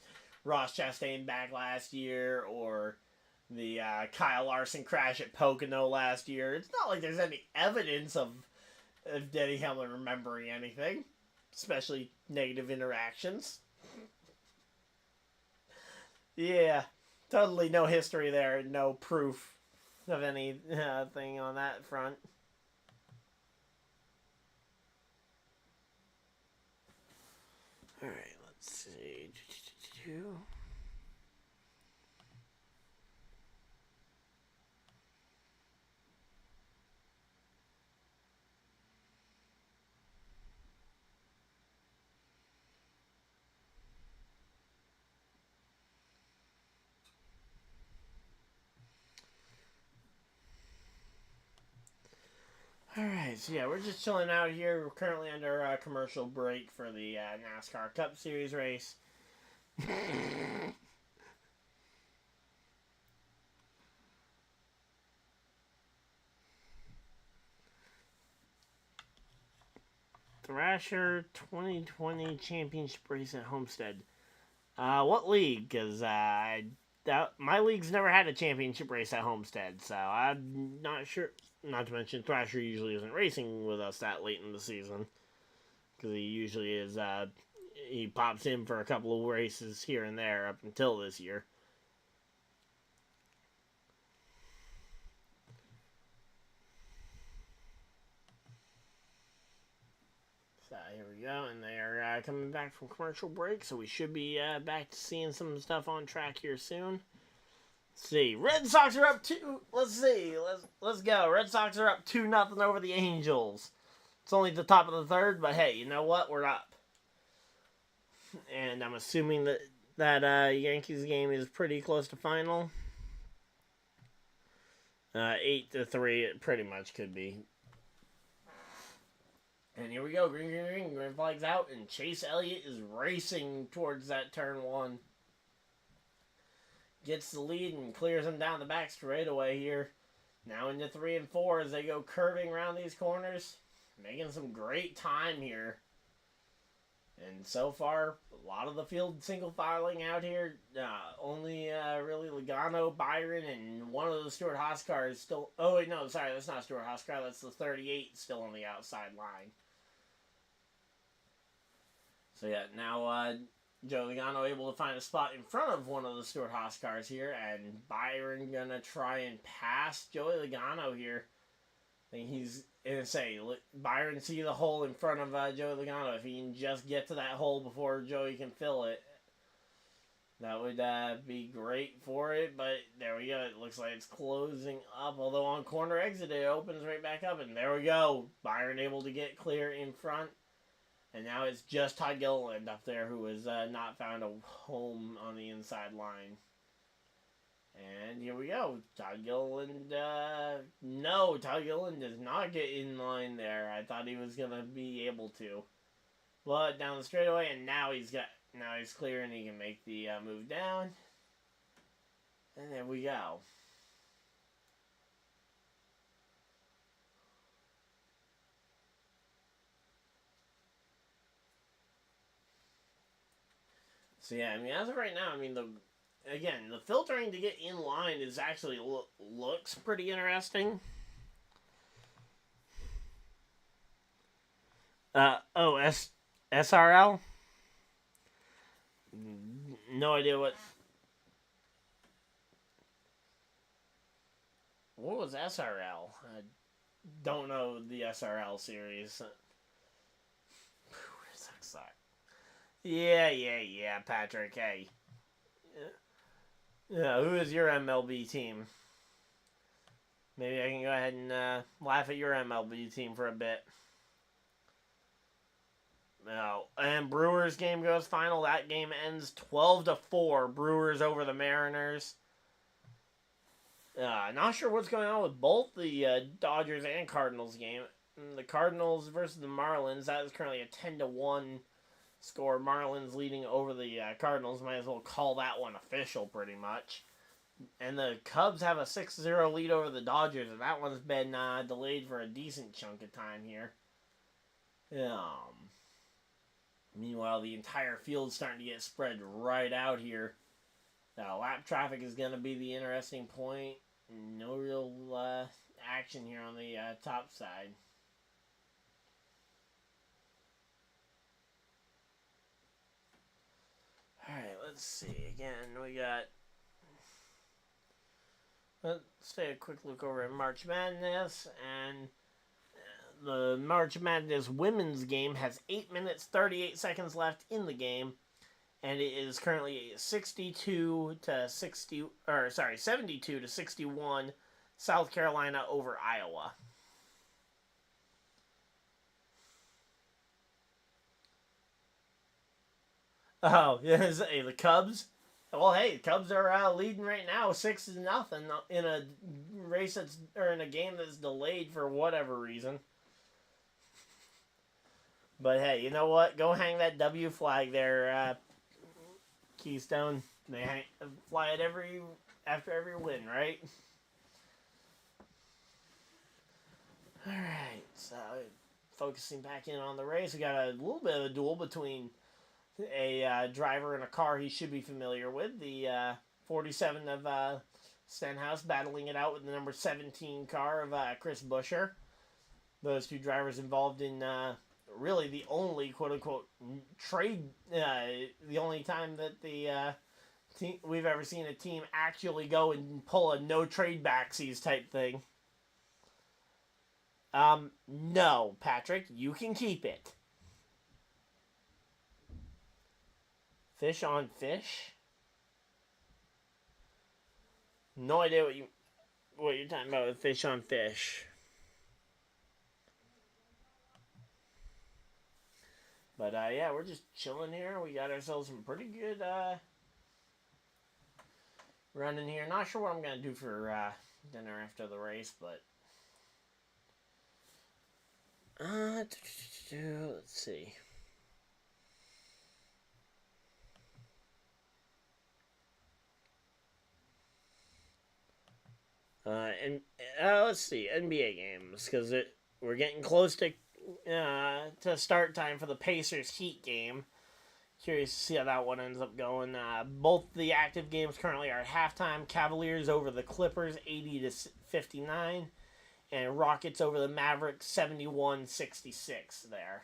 Ross Chastain back last year, or the Kyle Larson crash at Pocono last year. It's not like there's any evidence of Denny Hamlin remembering anything, especially negative interactions. Yeah, totally no history there, no proof of anything on that front. Alright, let's see. Alright, so yeah, we're just chilling out here. We're currently under a commercial break for the NASCAR Cup Series race. Thrasher 2020 Championship Race at Homestead. What league? Because my league's never had a championship race at Homestead, so I'm not sure. Not to mention, Thrasher usually isn't racing with us that late in the season, because he usually is. He pops in for a couple of races here and there up until this year. So here we go, and they are coming back from commercial break, so we should be back to seeing some stuff on track here soon. Let's see, Red Sox are up 2. Let's see, let's go. Red Sox are up 2-0 over the Angels. It's only the top of the third, but hey, you know what? We're up. And I'm assuming that Yankees game is pretty close to final. 8-3, it pretty much could be. And here we go, green, green, green. Green flag's out, and Chase Elliott is racing towards that turn 1. Gets the lead and clears him down the back straightaway here. Now into 3 and 4 as they go curving around these corners. Making some great time here. And so far, a lot of the field single filing out here. Only really Logano, Byron, and one of the Stewart-Haas cars still... Oh, wait, no, sorry, that's not Stewart-Haas car. That's the 38 still on the outside line. So yeah, now Joe Logano able to find a spot in front of one of the Stewart-Haas cars here, and Byron gonna try and pass Joey Logano here. I think he's gonna say Byron see the hole in front of Joey Logano. If he can just get to that hole before Joey can fill it, that would be great for it. But there we go. It looks like it's closing up. Although on corner exit it opens right back up, and there we go. Byron able to get clear in front. And now it's just Todd Gilliland up there who has not found a home on the inside line. And here we go. Todd Gilliland, no, Todd Gilliland does not get in line there. I thought he was going to be able to. But down the straightaway, and now he's clear and he can make the move down. And there we go. So yeah, I mean, as of right now, I mean, the filtering to get in line is actually looks pretty interesting. SRL? No idea what was SRL? I don't know the SRL series. Yeah, Patrick, hey. Yeah, who is your MLB team? Maybe I can go ahead and laugh at your MLB team for a bit. No, and Brewers game goes final. That game ends 12-4. Brewers over the Mariners. Not sure what's going on with both the Dodgers and Cardinals game. The Cardinals versus the Marlins. That is currently a 10-1 score. Marlins leading over the Cardinals. Might as well call that one official pretty much. And the Cubs have a 6-0 lead over the Dodgers, and that one's been delayed for a decent chunk of time here. Meanwhile, the entire field's starting to get spread right out here. Lap traffic is going to be the interesting point. No real action here on the top side. Alright, let's see. Again, we got... Let's take a quick look over at March Madness. And the March Madness women's game has 8 minutes, 38 seconds left in the game. And it is currently 72 to 61, South Carolina over Iowa. Oh, yes, the Cubs. Well, hey, Cubs are leading right now, 6-0 in a race in a game that's delayed for whatever reason. But hey, you know what? Go hang that W flag there, Keystone. They fly it after every win, right? All right, so focusing back in on the race, we got a little bit of a duel between a driver in a car he should be familiar with, the 47 of Stenhouse, battling it out with the number 17 car of Chris Buescher. Those two drivers involved in really the only quote-unquote trade, the only time that the we've ever seen a team actually go and pull a no trade backsies type thing. No, Patrick, you can keep it. Fish on fish? No idea what you're talking about with fish on fish. But yeah, we're just chilling here. We got ourselves some pretty good running here. Not sure what I'm gonna do for dinner after the race, but let's see. And let's see, NBA games, because we're getting close to start time for the Pacers Heat game. Curious to see how that one ends up going. Both the active games currently are at halftime. Cavaliers over the Clippers, 80-59, and Rockets over the Mavericks, 71-66 there.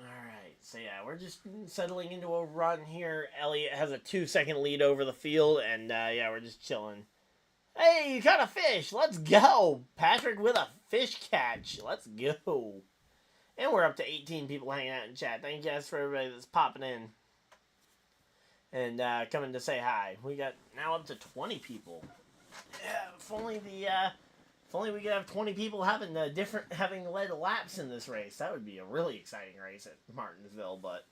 Alright, so yeah, we're just settling into a run here. Elliott has a 2-second lead over the field, and yeah, we're just chilling. Hey, you caught a fish! Let's go! Patrick with a fish catch. Let's go. And we're up to 18 people hanging out in chat. Thank you guys for everybody that's popping in and coming to say hi. We got now up to 20 people. Yeah, if only we could have 20 people having led laps in this race. That would be a really exciting race at Martinsville. But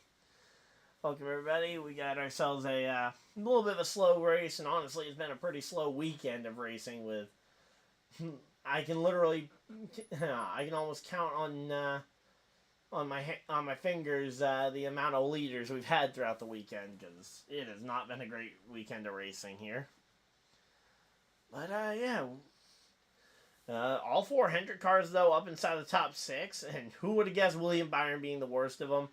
welcome everybody. We got ourselves a little bit of a slow race, and honestly, it's been a pretty slow weekend of racing. With I can almost count on my fingers the amount of leaders we've had throughout the weekend, because it has not been a great weekend of racing here. But yeah. All four Hendrick cars, though, up inside the top 6. And who would have guessed William Byron being the worst of them?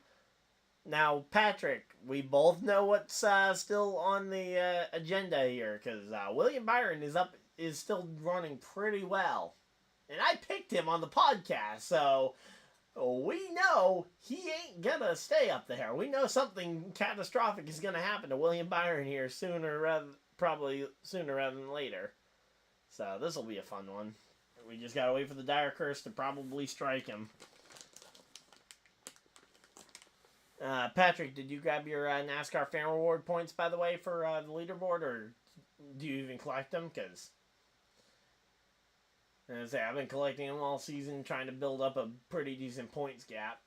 Now, Patrick, we both know what's still on the agenda here. Because William Byron is still running pretty well. And I picked him on the podcast. So we know he ain't going to stay up there. We know something catastrophic is going to happen to William Byron here probably sooner rather than later. So this will be a fun one. We just gotta wait for the dire curse to probably strike him. Patrick, did you grab your NASCAR fan reward points, by the way, for the leaderboard, or do you even collect them? Because I've been collecting them all season, trying to build up a pretty decent points gap.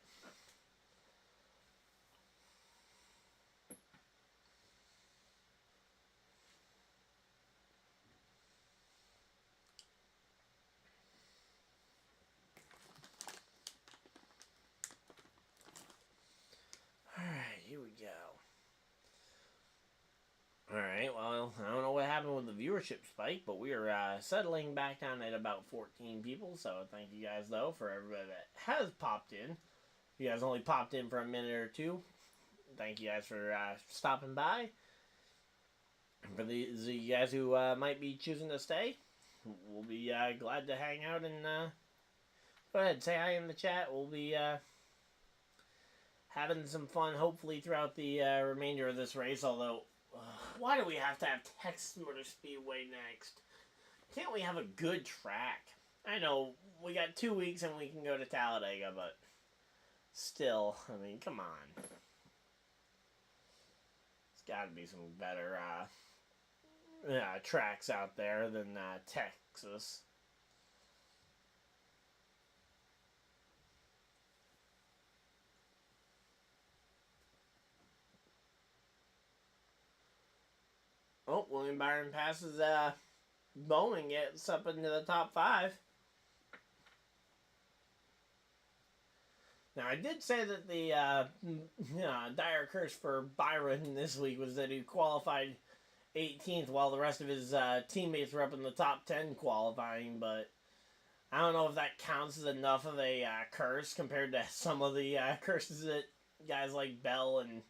Here we go. Alright, well, I don't know what happened with the viewership spike, but we are settling back down at about 14 people, so thank you guys, though, for everybody that has popped in. If you guys only popped in for a minute or two, thank you guys for stopping by. For these of you guys who might be choosing to stay, we'll be glad to hang out and go ahead, say hi in the chat. We'll be having some fun, hopefully, throughout the remainder of this race. Although, why do we have to have Texas Motor Speedway next? Can't we have a good track? I know we got 2 weeks and we can go to Talladega, but still, I mean, come on. There's got to be some better tracks out there than Texas. William Byron passes Bowman, gets up into the top 5. Now, I did say that the dire curse for Byron this week was that he qualified 18th while the rest of his teammates were up in the top 10 qualifying, but I don't know if that counts as enough of a curse compared to some of the curses that guys like Bell and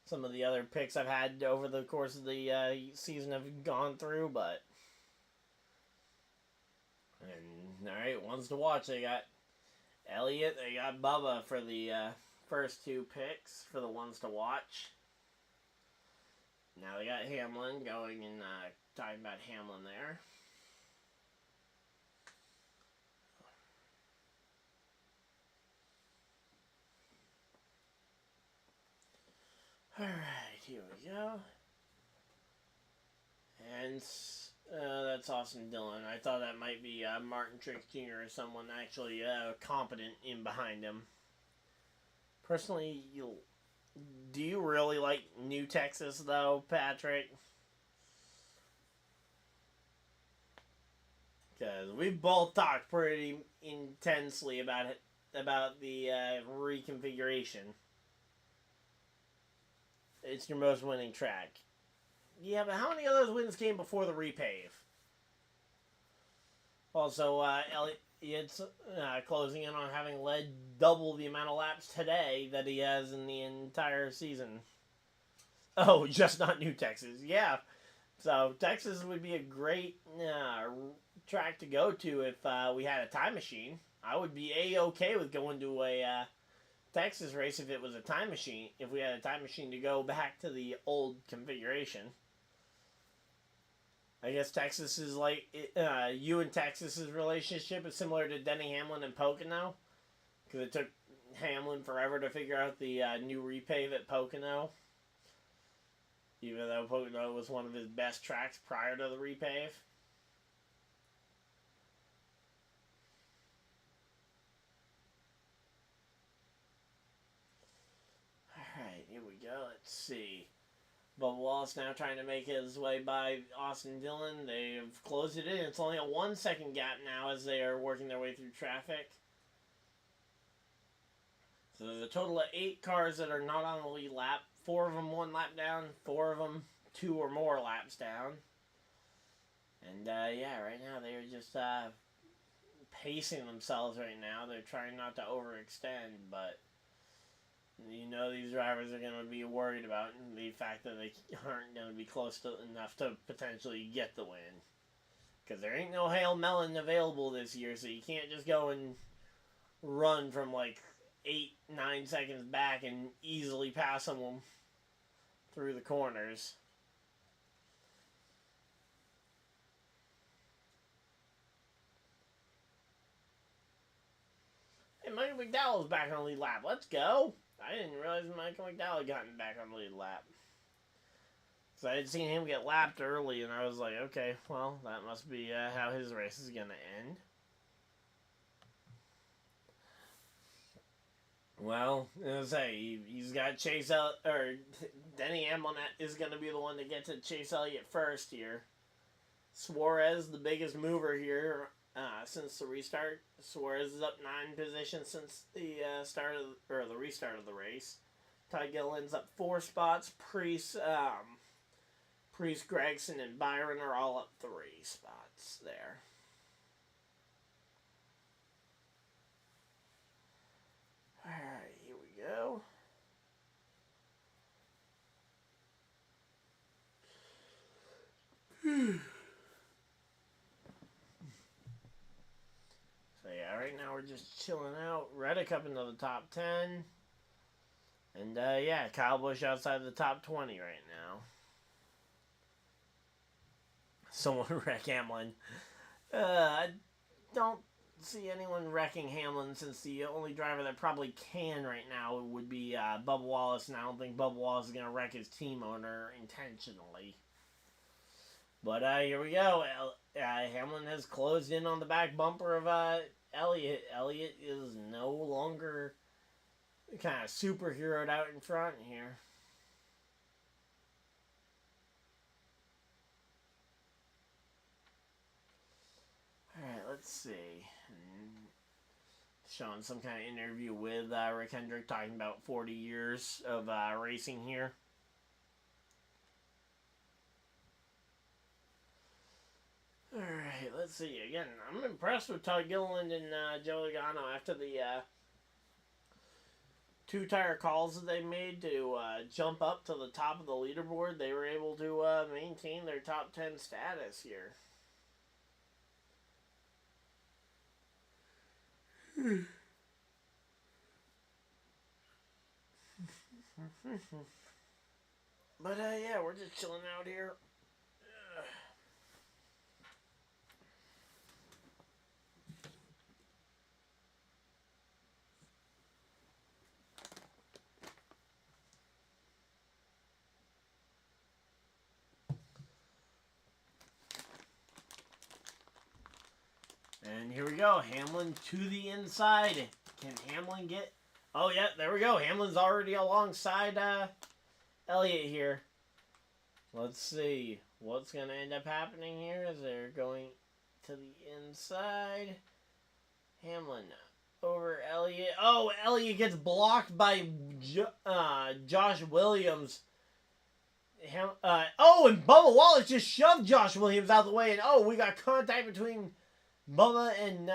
some of the other picks I've had over the course of the season have gone through, but... And, alright, ones to watch. They got Elliott, they got Bubba for the first 2 picks for the ones to watch. Now they got Hamlin going and talking about Hamlin there. Alright, here we go. And that's Austin Dillon. I thought that might be Martin Truex Jr. or someone actually competent in behind him. Personally, do you really like New Texas, though, Patrick? Because we've both talked pretty intensely about it, about the reconfiguration. It's your most winning track. Yeah, but how many of those wins came before the repave? Also, Elliott's closing in on having led double the amount of laps today that he has in the entire season. Oh, just not New Texas. Yeah. So, Texas would be a great track to go to if we had a time machine. I would be A-okay with going to a Texas race if it was a time machine. If we had a time machine to go back to the old configuration. I guess Texas is like, you and Texas's relationship is similar to Denny Hamlin and Pocono. Because it took Hamlin forever to figure out the new repave at Pocono. Even though Pocono was one of his best tracks prior to the repave. Alright, here we go. Let's see. Bubba Wallace now trying to make his way by Austin Dillon. They've closed it in. It's only a 1-second gap now as they are working their way through traffic. So there's a total of 8 cars that are not on the lead lap. 4 of them 1 lap down. 4 of them 2 or more laps down. And yeah, right now they're just pacing themselves right now. They're trying not to overextend, but you know these drivers are going to be worried about the fact that they aren't going to be close to enough to potentially get the win. Because there ain't no Hail Melon available this year, so you can't just go and run from like 8-9 seconds back and easily pass them through the corners. Hey, Michael McDowell's back on the lead lap. Let's go! I didn't realize Michael McDowell had gotten back on the lead lap. So I had seen him get lapped early, and I was like, okay, well, that must be how his race is going to end. Well, as I say, he's got Chase Elliott, or Denny Hamlin is going to be the one to get to Chase Elliott first here. Suarez, the biggest mover here since the restart. Suarez is up 9 positions since the the restart of the race. Ty Gilliland's up 4 spots. Priest, Gregson, and Byron are all up 3 spots there. Alright, here we go. So yeah, right now we're just chilling out. Reddick up into the top 10. And yeah, Kyle Busch outside the top 20 right now. Someone wreck Hamlin. I don't see anyone wrecking Hamlin, since the only driver that probably can right now would be Bubba Wallace, and I don't think Bubba Wallace is going to wreck his team owner intentionally. But here we go. Hamlin has closed in on the back bumper of Elliott. Elliott is no longer kind of superheroed out in front here. let's see. Showing some kind of interview with Rick Hendrick talking about 40 years of racing here. Alright, let's see. Again, I'm impressed with Todd Gilliland and Joe Logano after the 2-tire calls that they made to jump up to the top of the leaderboard. They were able to maintain their top 10 status here. But yeah, we're just chilling out here. And here we go. Hamlin to the inside. Can Hamlin get... Oh, yeah, there we go. Hamlin's already alongside Elliott here. Let's see what's going to end up happening here as they're going to the inside. Hamlin over Elliott. Oh, Elliott gets blocked by Josh Williams. Oh, and Bubba Wallace just shoved Josh Williams out the way. And, oh, we got contact between Bubba and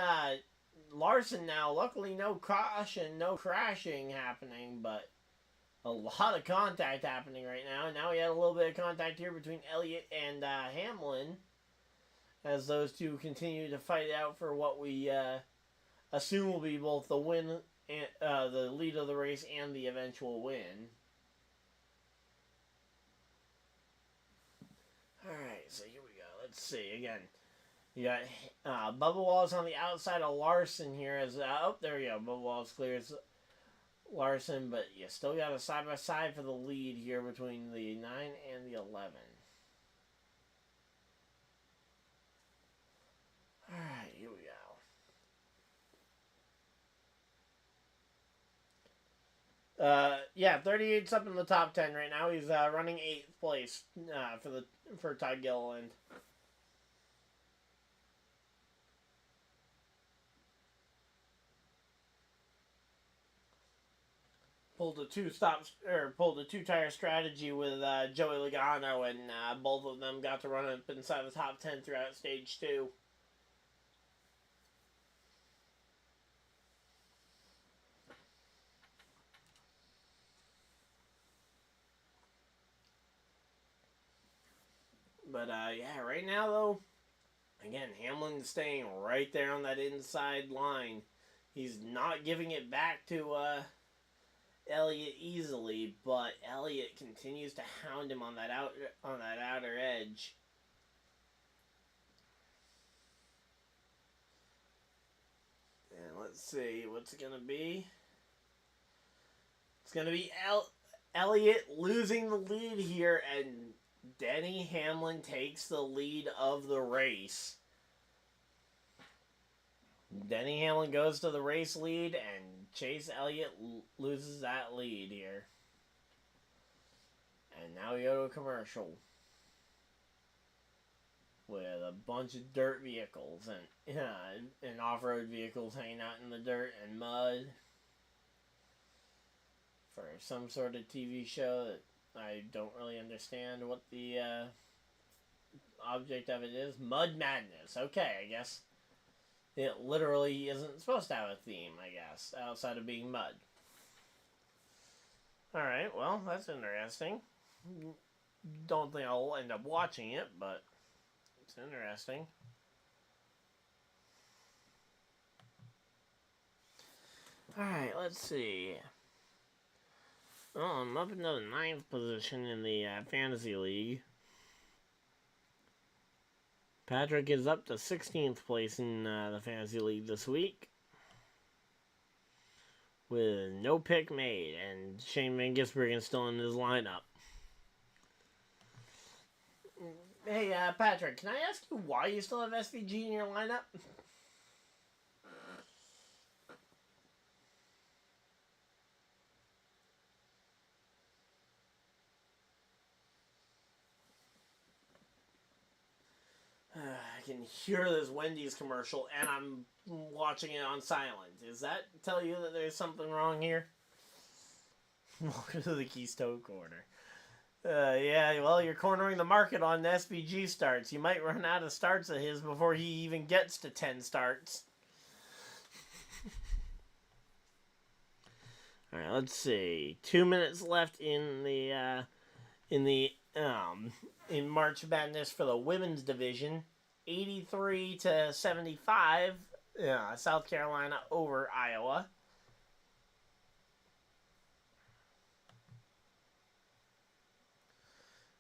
Larson now. Luckily, no caution, no crashing happening, but a lot of contact happening right now. Now we had a little bit of contact here between Elliott and Hamlin as those two continue to fight out for what we assume will be both the win and the lead of the race and the eventual win. Alright, so here we go. Let's see again. You got Bubba Wallace on the outside of Larson here. As oh, there we go. Bubba Wallace clears Larson, but you still got a side-by-side for the lead here between the 9 and the 11. Alright, here we go. Yeah, 38's up in the top 10 right now. He's running 8th place for Todd Gilliland. Pulled a 2-tire strategy with Joey Logano, and both of them got to run up inside the top 10 throughout stage 2. But yeah, right now though, again, Hamlin's staying right there on that inside line. He's not giving it back to Elliott easily, but Elliott continues to hound him on that outer edge. And let's see what's it gonna be. It's gonna be Elliott losing the lead here, and Denny Hamlin takes the lead of the race. Denny Hamlin goes to the race lead, and Chase Elliott loses that lead here. And now we go to a commercial with a bunch of dirt vehicles and off-road vehicles hanging out in the dirt and mud for some sort of TV show that I don't really understand what the object of it is. Mud Madness. Okay, I guess it literally isn't supposed to have a theme, I guess, outside of being mud. Alright, well, that's interesting. Don't think I'll end up watching it, but it's interesting. Alright, let's see. Oh, I'm up into the 9th position in the Fantasy League. Patrick is up to 16th place in the Fantasy League this week, with no pick made, and Shane Van Gisbergen still in his lineup. Hey, Patrick, can I ask you why you still have SVG in your lineup? I can hear this Wendy's commercial and I'm watching it on silent. Does that tell you that there's something wrong here? Welcome to the Keystone Corner. Yeah, well, you're cornering the market on SVG starts. You might run out of starts of his before he even gets to 10 starts. All right, let's see. 2 minutes left in March Madness for the women's division. 83-75. South Carolina over Iowa.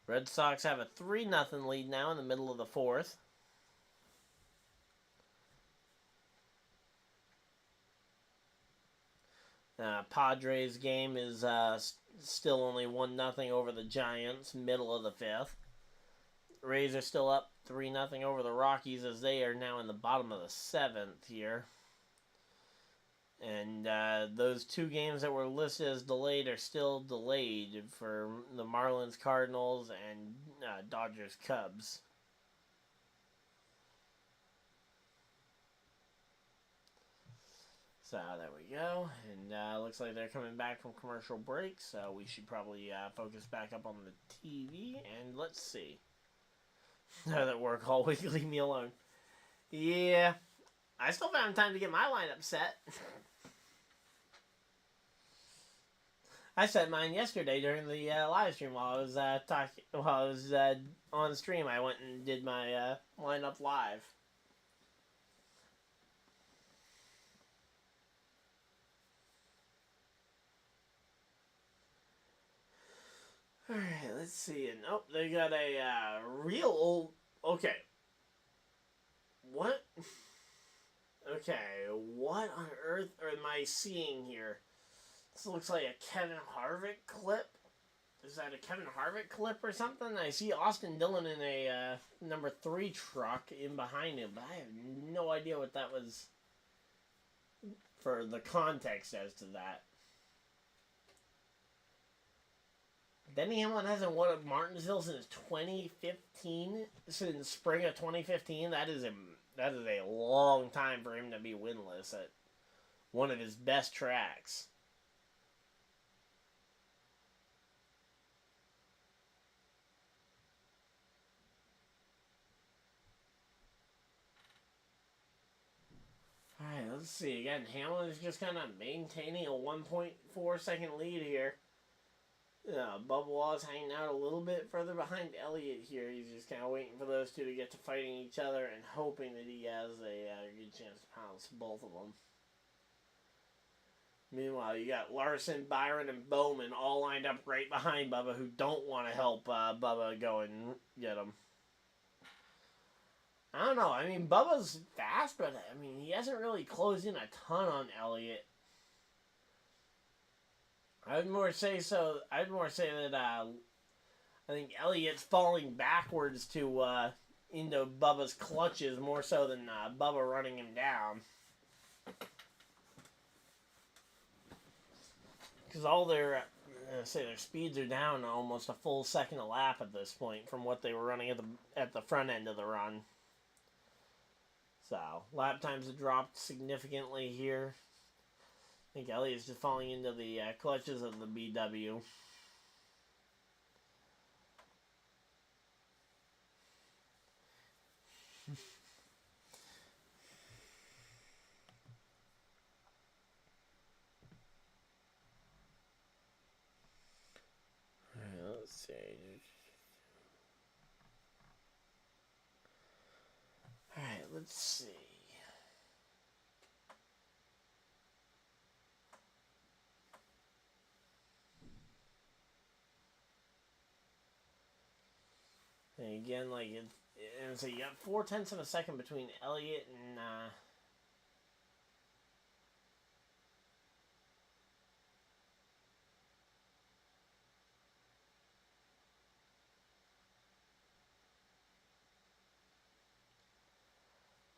Red Sox have a 3-0 lead now in the middle of the fourth. Padres game is still only 1-0 over the Giants, middle of the fifth. Rays are still up 3-0 over the Rockies as they are now in the bottom of the seventh here. And those two games that were listed as delayed are still delayed for the Marlins Cardinals and Dodgers Cubs. So there we go. And looks like they're coming back from commercial break. So we should probably focus back up on the TV. And let's see. Now that work all week, leave me alone. Yeah. I still found time to get my lineup set. I set mine yesterday during the live stream while I was on stream. I went and did my lineup live. All right, let's see. And they got a real old. Okay. What? Okay, what on earth am I seeing here? This looks like a Kevin Harvick clip. Is that a Kevin Harvick clip or something? I see Austin Dillon in a number 3 truck in behind him, but I have no idea what that was for the context as to that. Denny Hamlin hasn't won at Martinsville since 2015, since spring of 2015. That is a long time for him to be winless at one of his best tracks. Alright, let's see. Again, Hamlin is just kind of maintaining a 1.4 second lead here. Bubba Wallace hanging out a little bit further behind Elliott here. He's just kind of waiting for those two to get to fighting each other and hoping that he has a good chance to pounce both of them. Meanwhile, you got Larson, Byron, and Bowman all lined up right behind Bubba who don't want to help Bubba go and get him. I don't know. I mean, Bubba's fast, but I mean, he hasn't really closed in a ton on Elliott. I'd more say that I think Elliott's falling backwards to into Bubba's clutches more so than Bubba running him down. Because all their speeds are down almost a full second a lap at this point from what they were running at the front end of the run. So lap times have dropped significantly here. I think Elliott's just falling into the clutches of the BW. Alright, let's see. Alright, let's see. And again, and so you got 0.4 of a second between Elliott and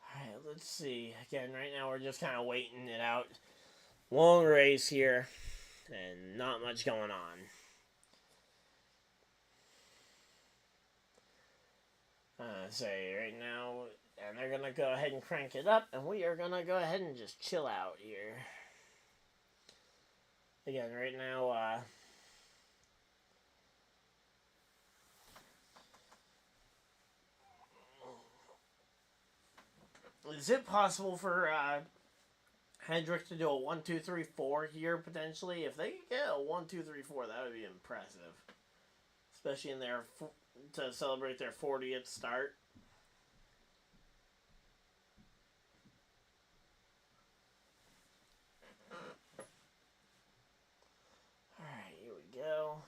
Alright, let's see. Again, right now we're just kind of waiting it out. Long race here, and not much going on. Say right now, and they're gonna go ahead and crank it up, and we are gonna go ahead and just chill out here. Again, right now, is it possible for Hendrick to do a 1, 2, 3, 4 here potentially? If they could get a 1, 2, 3, 4, that would be impressive, especially in their to celebrate their 40th start. All right, here we go.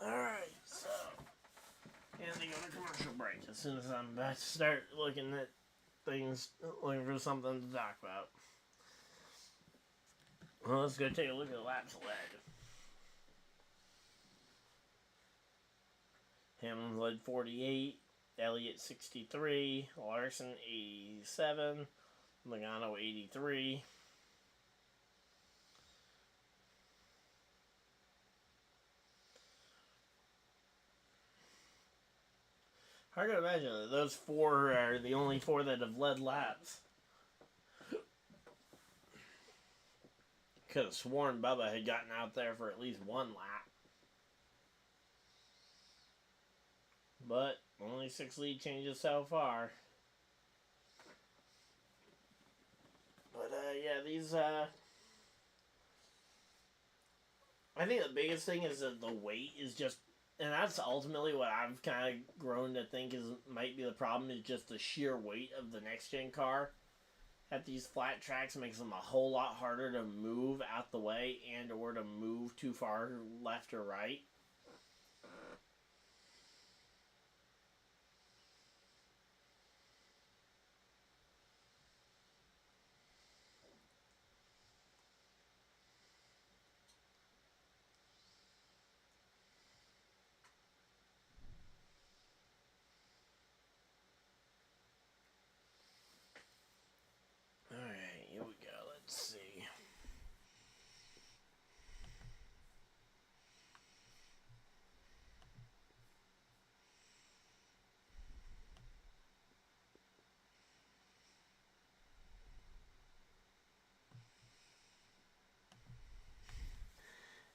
Alright, so, and they go to commercial break as soon as I'm about to start looking at things, looking for something to talk about. Well, let's go take a look at the laps led. Hamlin led 48, Elliott 63, Larson 87, Logano 83. Hard to imagine that those four are the only four that have led laps. Could have sworn Bubba had gotten out there for at least one lap. But only 6 lead changes so far. But yeah, these I think the biggest thing is that the weight is just, and that's ultimately what I've kind of grown to think is might be the problem, is just the sheer weight of the next gen car at these flat tracks makes them a whole lot harder to move out the way and or to move too far left or right. Alright, here we go. Let's see.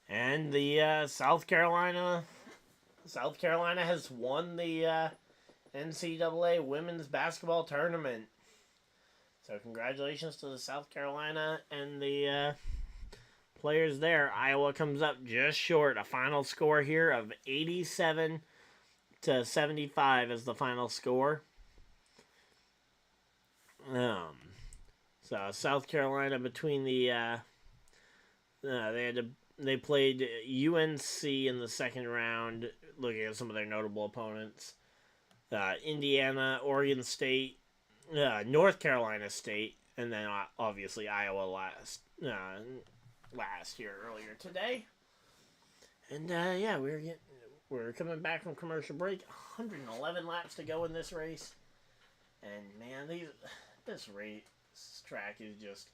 And the South Carolina has won the NCAA women's basketball tournament. So congratulations to the South Carolina and the players there. Iowa comes up just short. A final score here of 87 to 75 is the final score. So South Carolina between the they played UNC in the second round. Looking at some of their notable opponents, Indiana, Oregon State, North Carolina State, and then obviously Iowa last year earlier today. And yeah, we're coming back from commercial break. 111 laps to go in this race, and man, this track is just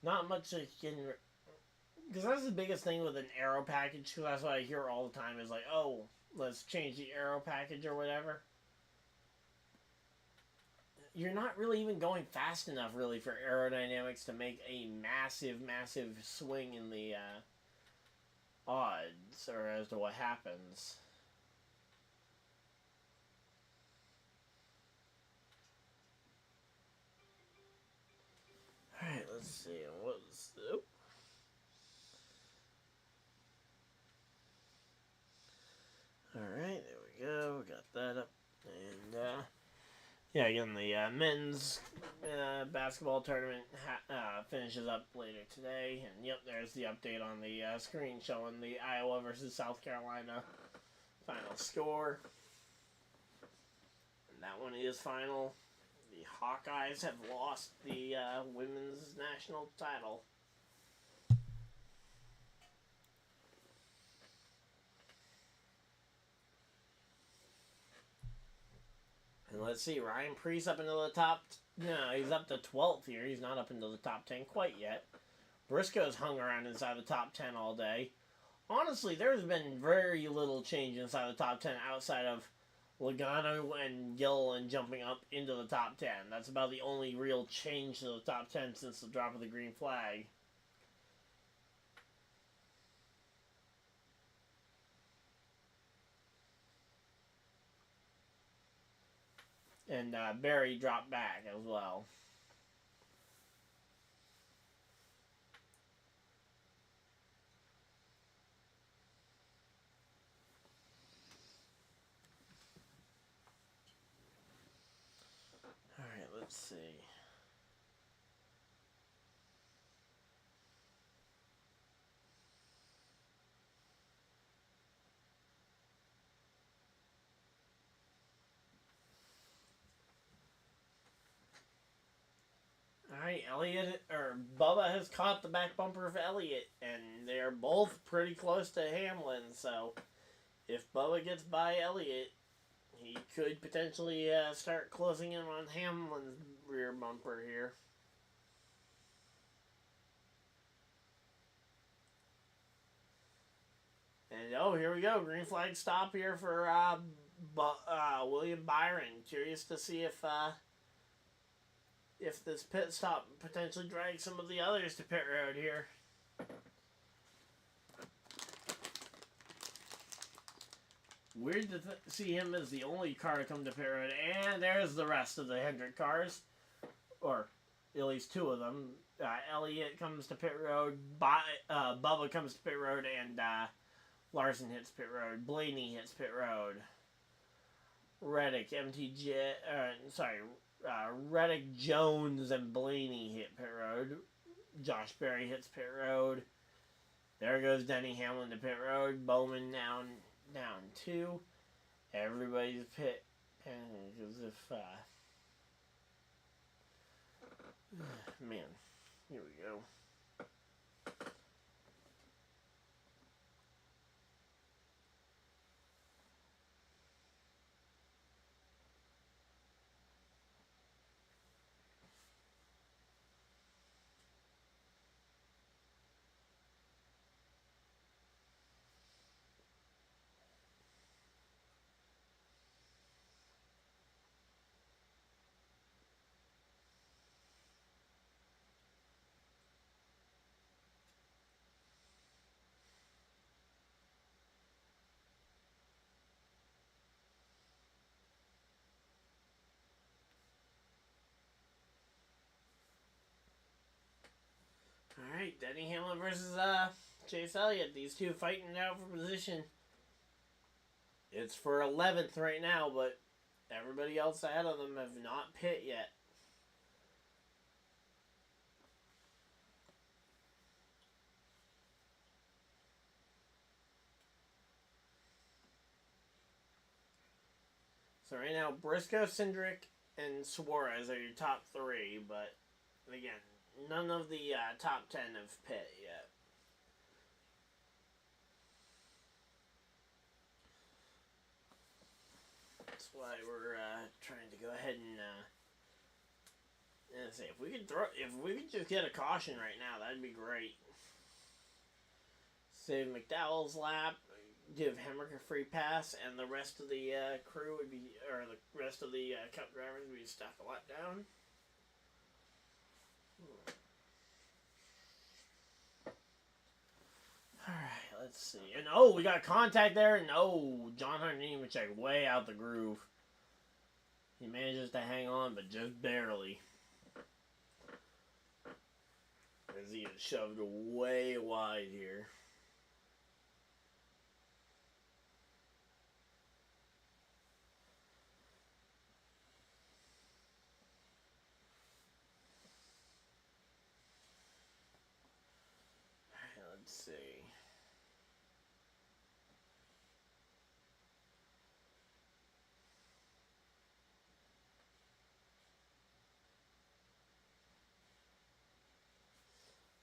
not much that you can. Because that's the biggest thing with an aero package. Because that's what I hear all the time is like, oh, let's change the aero package or whatever. You're not really even going fast enough, really, for aerodynamics to make a massive, massive swing in the odds or as to what happens. see. What was... Oh. Alright, there we go. Got that up. And, yeah, again, the men's basketball tournament finishes up later today. And, yep, there's the update on the screen showing the Iowa versus South Carolina final score. And that one is final. The Hawkeyes have lost the women's national title. And let's see, Ryan Preece up into the top. No, he's up to 12th here. He's not up into the top 10 quite yet. Briscoe's hung around inside the top 10 all day. Honestly, there's been very little change inside the top 10 outside of Logano and Gilliland jumping up into the top 10. That's about the only real change to the top 10 since the drop of the green flag. And Barry dropped back as well. Alright, let's see. Alright, Bubba has caught the back bumper of Elliott, and they're both pretty close to Hamlin, so if Bubba gets by Elliott, he could potentially start closing in on Hamlin's rear bumper here. And here we go, green flag stop here for William Byron. Curious to see if this pit stop potentially drags some of the others to pit road here. Weird to see him as the only car to come to pit road. And there's the rest of the Hendrick cars. Or at least two of them. Elliott comes to pit road. Bubba comes to pit road. And Larson hits pit road. Blaney hits pit road. Reddick, Reddick, Jones, and Blaney hit pit road. Josh Berry hits pit road. There goes Denny Hamlin to pit road. Bowman down 2. Everybody's pit. As if, man, here we go. Alright, Denny Hamlin versus Chase Elliott. These two fighting it out for position. It's for 11th right now, but everybody else ahead of them have not pit yet. So right now, Briscoe, Cindric, and Suarez are your top 3, but again, none of the top 10 have pit yet. That's why we're trying to go ahead and say if we could just get a caution right now, that'd be great. Save McDowell's lap, give Hemrick a free pass, and the rest of the crew would be, or the rest of the Cup drivers would be stuck a lot down. Alright, let's see. And we got contact there, and John Hunter didn't even check, way out the groove. He manages to hang on, but just barely. As he gets shoved way wide here. Let's see.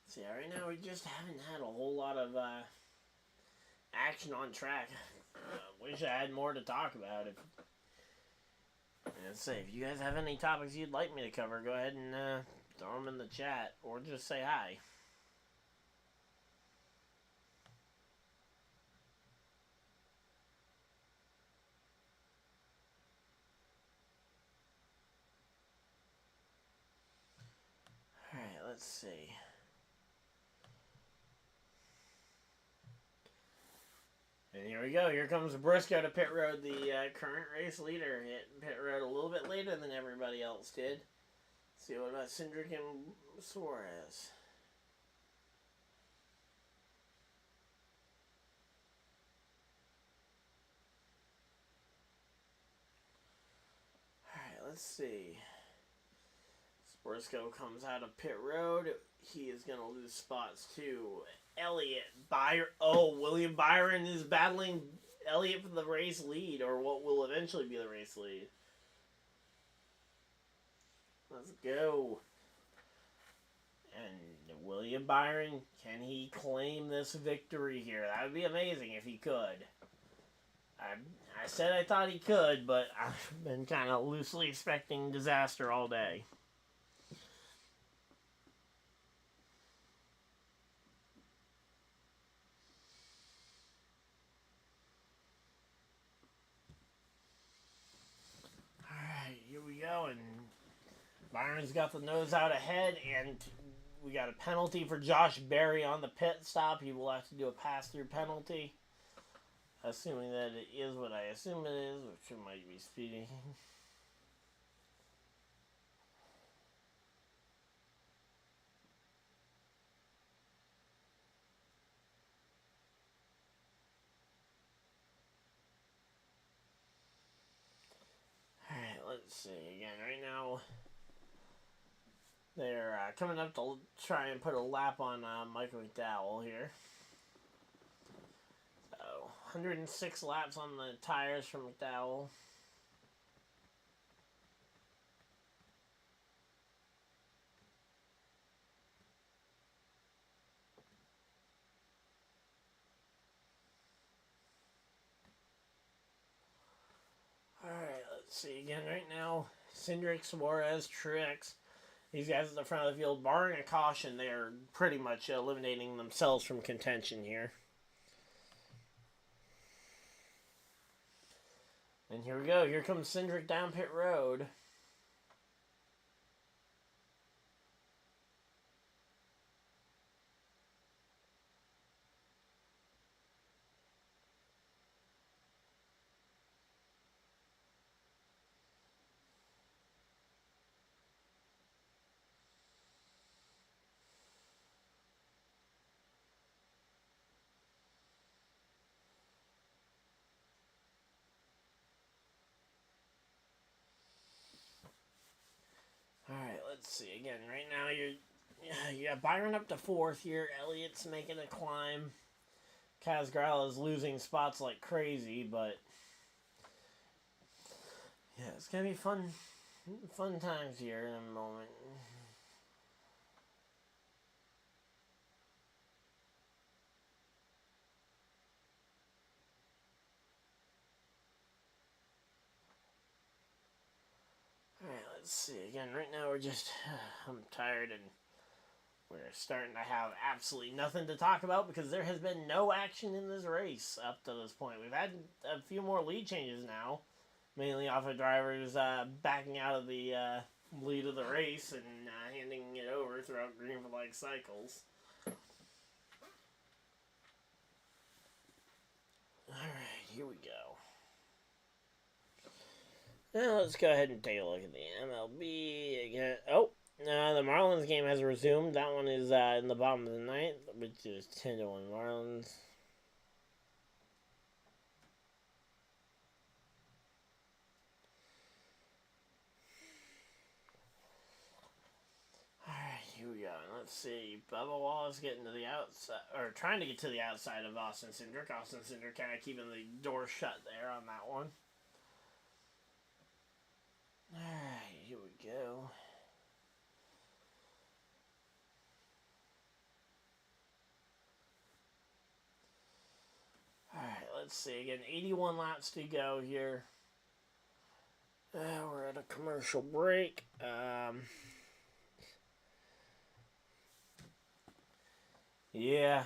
See, right now we just haven't had a whole lot of action on track. Wish I had more to talk about. Let's say, if you guys have any topics you'd like me to cover, go ahead and throw them in the chat, or just say hi. Alright, let's see. And here we go. Here comes Briscoe to pit road, the current race leader. Hit pit road a little bit later than everybody else did. Let's see, what about Cindric and Suarez? Alright, let's see. Briscoe comes out of pit road. He is going to lose spots to Elliott. William Byron is battling Elliott for the race lead, or what will eventually be the race lead. Let's go. And William Byron, can he claim this victory here? That would be amazing if he could. I said I thought he could, but I've been kind of loosely expecting disaster all day. Here we go, and Byron's got the nose out ahead, and we got a penalty for Josh Berry on the pit stop. He will have to do a pass-through penalty, assuming that it is what I assume it is, which it might be speeding. Alright, let's see. Again, right now, they're coming up to try and put a lap on Michael McDowell here. So, 106 laps on the tires for McDowell. Alright, let's see. Again, right now, Cindric, Suarez, Truex, these guys at the front of the field, barring a caution, they are pretty much eliminating themselves from contention here. And here we go. Here comes Cindric down pit road. Alright, let's see. Again, right now you got Byron up to 4th here. Elliott's making a climb. Kaz is losing spots like crazy, but yeah, it's gonna be fun times here in a moment. Alright, let's see. Again, right now I'm tired, and we're starting to have absolutely nothing to talk about because there has been no action in this race up to this point. We've had a few more lead changes now, mainly off of drivers backing out of the lead of the race and handing it over throughout green flag cycles. Alright, here we go. Now let's go ahead and take a look at the MLB again. Oh, The Marlins game has resumed. That one is in the bottom of the ninth, which is 10-1 Marlins. Alright, here we go. Let's see. Bubba Wallace getting to the outside, or trying to get to the outside of Austin Cindric. Austin Cindric kind of keeping the door shut there on that one. Alright, here we go. Alright, let's see. Again, 81 laps to go here. We're at a commercial break. Yeah,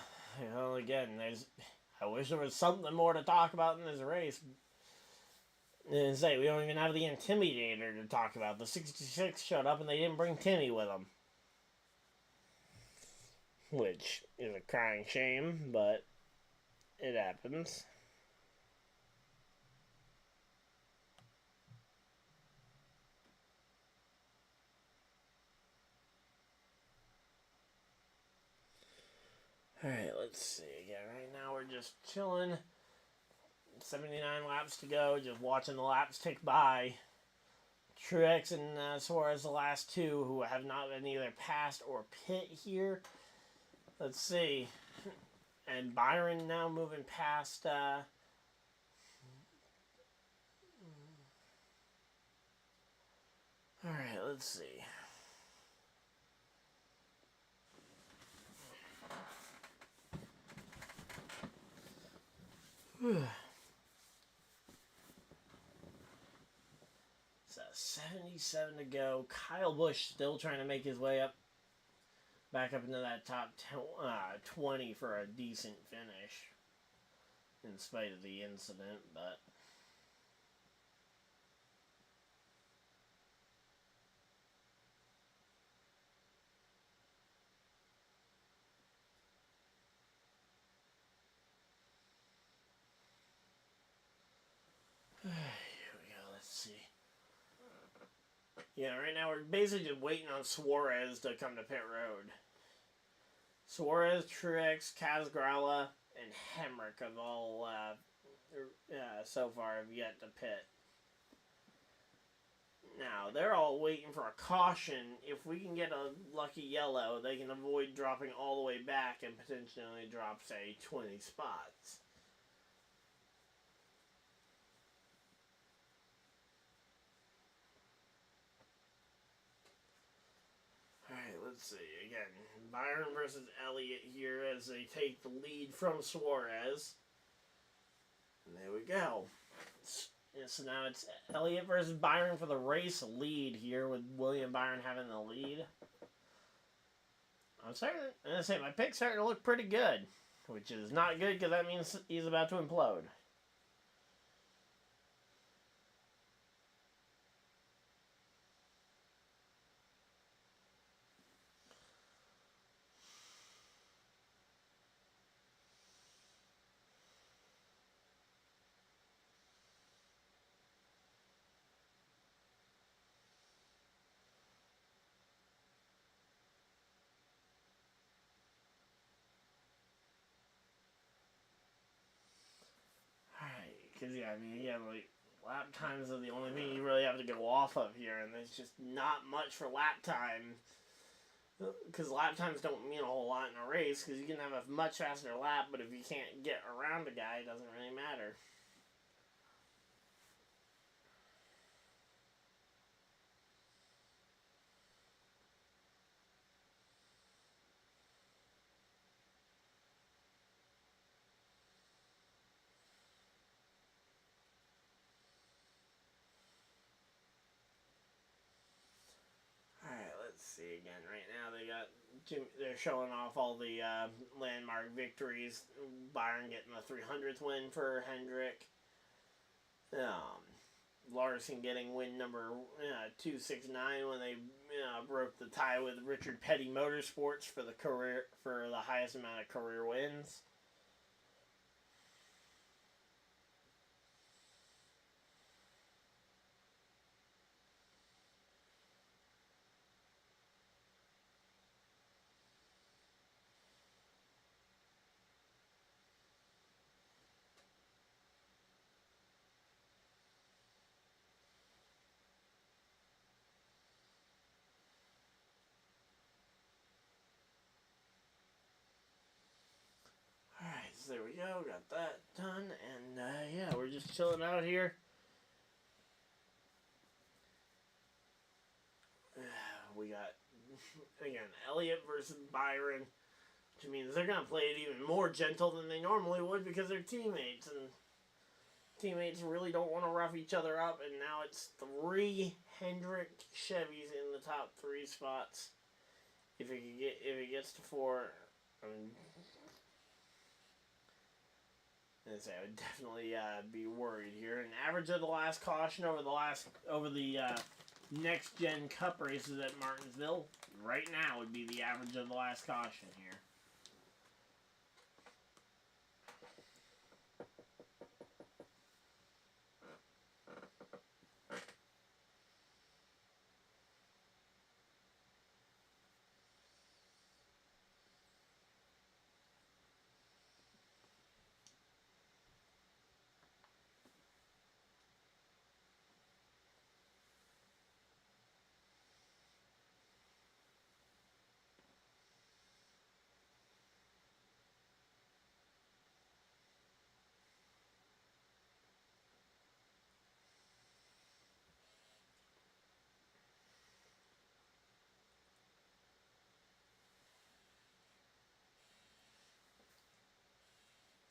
well, again, I wish there was something more to talk about in this race. And say, we don't even have the Intimidator to talk about. The 66 showed up and they didn't bring Timmy with them. Which is a crying shame, but it happens. Alright, let's see. Again, right now we're just chilling. 79 laps to go, just watching the laps tick by. Truex and Suarez, the last two, who have not been either passed or pit here. Let's see. And Byron now moving past. Alright, let's see. So 77 to go. Kyle Busch still trying to make his way up, back up into that top 20 for a decent finish, in spite of the incident, but. Here we go, let's see. Yeah, right now we're basically just waiting on Suarez to come to pit road. Suarez, Truex, Casgralla, and Hemrick have all so far have yet to pit. Now, they're all waiting for a caution. If we can get a lucky yellow, they can avoid dropping all the way back and potentially drop, say, 20 spots. Alright, let's see. Again, Byron versus Elliott here as they take the lead from Suarez. And there we go. So now it's Elliott versus Byron for the race lead here, with William Byron having the lead. I'm gonna say my pick's starting to look pretty good, which is not good because that means he's about to implode. Because, yeah, I mean, again, like, lap times are the only thing you really have to go off of here, and there's just not much for lap time. Because lap times don't mean a whole lot in a race, because you can have a much faster lap, but if you can't get around a guy, it doesn't really matter. Let's see again. Right now they're showing off all the landmark victories. Byron getting the 300th win for Hendrick. Larson getting win number 269 when they broke the tie with Richard Petty Motorsports for the highest amount of career wins. go. Got that done. And, yeah, we're just chilling out here. We got, again, Elliott versus Byron, which means they're going to play it even more gentle than they normally would because they're teammates, and teammates really don't want to rough each other up, and now it's 3 Hendrick Chevys in the top 3 spots. If it gets to 4, I mean, I would definitely be worried here. An average of the last caution over the next gen Cup races at Martinsville right now would be the average of the last caution here.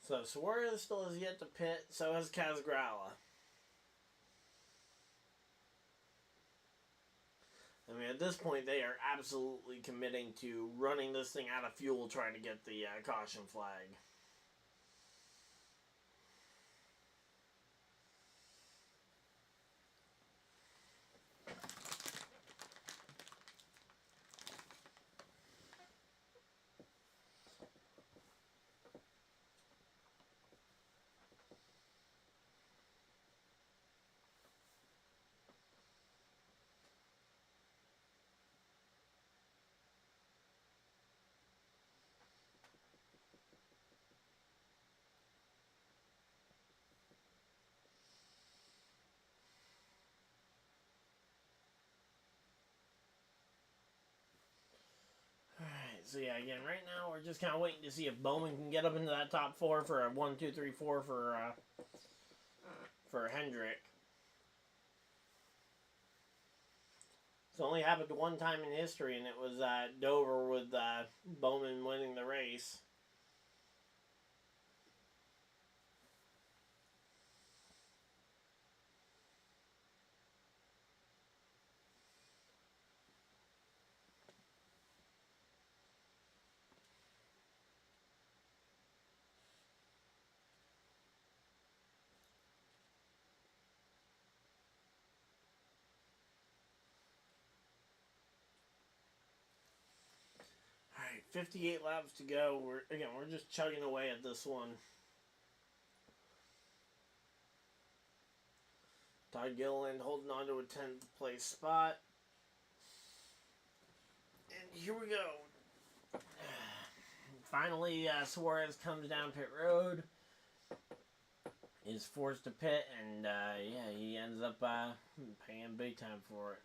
So Suarez still has yet to pit, so has Casgrala. I mean, at this point, they are absolutely committing to running this thing out of fuel, trying to get the caution flag. Alright, so yeah, again, right now we're just kind of waiting to see if Bowman can get up into that top 4 for a 1, 2, 3, 4 for Hendrick. It's only happened one time in history, and it was Dover with Bowman winning the race. Alright, 58 laps to go. We're just chugging away at this one. Todd Gilliland holding on to a 10th place spot. And here we go. Finally, Suarez comes down pit road. Is forced to pit, and yeah, he ends up paying big time for it.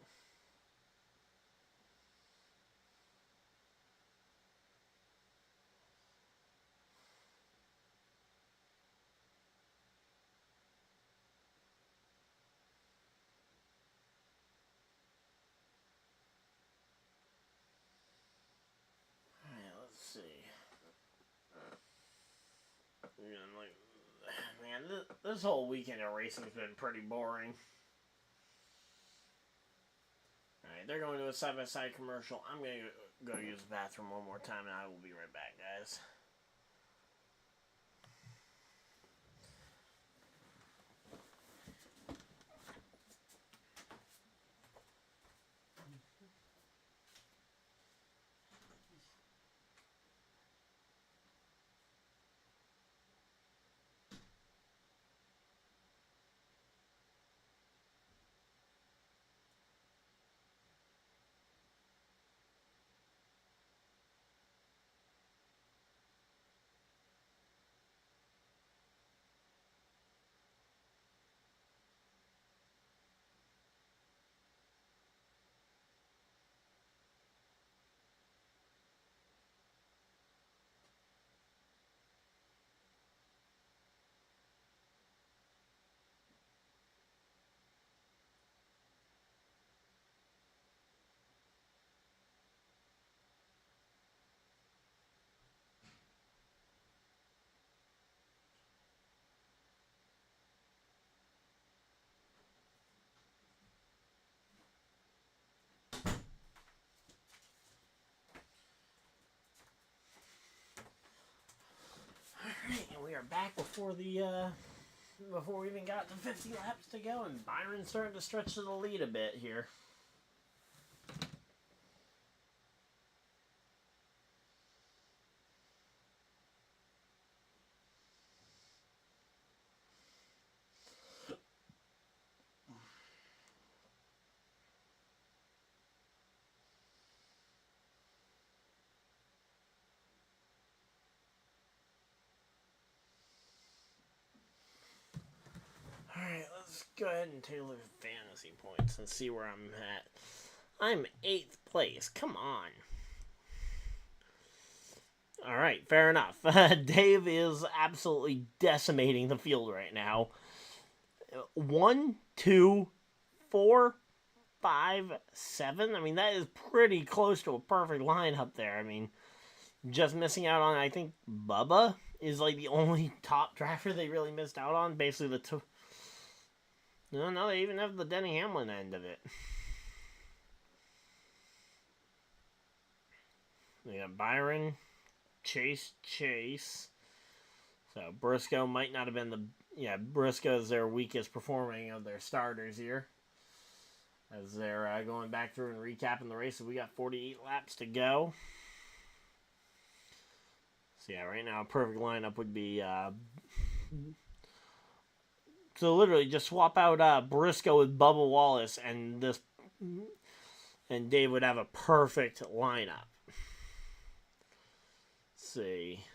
See. Man, this whole weekend of racing's been pretty boring. Alright, they're going to a side-by-side commercial. I'm going to go use the bathroom one more time, and I will be right back, guys. are back before the before we even got to 50 laps to go, and Byron's starting to stretch to the lead a bit here. Alright, let's go ahead and take a look at fantasy points and see where I'm at. I'm 8th place. Come on. Alright, fair enough. Dave is absolutely decimating the field right now. 1, 2, 4, 5, 7. I mean, that is pretty close to a perfect lineup there. I mean, just missing out on, I think, Bubba is like the only top driver they really missed out on. Basically, the two. No, they even have the Denny Hamlin end of it. We got Byron, Chase. So Briscoe might not have been the... Yeah, Briscoe is their weakest performing of their starters here. As they're going back through and recapping the race. So we got 48 laps to go. So yeah, right now a perfect lineup would be... So literally just swap out Briscoe with Bubba Wallace and Dave would have a perfect lineup. Let's see.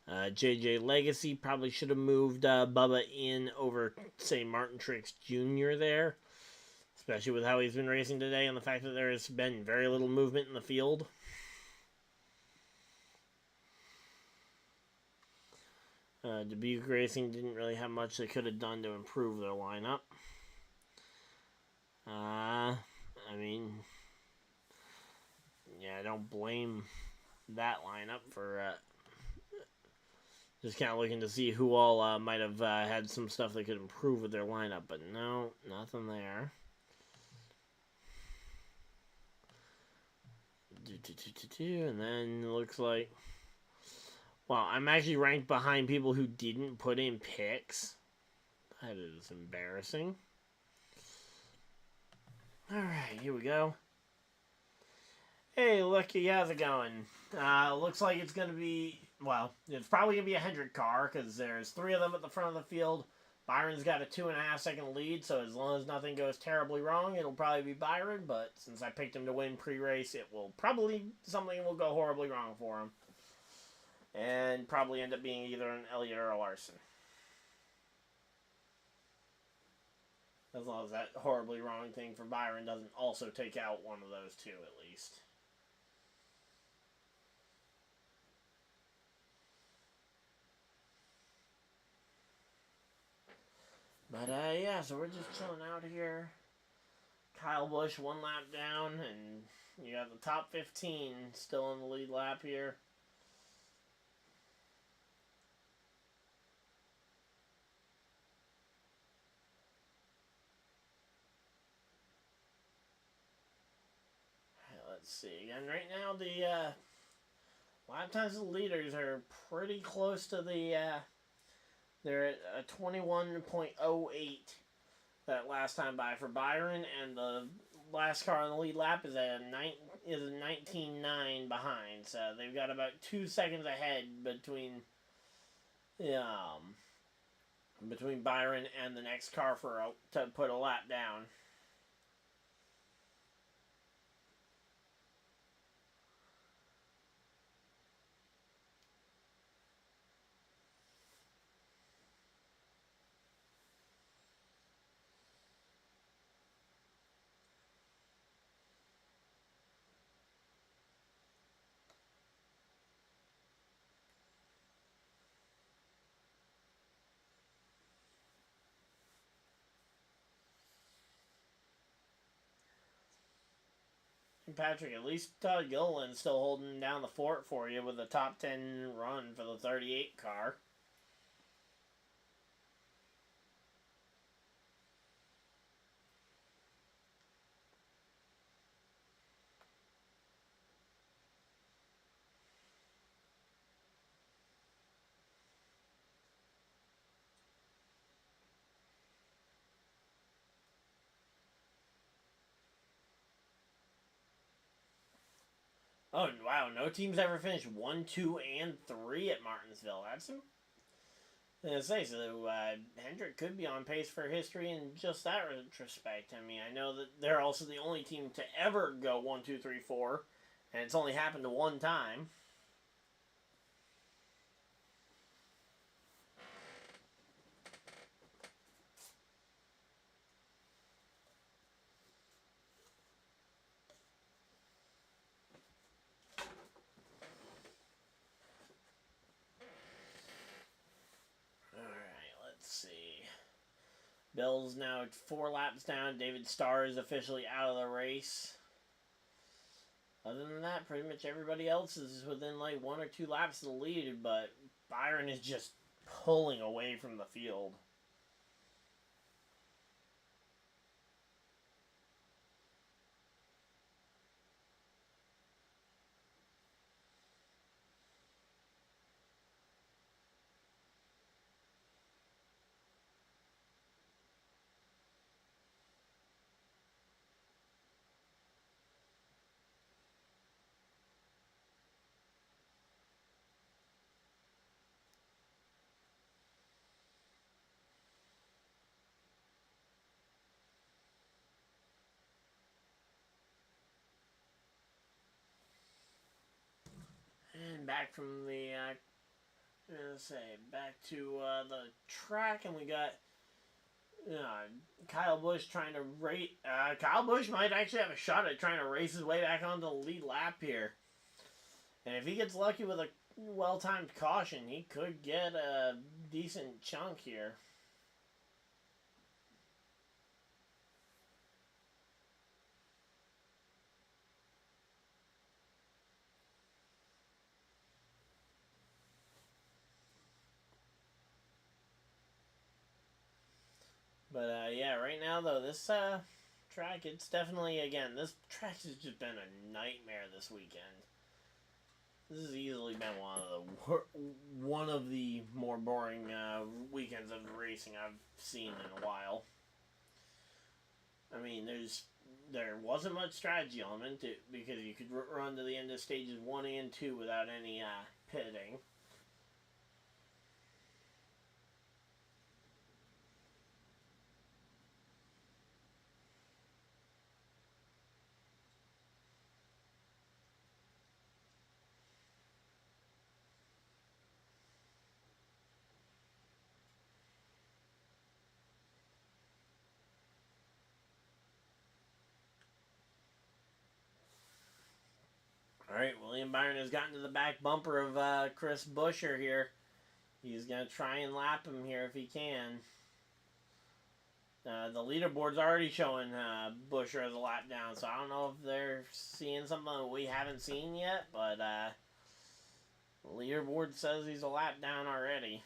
JJ Legacy probably should have moved Bubba in over, say, Martin Truex Jr. there. Especially with how he's been racing today and the fact that there has been very little movement in the field. Dubuque Racing didn't really have much they could have done to improve their lineup. I mean, yeah, I don't blame that lineup for just kind of looking to see who all might have had some stuff they could improve with their lineup, but no, nothing there. And then it looks like, well, I'm actually ranked behind people who didn't put in picks. That is embarrassing. Alright, here we go. Hey, Lucky, how's it going? Looks like it's going to be, well, it's probably going to be a Hendrick car, because there's 3 of them at the front of the field. Byron's got a 2.5 second lead, so as long as nothing goes terribly wrong, it'll probably be Byron, but since I picked him to win pre-race, it will probably, something will go horribly wrong for him. And probably end up being either an Elliott or a Larson. As long as that horribly wrong thing for Byron doesn't also take out one of those two, at least. But, yeah, so we're just chilling out here. Kyle Busch 1 lap down, and you got the top 15 still in the lead lap here. Let's see. And right now, the lap times of the leaders are pretty close to the... they're at a 21.08 that last time by for Byron, and the last car on the lead lap is at a 19.9 behind. So they've got about 2 seconds ahead between Byron and the next car to put a lap down. Patrick, at least Todd Gilliland's still holding down the fort for you with a top 10 run for the 38 car. Oh, wow. No team's ever finished 1, 2, and 3 at Martinsville. That's I was gonna say, so Hendrick could be on pace for history in just that retrospect. I mean, I know that they're also the only team to ever go 1, 2, 3, 4, and it's only happened to one time. Bill's now 4 laps down. David Starr is officially out of the race. Other than that, pretty much everybody else is within like 1 or 2 laps of the lead, but Byron is just pulling away from the field. And back from the, back to the track, and we got Kyle Busch trying to race. Kyle Busch might actually have a shot at trying to race his way back onto the lead lap here. And if he gets lucky with a well-timed caution, he could get a decent chunk here. But yeah, right now though, this track, it's definitely, again, this track has just been a nightmare this weekend. This has easily been one of the more boring weekends of racing I've seen in a while. I mean, there wasn't much strategy element because you could run to the end of stages 1 and 2 without any pitting. Alright, William Byron has gotten to the back bumper of Chris Buescher here. He's going to try and lap him here if he can. The leaderboard's already showing Buescher as a lap down, so I don't know if they're seeing something that we haven't seen yet, but the leaderboard says he's a lap down already.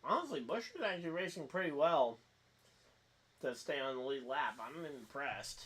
Honestly, Buescher's actually racing pretty well to stay on the lead lap. I'm impressed.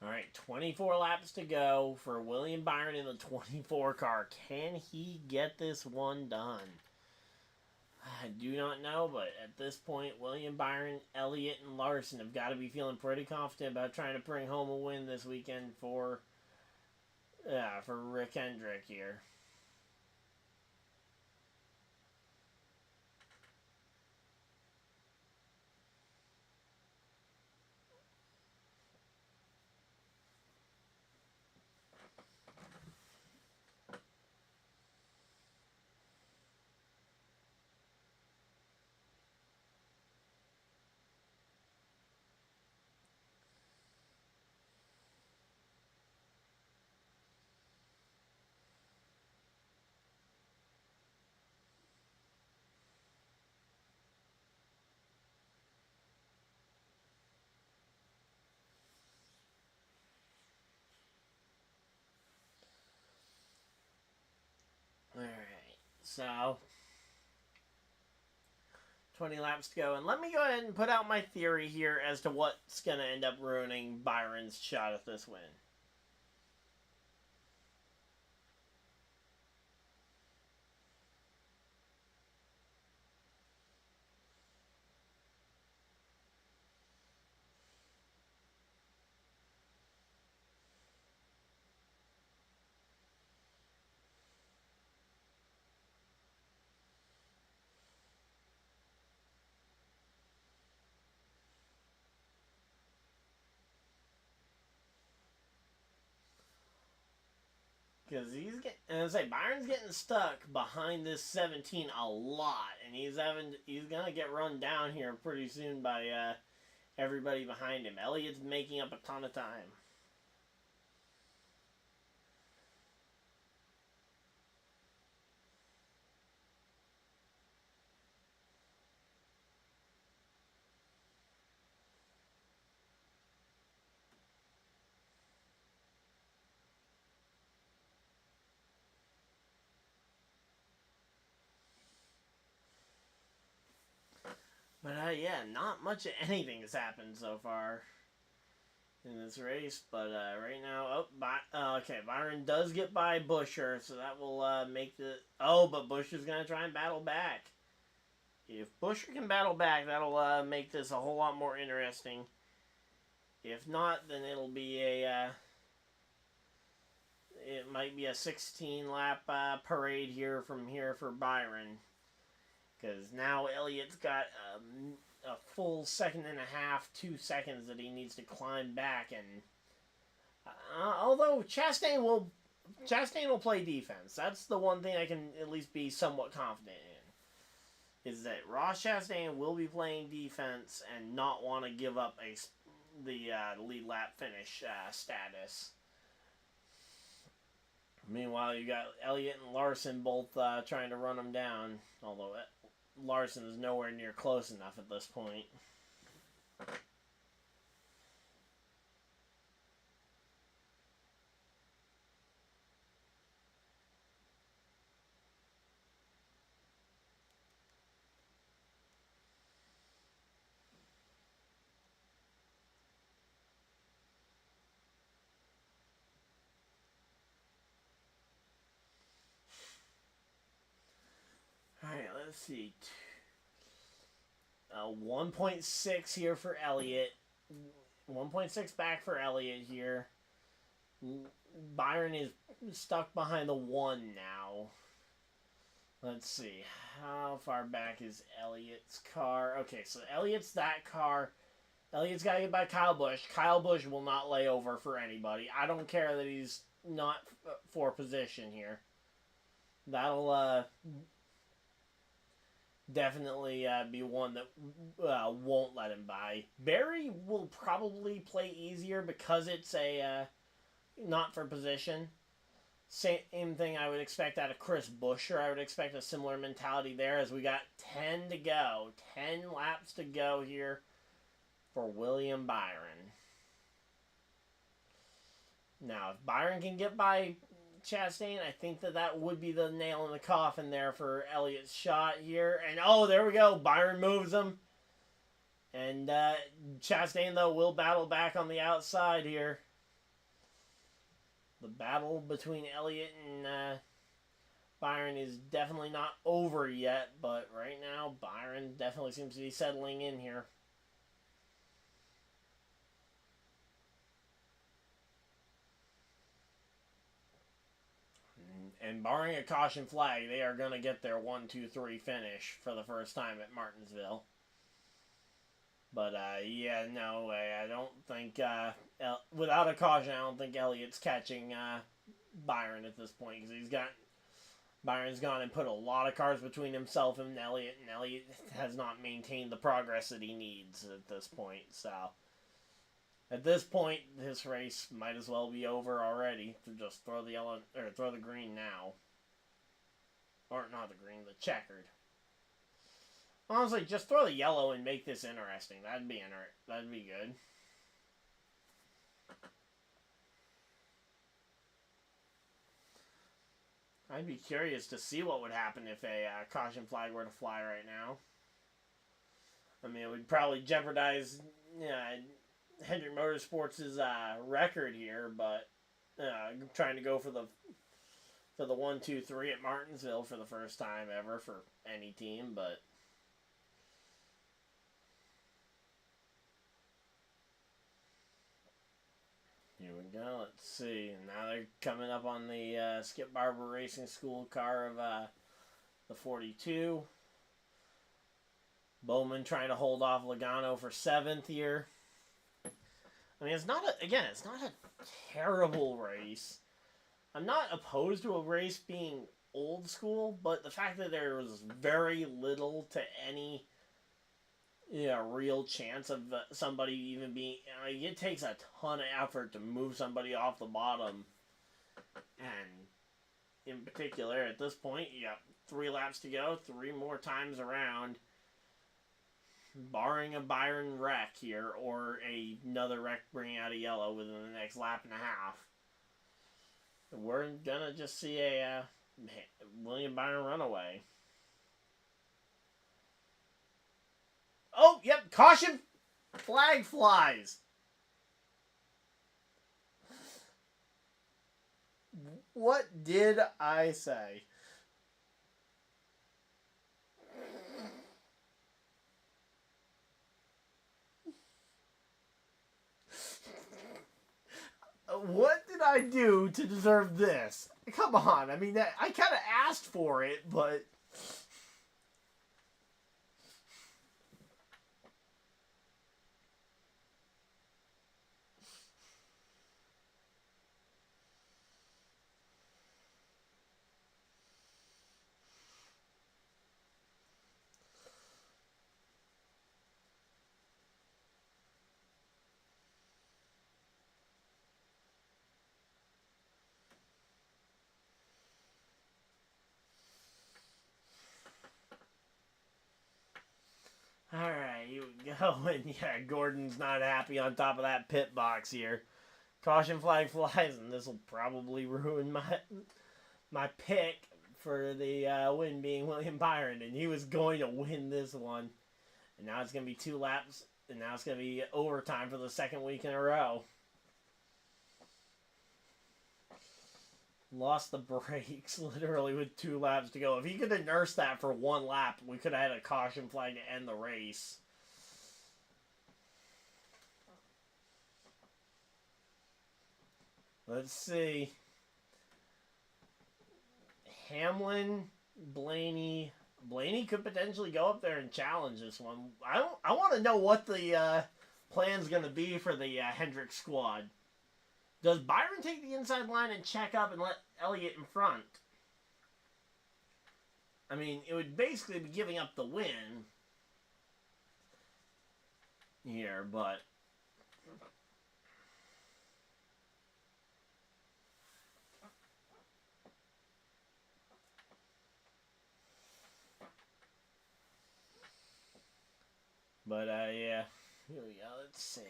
Alright, 24 laps to go for William Byron in the 24 car. Can he get this one done? I do not know, but at this point, William Byron, Elliott, and Larson have got to be feeling pretty confident about trying to bring home a win this weekend for Yeah, for Rick Hendrick here. Alright, so 20 laps to go. And let me go ahead and put out my theory here as to what's going to end up ruining Byron's shot at this win. Because Byron's getting stuck behind this 17 a lot, and he's gonna get run down here pretty soon by everybody behind him. Elliott's making up a ton of time. But yeah, not much of anything has happened so far in this race. But right now, okay, Byron does get by Buescher, so that will make the... Oh, but Buescher's going to try and battle back. If Buescher can battle back, that'll make this a whole lot more interesting. If not, then it'll be a... it might be a 16-lap parade here for Byron. Because now Elliott's got a full second and a half, 2 seconds that he needs to climb back. And although Chastain will play defense. That's the one thing I can at least be somewhat confident in. Is that Ross Chastain will be playing defense and not want to give up the lead lap finish status. Meanwhile, you got Elliott and Larson both trying to run him down. Although Larson is nowhere near close enough at this point. Alright, let's see. 1.6 here for Elliott. 1.6 back for Elliott here. Byron is stuck behind the 1 now. Let's see. How far back is Elliott's car? Okay, so Elliott's that car. Elliott's got to get by Kyle Busch. Kyle Busch will not lay over for anybody. I don't care that he's not for position here. That'll definitely be one that won't let him by. Barry will probably play easier because it's a not for position. Same thing I would expect out of Chris Buescher. I would expect a similar mentality there as we got 10 to go. 10 laps to go here for William Byron. Now, if Byron can get by Chastain, I think that would be the nail in the coffin there for Elliott's shot here. And oh, there we go. Byron moves him. And Chastain, though, will battle back on the outside here. The battle between Elliott and Byron is definitely not over yet, but right now Byron definitely seems to be settling in here. And barring a caution flag, they are going to get their 1-2-3 finish for the first time at Martinsville. But, yeah, no way. I don't think, without a caution, I don't think Elliott's catching Byron at this point. Because Byron's gone and put a lot of cars between himself and Elliott has not maintained the progress that he needs at this point. So, at this point, this race might as well be over already. To just throw the yellow, or throw the green now. Or, not the green, the checkered. Honestly, just throw the yellow and make this interesting. That'd be good. I'd be curious to see what would happen if a caution flag were to fly right now. I mean, it would probably jeopardize Hendrick Motorsports' record here, but trying to go for the 1-2-3 at Martinsville for the first time ever for any team, but here we go. Let's see. Now they're coming up on the Skip Barber Racing School car of the 42. Bowman trying to hold off Logano for 7th here. I mean, it's not a terrible race. I'm not opposed to a race being old school, but the fact that there was very little to any real chance of somebody even being... I mean, it takes a ton of effort to move somebody off the bottom. And in particular, at this point, you got 3 laps to go, 3 more times around. Barring a Byron wreck here, or another wreck bringing out a yellow within the next lap and a half, we're gonna just see a William Byron runaway. Oh, yep, caution! Flag flies! What did I say? What did I do to deserve this? Come on, I mean, I kind of asked for it, but... Alright, here we go. And yeah, Gordon's not happy on top of that pit box here. Caution flag flies, and this will probably ruin my pick for the win being William Byron. And he was going to win this one. And now it's going to be 2 laps, and now it's going to be overtime for the 2nd week in a row. Lost the brakes, literally, with 2 laps to go. If he could have nursed that for 1 lap, we could have had a caution flag to end the race. Let's see. Hamlin, Blaney. Blaney could potentially go up there and challenge this one. I want to know what the plan's going to be for the Hendrick squad. Does Byron take the inside line and check up and let Elliott in front? I mean, it would basically be giving up the win here, but... But, yeah. Here we go. Let's see.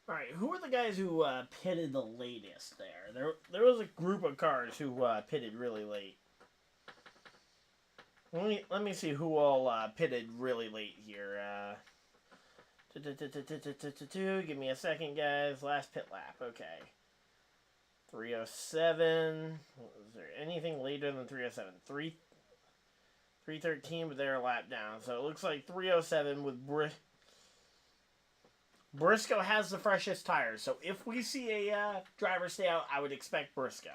Alright, who are the guys who pitted the latest there? There was a group of cars who pitted really late. Let me see who all pitted really late here. Give me a second, guys. Last pit lap. Okay. 307. Was there anything later than 307? 313, but they're a lap down. So it looks like 307 with Briscoe has the freshest tires. So if we see a driver stay out, I would expect Briscoe.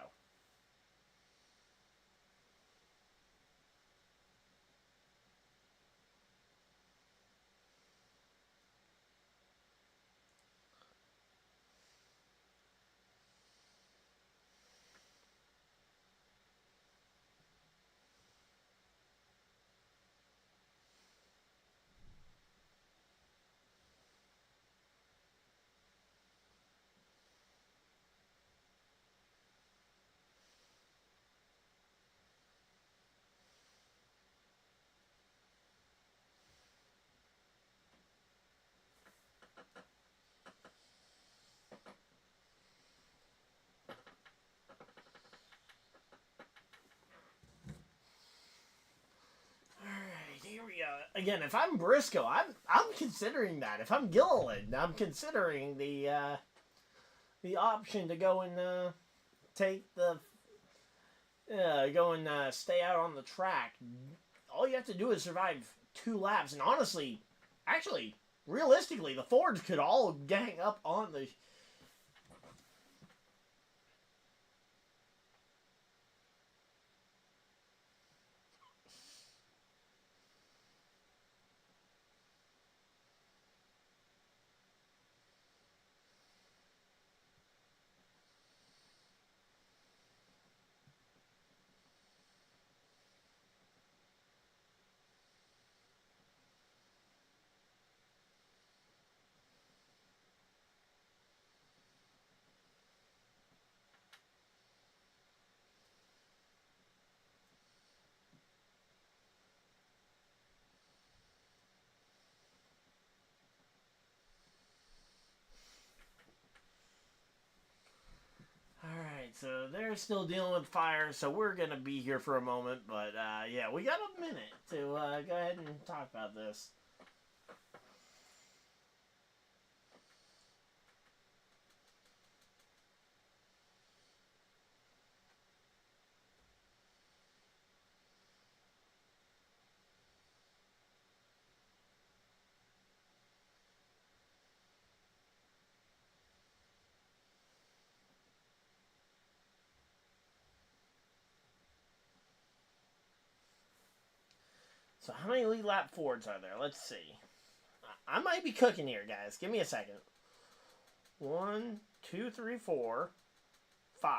Here we go. Again, if I'm Briscoe, I'm considering that. If I'm Gilliland, I'm considering the option to go and take the stay out on the track. All you have to do is survive 2 laps, and honestly, actually, realistically, the Fords could all gang up on the. Alright, so they're still dealing with fire, so we're going to be here for a moment, but yeah, we got a minute to go ahead and talk about this. So how many lead lap Fords are there? Let's see. I might be cooking here, guys. Give me a second. 1, 2, 3, 4, 5.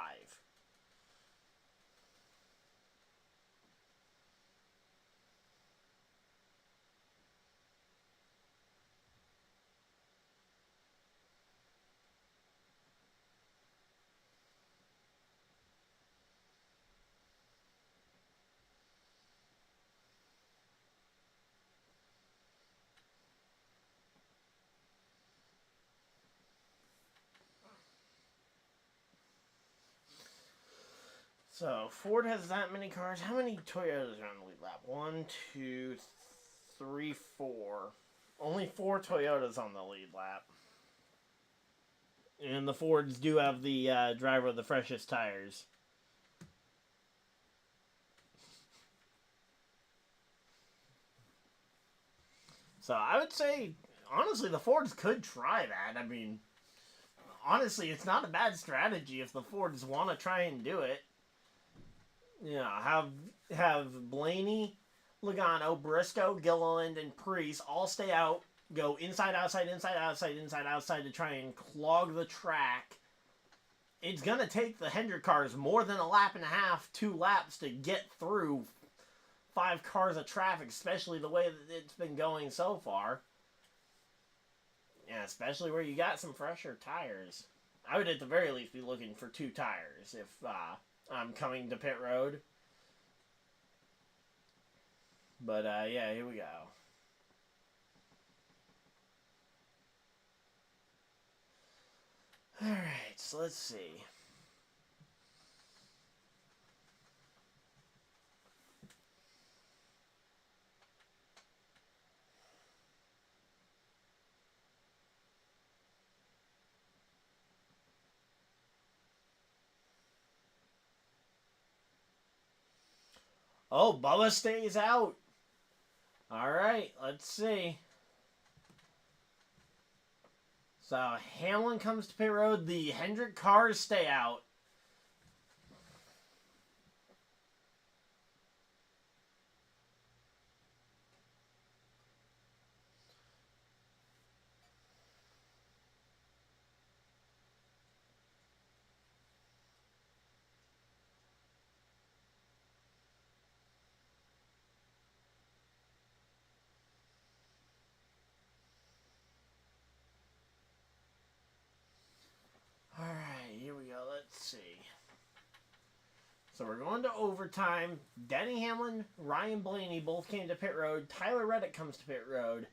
So, Ford has that many cars. How many Toyotas are on the lead lap? 1, 2, 3, 4. Only 4 Toyotas on the lead lap. And the Fords do have the driver with the freshest tires. So, I would say, honestly, the Fords could try that. I mean, honestly, it's not a bad strategy if the Fords want to try and do it. Yeah, have Blaney, Logano, Briscoe, Gilliland, and Priest all stay out, go inside, outside, inside, outside, inside, outside to try and clog the track. It's going to take the Hendrick cars more than a lap and a half, 2 laps to get through 5 cars of traffic, especially the way that it's been going so far. Yeah, especially where you got some fresher tires. I would at the very least be looking for 2 tires if I'm coming to pit road. But, yeah, here we go. Alright, so let's see. Oh, Bubba stays out. All right, let's see. So Hamlin comes to pit road. The Hendrick cars stay out. All right, here we go. Let's see. So we're going to overtime. Denny Hamlin, Ryan Blaney both came to pit road. Tyler Reddick comes to pit road.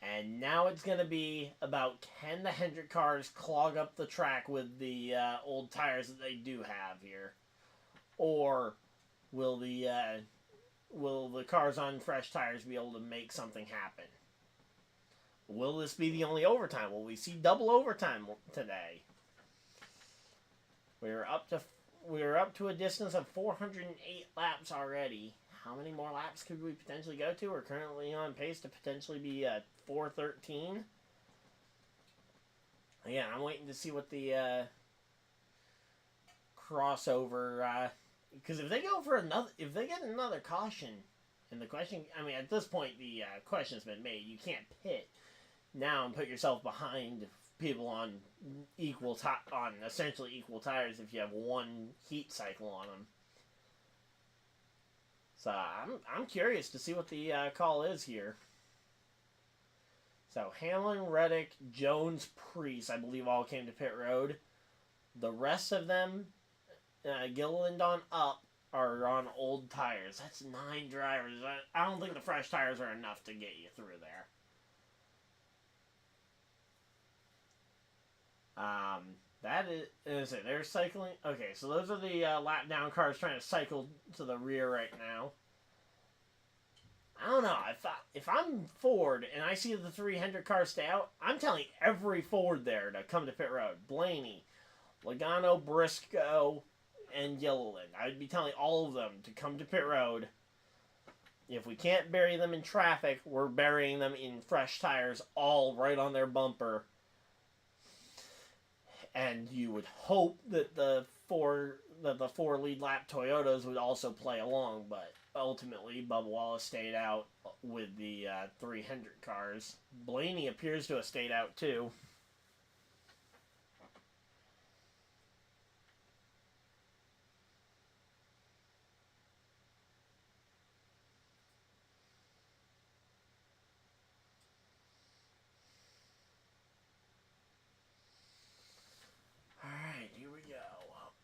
And now it's going to be about, can the Hendrick cars clog up the track with the old tires that they do have here? Or will the cars on fresh tires be able to make something happen? Will this be the only overtime? Will we see double overtime today? We're up to a distance of 408 laps already. How many more laps could we potentially go to? We're currently on pace to potentially be at 413. Again, I'm waiting to see what the crossover. Because if they get another caution, and the question, I mean, at this point the question's been made. You can't pit now and put yourself behind people on essentially equal tires if you have one heat cycle on them. So I'm curious to see what the call is here. So Hamlin, Reddick, Jones, Priest, I believe all came to pit road. The rest of them, Gilliland on up, are on old tires. That's 9 drivers. I don't think the fresh tires are enough to get you through there. That is it. They're cycling. Okay, so those are the lap down cars trying to cycle to the rear right now. I don't know. If I'm Ford and I see the 300 cars stay out, I'm telling every Ford there to come to pit road. Blaney, Logano, Briscoe, and Gilliland. I would be telling all of them to come to pit road. If we can't bury them in traffic, we're burying them in fresh tires, all right on their bumper. And you would hope that the four lead lap Toyotas would also play along, but ultimately Bubba Wallace stayed out with the 300 cars. Blaney appears to have stayed out too.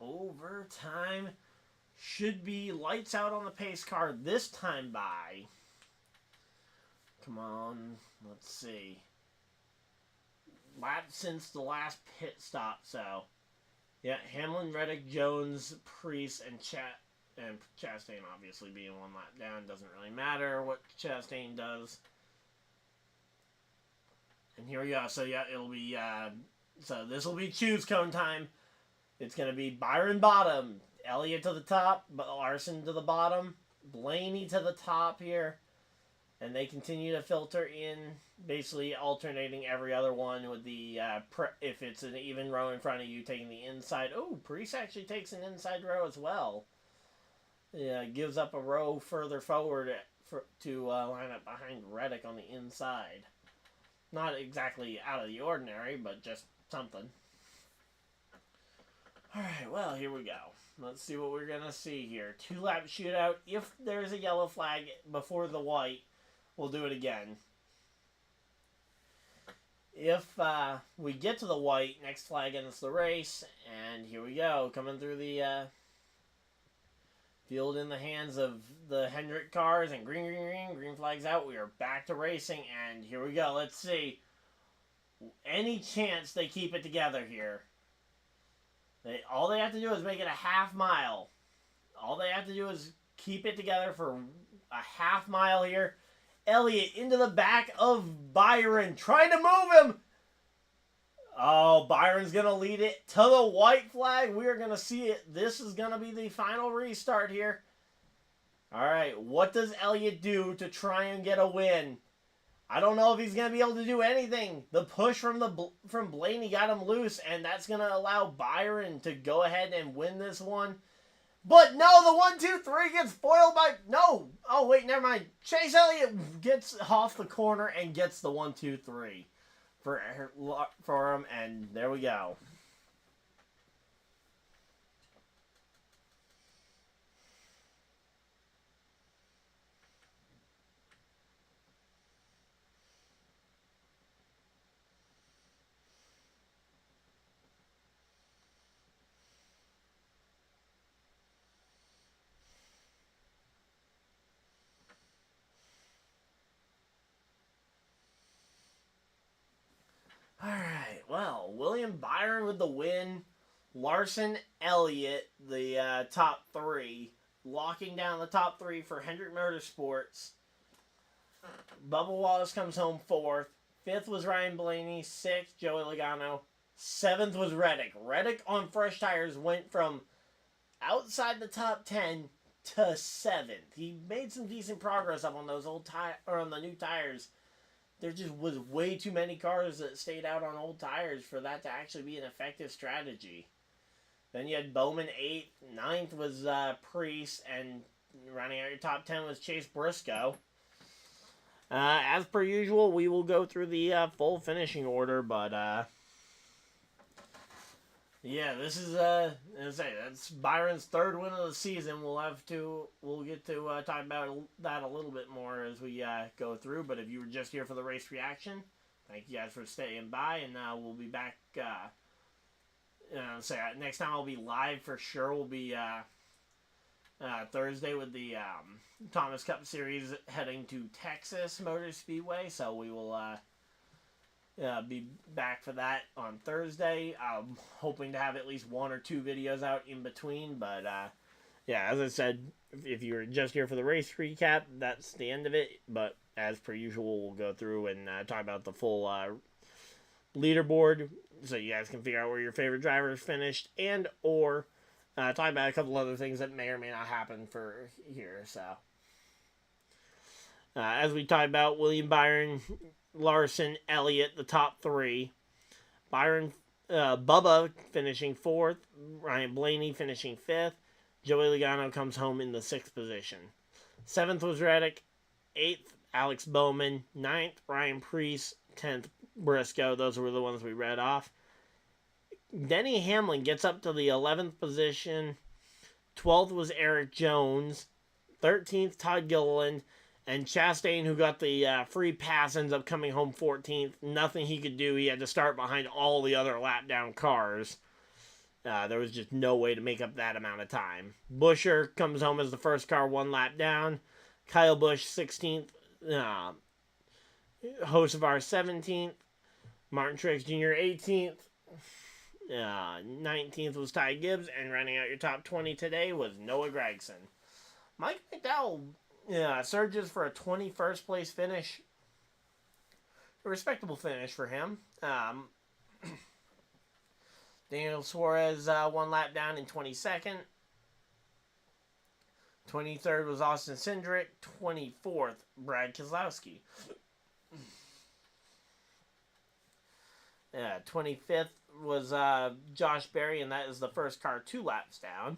Overtime should be lights out on the pace car this time by. Come on, let's see. Lap since the last pit stop, so yeah, Hamlin, Reddick, Jones, Priest, and Chastain obviously being 1 lap down. Doesn't really matter what Chastain does. And here we go. So yeah, it'll be so this will be choose cone time. It's going to be Byron bottom, Elliott to the top, Larson to the bottom, Blaney to the top here. And they continue to filter in, basically alternating every other one with the, if it's an even row in front of you, taking the inside. Oh, Priest actually takes an inside row as well. Yeah, gives up a row further forward to line up behind Reddick on the inside. Not exactly out of the ordinary, but just something. Alright, well, here we go. Let's see what we're going to see here. 2-lap shootout. If there's a yellow flag before the white, we'll do it again. If we get to the white, next flag ends the race. And here we go. Coming through the field in the hands of the Hendrick cars. And green, green, green. Green flag's out. We are back to racing. And here we go. Let's see. Any chance they keep it together here. All they have to do is make it a half mile. All they have to do is keep it together for a half mile here. Elliott into the back of Byron, trying to move him. Oh, Byron's going to lead it to the white flag. We are going to see it. This is going to be the final restart here. All right, what does Elliott do to try and get a win? I don't know if he's going to be able to do anything. The push from Blaney got him loose, and that's going to allow Byron to go ahead and win this one. But no, the 1, 2, 3 gets foiled by... No! Oh, wait, never mind. Chase Elliott gets off the corner and gets the 1, 2, 3 for him, and there we go. Alright, well, William Byron with the win. Larson, Elliott, the top 3. Locking down the top 3 for Hendrick Motorsports. Bubba Wallace comes home 4th. 5th was Ryan Blaney. 6th, Joey Logano. 7th was Reddick. Reddick on fresh tires went from outside the top 10 to 7th. He made some decent progress up on those on the new tires. There just was way too many cars that stayed out on old tires for that to actually be an effective strategy. Then you had Bowman 8th. 9th was Priest. And running out your top 10 was Chase Briscoe. As per usual, we will go through the full finishing order. But, yeah, this is, that's Byron's 3rd win of the season. We'll get to talk about that a little bit more as we go through. But if you were just here for the race reaction, thank you guys for staying by, and we'll be back. Next time I'll be live for sure. We'll be Thursday with the Thomas Cup Series heading to Texas Motor Speedway. So we will. Be back for that on Thursday. I'm hoping to have at least 1 or 2 videos out in between. But, yeah, as I said, if you were just here for the race recap, that's the end of it. But, as per usual, we'll go through and talk about the full leaderboard so you guys can figure out where your favorite drivers finished and or talk about a couple other things that may or may not happen for here. So, as we talked about, William Byron, Larson, Elliott, the top 3. Byron, Bubba finishing 4th. Ryan Blaney finishing 5th. Joey Logano comes home in the 6th position. 7th was Reddick. 8th, Alex Bowman. 9th, Ryan Priest. 10th, Briscoe. Those were the ones we read off. Denny Hamlin gets up to the 11th position. 12th was Eric Jones. 13th, Todd Gilliland. And Chastain, who got the free pass, ends up coming home 14th. Nothing he could do. He had to start behind all the other lap-down cars. There was just no way to make up that amount of time. Buescher comes home as the first car 1 lap down. Kyle Busch, 16th. Hocevar, 17th. Martin Truex Jr., 18th. 19th was Ty Gibbs. And running out your top 20 today was Noah Gragson. Mike McDowell... surges for a 21st place finish. A respectable finish for him. Daniel Suarez 1 lap down in 22nd. 23rd was Austin Cindric. 24th, Brad Keselowski. 25th was Josh Berry, and that is the first car 2 laps down.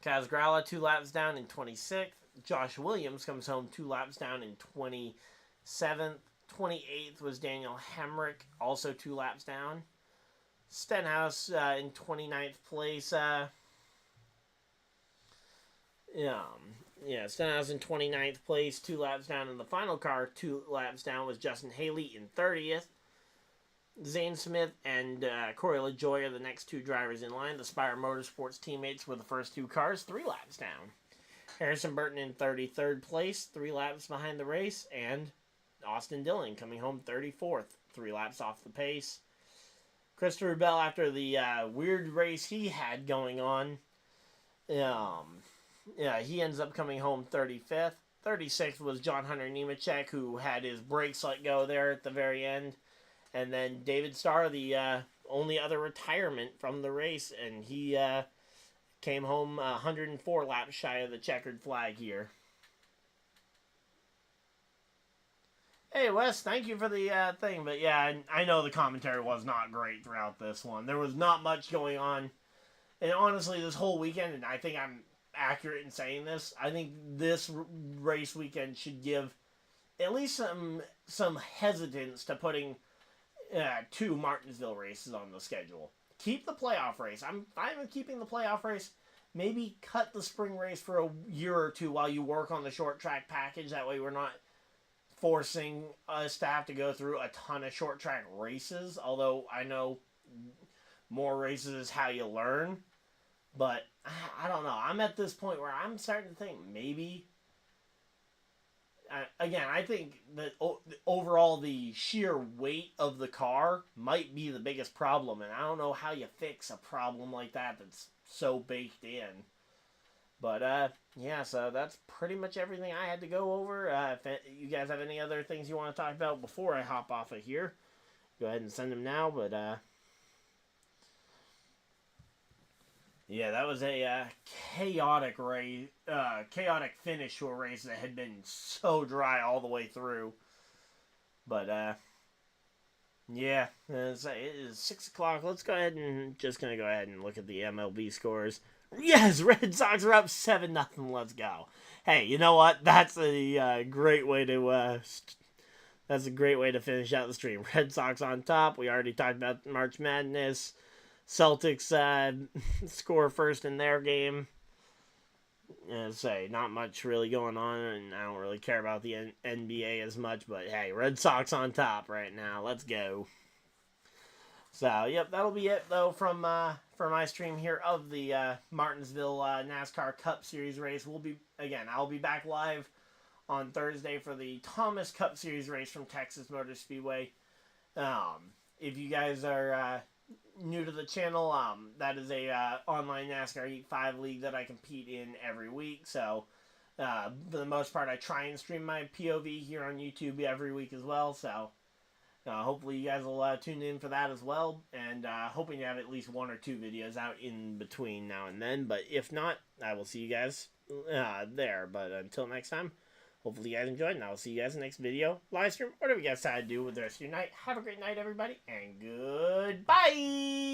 Kaz Grala 2 laps down in 26th. Josh Williams comes home 2 laps down in 27th. 28th was Daniel Hemrick, also 2 laps down. Stenhouse in 29th place. Stenhouse in 29th place, 2 laps down. In the final car, 2 laps down was Justin Haley in 30th. Zane Smith and Corey LaJoy are the next 2 drivers in line. The Spire Motorsports teammates were the first 2 cars, 3 laps down. Harrison Burton in 33rd place, 3 laps behind the race. And Austin Dillon coming home 34th, 3 laps off the pace. Christopher Bell, after the weird race he had going on, he ends up coming home 35th. 36th was John Hunter Nemechek, who had his brakes let go there at the very end. And then David Starr, the only other retirement from the race, and he Came home 104 laps shy of the checkered flag here. Hey, Wes, thank you for the thing. But yeah, I know the commentary was not great throughout this one. There was not much going on. And honestly, this whole weekend, and I think I'm accurate in saying this, I think this race weekend should give at least some hesitance to putting 2 Martinsville races on the schedule. Keep the playoff race. I'm fine with keeping the playoff race. Maybe cut the spring race for a year or two while you work on the short track package. That way we're not forcing us to have to go through a ton of short track races. Although I know more races is how you learn. But I don't know. I'm at this point where I'm starting to think maybe... Again, I think that overall the sheer weight of the car might be the biggest problem. And I don't know how you fix a problem like that that's so baked in. But, yeah, so that's pretty much everything I had to go over. If you guys have any other things you want to talk about before I hop off of here, go ahead and send them now. But, yeah, that was a chaotic race, chaotic finish to a race that had been so dry all the way through. But, yeah, it is 6 o'clock. Let's go ahead and look at the MLB scores. Yes, Red Sox are up 7-0. Let's go. Hey, you know what? That's a great way to finish out the stream. Red Sox on top. We already talked about March Madness. Celtics score first in their game. Not much really going on, and I don't really care about the NBA as much. But hey, Red Sox on top right now. Let's go. So, yep, that'll be it, though, from my stream here of the Martinsville NASCAR Cup Series race. I'll be back live on Thursday for the Thomas Cup Series race from Texas Motor Speedway. If you guys are new to the channel, that is a online NASCAR Heat 5 league that I compete in every week. So, for the most part, I try and stream my POV here on YouTube every week as well. So, hopefully you guys will tune in for that as well, and hoping to have at least 1 or 2 videos out in between now and then. But if not, I will see you guys there. But until next time, hopefully you guys enjoyed, and I will see you guys in the next video, live stream, whatever you guys decide to do with the rest of your night. Have a great night, everybody, and goodbye!